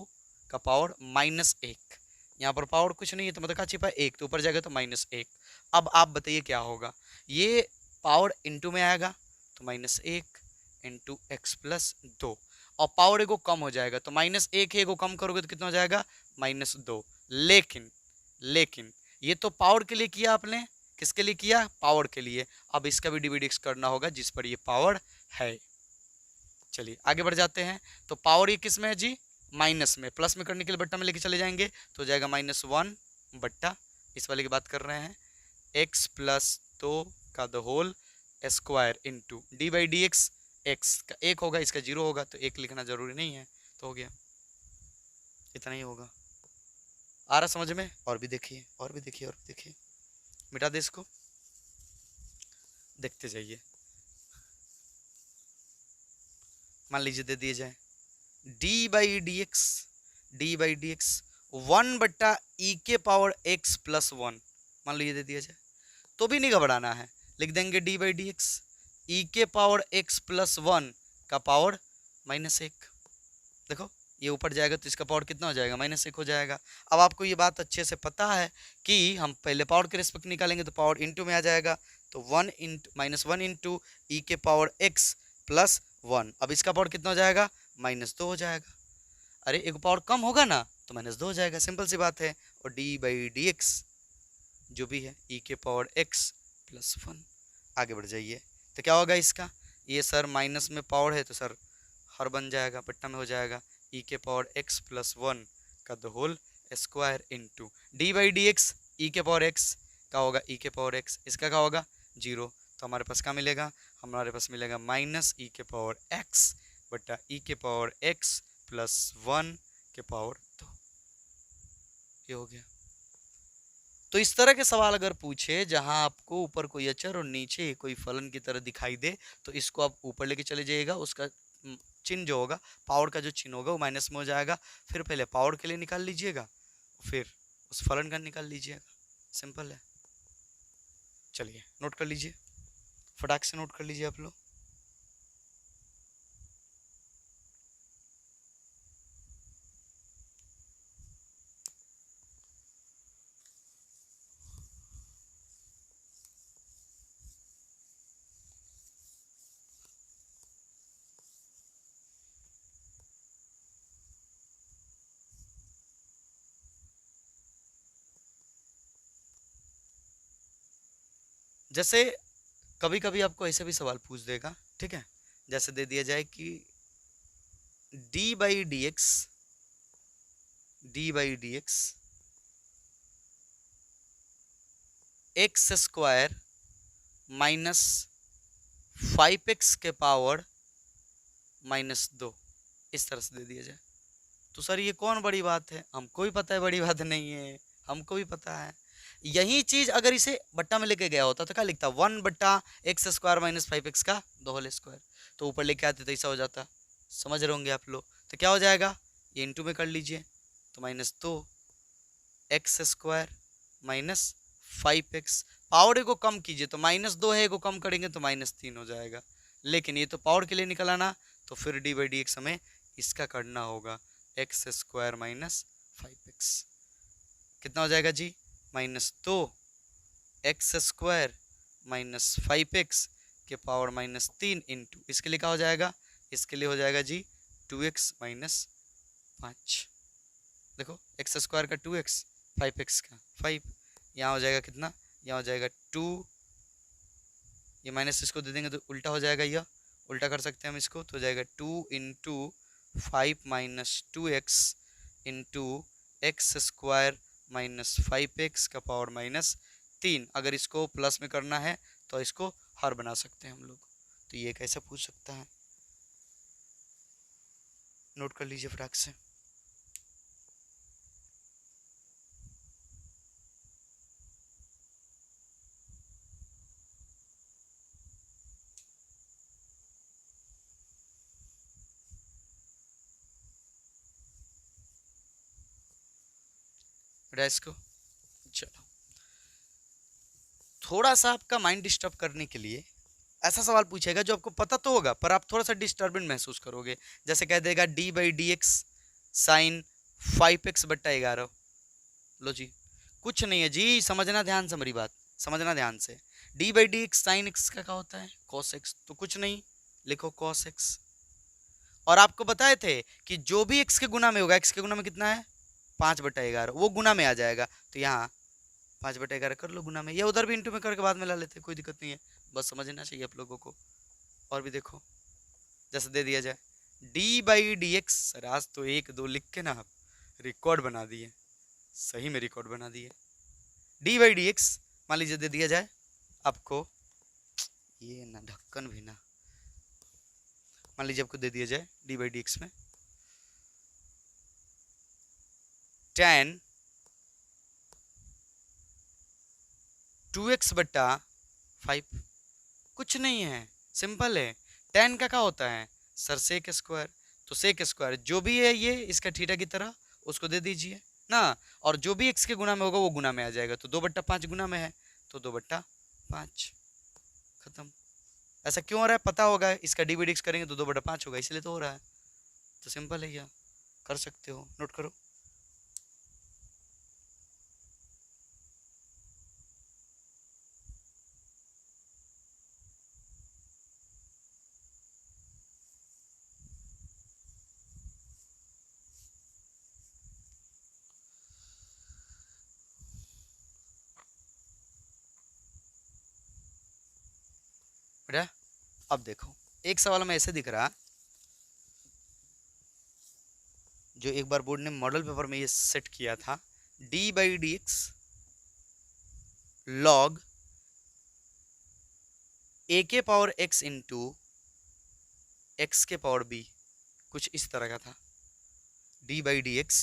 का पावर -1। यहाँ पर पावर कुछ नहीं है तो मतलब क्या छिपा है? 1, तो ऊपर जाएगा तो -1। अब आप बताइए क्या होगा? ये पावर इंटू में आएगा तो -1 इंटू एक्स प्लस 2, और पावर एगो कम हो जाएगा तो -1 है, एगो कम करोगे तो कितना हो जाएगा? -2। लेकिन ये तो पावर के लिए किया आपने, किसके लिए किया? पावर के लिए। अब इसका भी डिविडेक्स करना होगा जिस पर ये पावर है। चलिए आगे बढ़ जाते हैं। तो पावर ये किस में है जी? माइनस में। प्लस में करने के लिए बट्टा में लेके चले जाएंगे तो हो जाएगा -1 बट्टा, इस वाले की बात कर रहे हैं, x प्लस 2 का the whole square into d by d x, x का 1 होगा, इसका 0 होगा तो 1 लिखना जरूरी नहीं है, तो हो गया, इतना ही होगा। आ रहा समझ में? और भी देखिए, और भी देखिए, और भी देखिए, मिटा दे इसको, देखते जाइए। मान लीजिए दे दिए जाए डी बाई डी एक्स 1 बट्टा ई के पावर x प्लस 1, मान लीजिए दे दिया जाए, तो भी नहीं घबराना है, लिख देंगे D by d x e के पावर x प्लस 1 का पावर -1। देखो ये ऊपर जाएगा तो इसका पावर कितना हो जाएगा? -1 हो जाएगा। अब आपको ये बात अच्छे से पता है कि हम पहले पावर के रिस्पेक्ट निकालेंगे तो पावर इंटू में आ जाएगा, तो -1 इंटू ई के पावर x प्लस 1, अब इसका पावर कितना हो जाएगा? -2 हो जाएगा। अरे एक पावर कम होगा ना तो -2 हो जाएगा, सिंपल सी बात है। और डी बाई डी एक्स जो भी है ई के पावर x प्लस 1, आगे बढ़ जाइए तो क्या होगा इसका? ये सर माइनस में पावर है तो सर हर बन जाएगा, बट्टा में हो जाएगा, ई के पावर x प्लस 1 का the whole square into d by d x e के पावर एक्स का होगा ई के पावर एक्स, इसका क्या होगा 0, तो हमारे पास क्या मिलेगा, हमारे पास मिलेगा माइनस ई के पावर एक्स बटा ई के पावर एक्स प्लस 1 के पावर 2। ये हो गया। तो इस तरह के सवाल अगर पूछे जहां आपको ऊपर कोई अचर और नीचे कोई फलन की तरह दिखाई दे, तो इसको आप ऊपर लेके चले जाइएगा, उसका चिन्ह जो होगा, पावर का जो चिन्ह होगा वो माइनस में हो जाएगा, फिर पहले पावर के लिए निकाल लीजिएगा, फिर उस फलन का निकाल लीजिएगा, सिंपल है। चलिए नोट कर लीजिए, फटाक से नोट कर लीजिए आप लोग। जैसे कभी कभी आपको ऐसे भी सवाल पूछ देगा, ठीक है, जैसे दे दिया जाए कि d by d x x square minus 5x के पावर -2, इस तरह से दे दिया जाए, तो सर ये कौन बड़ी बात है, हमको भी पता है बड़ी बात नहीं है, हमको भी पता है। यही चीज अगर इसे बट्टा में लेके गया होता तो क्या लिखता, 1/x² माइनस 5x का द होल स्क्वायर, तो ऊपर लेके आते तो ऐसा हो जाता, समझ रहे होंगे आप लोग। तो क्या हो जाएगा, ये इंटू में कर लीजिए, तो -2x² माइनस 5x, पावर को कम कीजिए तो -2 है, को कम करेंगे तो -3 हो जाएगा, लेकिन ये तो पावर के लिए निकलाना, तो फिर डी बाई डी एक्स हमें इसका करना होगा x² माइनस 5x, कितना हो जाएगा जी, -2x² माइनस 5x के पावर -3 इंटू, इसके लिए क्या हो जाएगा, इसके लिए हो जाएगा जी 2x माइनस 5, देखो x² का 2x, 5x का 5, यहाँ हो जाएगा कितना, यहाँ हो जाएगा 2, ये माइनस इसको दे देंगे तो उल्टा हो जाएगा, यह उल्टा कर सकते हैं हम इसको, तो हो जाएगा 2 into 5 minus 2x into x² minus 5x का पावर -3, अगर इसको प्लस में करना है तो इसको हर बना सकते हैं हम लोग, तो ये कैसे पूछ सकता है, नोट कर लीजिए फटाक से। इसको चलो थोड़ा सा आपका माइंड डिस्टर्ब करने के लिए ऐसा सवाल पूछेगा जो आपको पता तो होगा पर आप थोड़ा सा डिस्टर्बेंट महसूस करोगे, जैसे कह देगा d by d x sine 5x/11, लो जी कुछ नहीं है जी, समझना ध्यान से मेरी बात, समझना ध्यान से, D by d x sine x का क्या होता है cos x, तो कुछ नहीं लिखो cos x, और आपको बताए थे कि जो भी x के गुना में होगा, x के गुना में कितना है 5/11, वो गुना में आ जाएगा, तो यहाँ 5/11 कर लो गुना में, या उधर भी इंटू में करके बाद में ला लेते, कोई दिक्कत नहीं है, बस समझना चाहिए आप लोगों को। और भी देखो जैसे दे दिया जाए d by d x, sir आज तो 1 2 लिख के ना आप रिकॉर्ड बना दिए, सही में रिकॉर्ड बना दिए, डी बाई डी एक्स मान लीजिए दे दिया जाए आपको, ये ना ढक्कन भी ना, मान लीजिए आपको दे दिया जाए डी बाई डी एक्स में tan 2x/5, कुछ नहीं है, सिंपल है, tan का क्या होता है सर सेक स्क्वायर, तो सेक स्क्वायर जो भी है ये इसका थीटा की तरह उसको दे दीजिए ना, और जो भी x के गुना में होगा वो गुना में आ जाएगा, तो 2/5 गुना में है तो 2/5, खत्म। ऐसा क्यों हो रहा है पता होगा, इसका डी/x करेंगे तो 2/5 होगा, इसलिए तो हो रहा है, तो सिंपल है, यह कर सकते हो, नोट करो। बेटा अब देखो एक सवाल में ऐसे दिख रहा, जो एक बार बोर्ड ने मॉडल पेपर में ये सेट किया था, d by d x log a के पावर एक्स इंटू एक्स के पावर बी, कुछ इस तरह का था। D by d x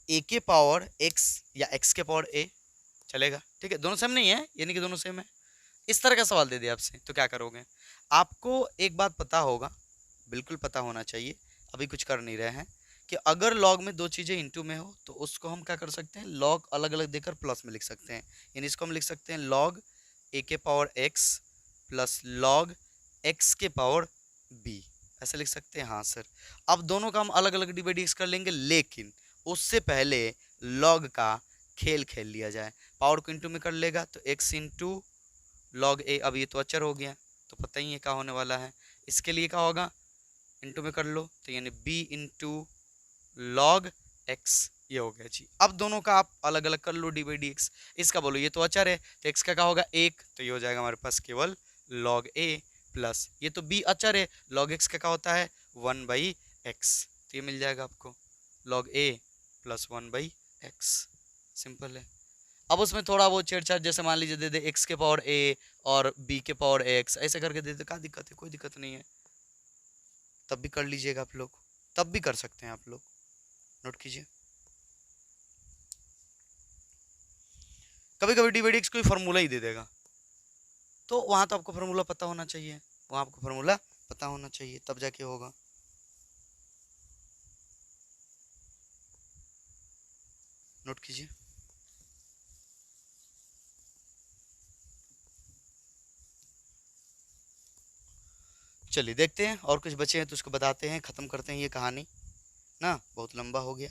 a के पावर एक्स या एक्स के पावर ए, चलेगा, ठीक है, दोनों सेम नहीं है, यानी कि दोनों सेम है। इस तरह का सवाल दे दिया आपसे, तो क्या करोगे? आपको एक बात पता होगा, बिल्कुल पता होना चाहिए, अभी कुछ कर नहीं रहे हैं, कि अगर लॉग में दो चीज़ें इंटू में हो तो उसको हम क्या कर सकते हैं, लॉग अलग अलग देकर प्लस में लिख सकते हैं। यानी इसको हम लिख सकते हैं लॉग ए के power x plus log x के पावर बी, ऐसे लिख सकते हैं। हाँ सर, अब दोनों का हम अलग अलग डिवाइड एक्स कर लेंगे, लेकिन उससे पहले लॉग का खेल खेल लिया जाए। पावर को इंटू में कर लेगा तो एक्स इंटू लॉग ए, अब ये तो अचर हो गया, तो पता ही है क्या होने वाला है। इसके लिए क्या होगा, इंटू में कर लो, तो यानी बी इंटू लॉग एक्स, ये हो गया जी। अब दोनों का आप अलग अलग कर लो डी बाई डी एक्स। इसका बोलो ये तो अचर है, तो एक्स का क्या होगा एक, तो ये हो जाएगा हमारे पास केवल लॉग ए प्लस, ये तो बी अचर है, लॉग एक्स का क्या होता है 1/x, तो ये मिल जाएगा आपको लॉग ए प्लस 1/x, सिंपल है। अब उसमें थोड़ा वो छेड़छाड़, जैसे मान लीजिए दे दे एक्स के पावर ए और बी के पावर एक्स, ऐसे करके दे दे, क्या दिक्कत है? कोई दिक्कत नहीं है, तब भी कर लीजिएगा आप लोग, तब भी कर सकते हैं आप लोग, नोट कीजिए। कभी कभी डिवाइड कोई फार्मूला ही दे देगा, तो वहां तो आपको फार्मूला पता होना चाहिए, वहां आपको फार्मूला पता होना चाहिए, तब जाके होगा। नोट कीजिए। चलिए देखते हैं, और कुछ बचे हैं तो उसको बताते हैं, खत्म करते हैं ये कहानी ना, बहुत लंबा हो गया।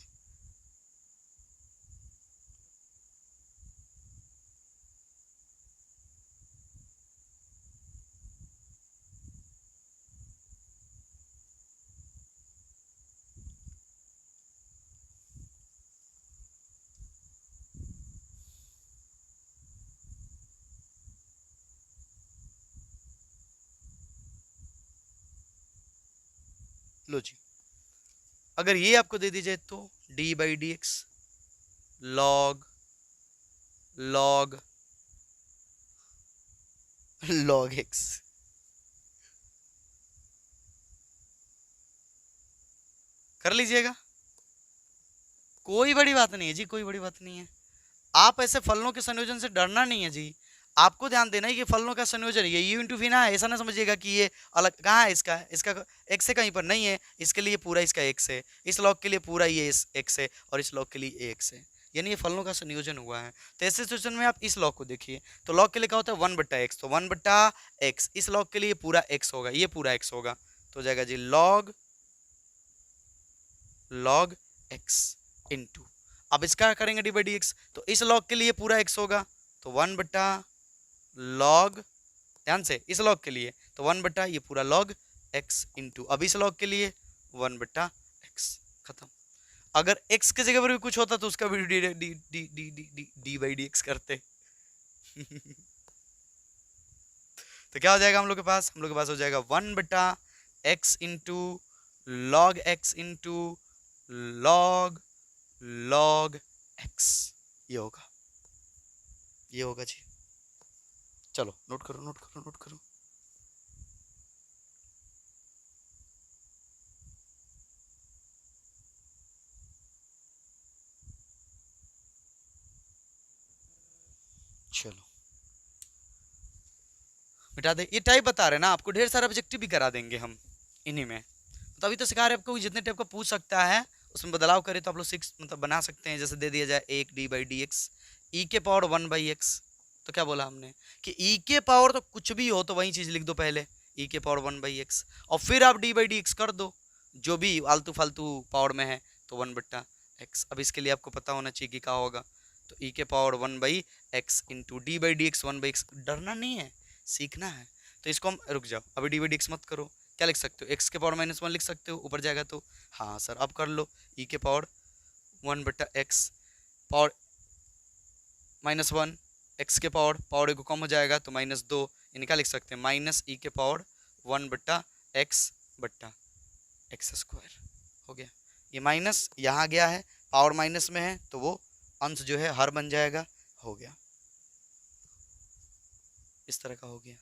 लो जी, अगर ये आपको दे दी जाए तो d by d x log log log x, कर लीजिएगा, कोई बड़ी बात नहीं है जी, कोई बड़ी बात नहीं है। आप ऐसे फलनों के संयोजन से डरना नहीं है जी, आपको ध्यान देना है कि फलनों का संयोजन ये यू इंटू ना है, ऐसा ना समझिएगा कि ये अलग कहाँ है, इसका एक्स है कहीं पर नहीं है, इसके लिए पूरा इसका एक्स है, इस लॉग के लिए पूरा ये एक्स है, और इस लॉग के लिए एक्स है, यानी ये फलनों का संयोजन हुआ है। तो ऐसे सिचुएशन में आप इस लॉग को देखिए, तो लॉग के लिए क्या होता है 1/x, तो 1/x, इस लॉग के लिए पूरा एक्स होगा, ये पूरा एक्स होगा, तो हो जाएगा जी लॉग एक्स इंटू, अब इसका करेंगे डी बाई डी एक्स, तो इस लॉग के लिए पूरा एक्स होगा, तो 1/log, ध्यान से इस लॉग के लिए तो 1/ ये पूरा लॉग एक्स इंटू, अब इस लॉग के लिए 1/x, खत्म। अगर x की जगह पर भी कुछ होता तो उसका भी डी बाई डी एक्स करते तो क्या हो जाएगा हम लोग के पास हो जाएगा 1/x into log x into log log x, ये होगा जी। चलो नोट करो नोट करो नोट करो। चलो मिटा दे, ये टाइप बता रहे ना आपको, ढेर सारा ऑब्जेक्टिव भी करा देंगे हम इन्हीं में, तो अभी तो सिखा रहे आपको जितने टाइप का पूछ सकता है उसमें बदलाव करे तो आप लोग मतलब बना सकते हैं। जैसे दे दिया जाए एक D by d x e के पावर 1/x, तो क्या बोला हमने कि ई के पावर तो कुछ भी हो तो वही चीज लिख दो पहले, ई के पावर 1/x, और फिर आप डी बाई डी एक्स कर दो, जो भी आलतू फालतू पावर में है तो 1/x। अब इसके लिए आपको पता होना चाहिए कि क्या होगा, तो ई के power 1/x into d by d x 1/x, डरना नहीं है, सीखना है। तो इसको हम रुक जाओ, अभी डी बाई डी एक्स मत करो, क्या लिख सकते हो एक्स के पावर -1 लिख सकते हो, ऊपर जाएगा तो हाँ सर अब कर लो, ई के पावर 1/x पावर -1, एक्स के पावर को कम हो जाएगा तो -2, यानी क्या लिख सकते हैं माइनस ई के पावर 1/x/x² हो गया। ये माइनस यहाँ गया है, पावर माइनस में है तो वो अंश जो है हर बन जाएगा। हो गया, इस तरह का हो गया।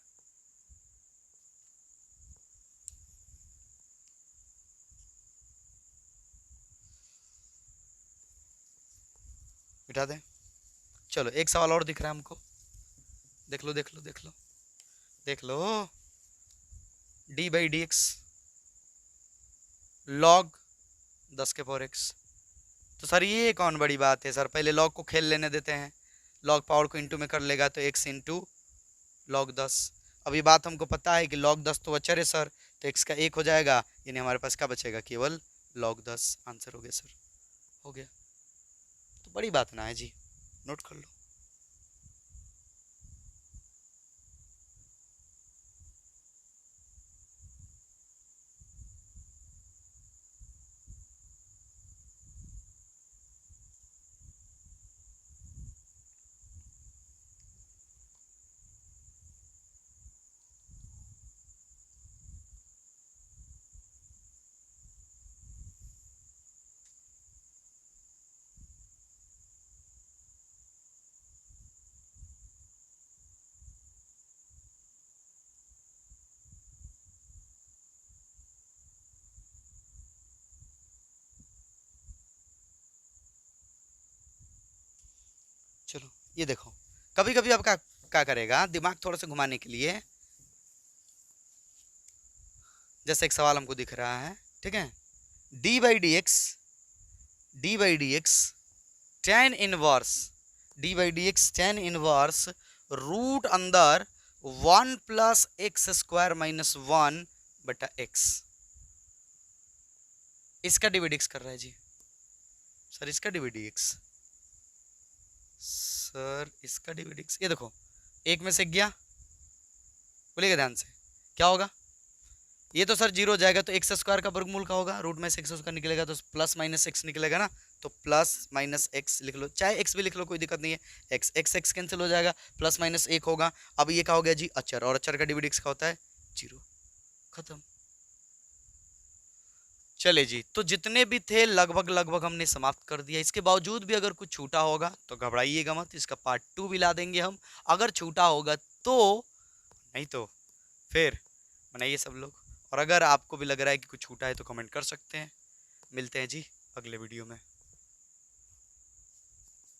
बिठा दें। चलो एक सवाल और दिख रहा है हमको, देख लो देख लो देख लो देख लो। D by d x log 10 के पावर एक्स। तो सर ये कौन बड़ी बात है सर, पहले लॉग को खेल लेने देते हैं। लॉग पावर को इंटू में कर लेगा तो एक्स इंटू लॉग 10। अब ये बात हमको पता है कि लॉग 10 तो अचर है सर, तो एक्स का 1 हो जाएगा, यानी हमारे पास क्या बचेगा, केवल लॉग 10। आंसर हो गया सर, हो गया। तो बड़ी बात ना है जी, नोट कर लो। चलो ये देखो, कभी कभी आपका क्या करेगा, दिमाग थोड़ा सा घुमाने के लिए, जैसे एक सवाल हमको दिख रहा है, ठीक है, d by d x, d by d x tan inverse, d by d x tan inverse root अंदर 1 प्लस एक्स स्क्वायर माइनस 1 बटा एक्स। इसका डिविडेक्स कर रहा है जी सर, इसका डिविडेक्स सर, इसका डिविडेक्स। ये देखो एक में से गया, बोलिएगा ध्यान से, क्या होगा, ये तो सर जीरो जाएगा तो एक्स स्क्वायर का वर्गमूल का होगा, रूट में से एक्स स्क्वायर निकलेगा तो प्लस माइनस एक्स निकलेगा ना, तो प्लस माइनस एक्स लिख लो, चाहे एक्स भी लिख लो, कोई दिक्कत नहीं है। एक्स एक्स एक्स कैंसिल हो जाएगा, प्लस माइनस 1 होगा। अब ये क्या हो गया जी, अचर, और अचर का डिविडेक्स का होता है 0, खत्म। चले जी, तो जितने भी थे लगभग लगभग हमने समाप्त कर दिया। इसके बावजूद भी अगर कुछ छूटा होगा तो घबराइएगा मत, इसका पार्ट 2 भी ला देंगे हम, अगर छूटा होगा तो, नहीं तो फिर बनाइए सब लोग। और अगर आपको भी लग रहा है कि कुछ छूटा है तो कमेंट कर सकते हैं। मिलते हैं जी अगले वीडियो में।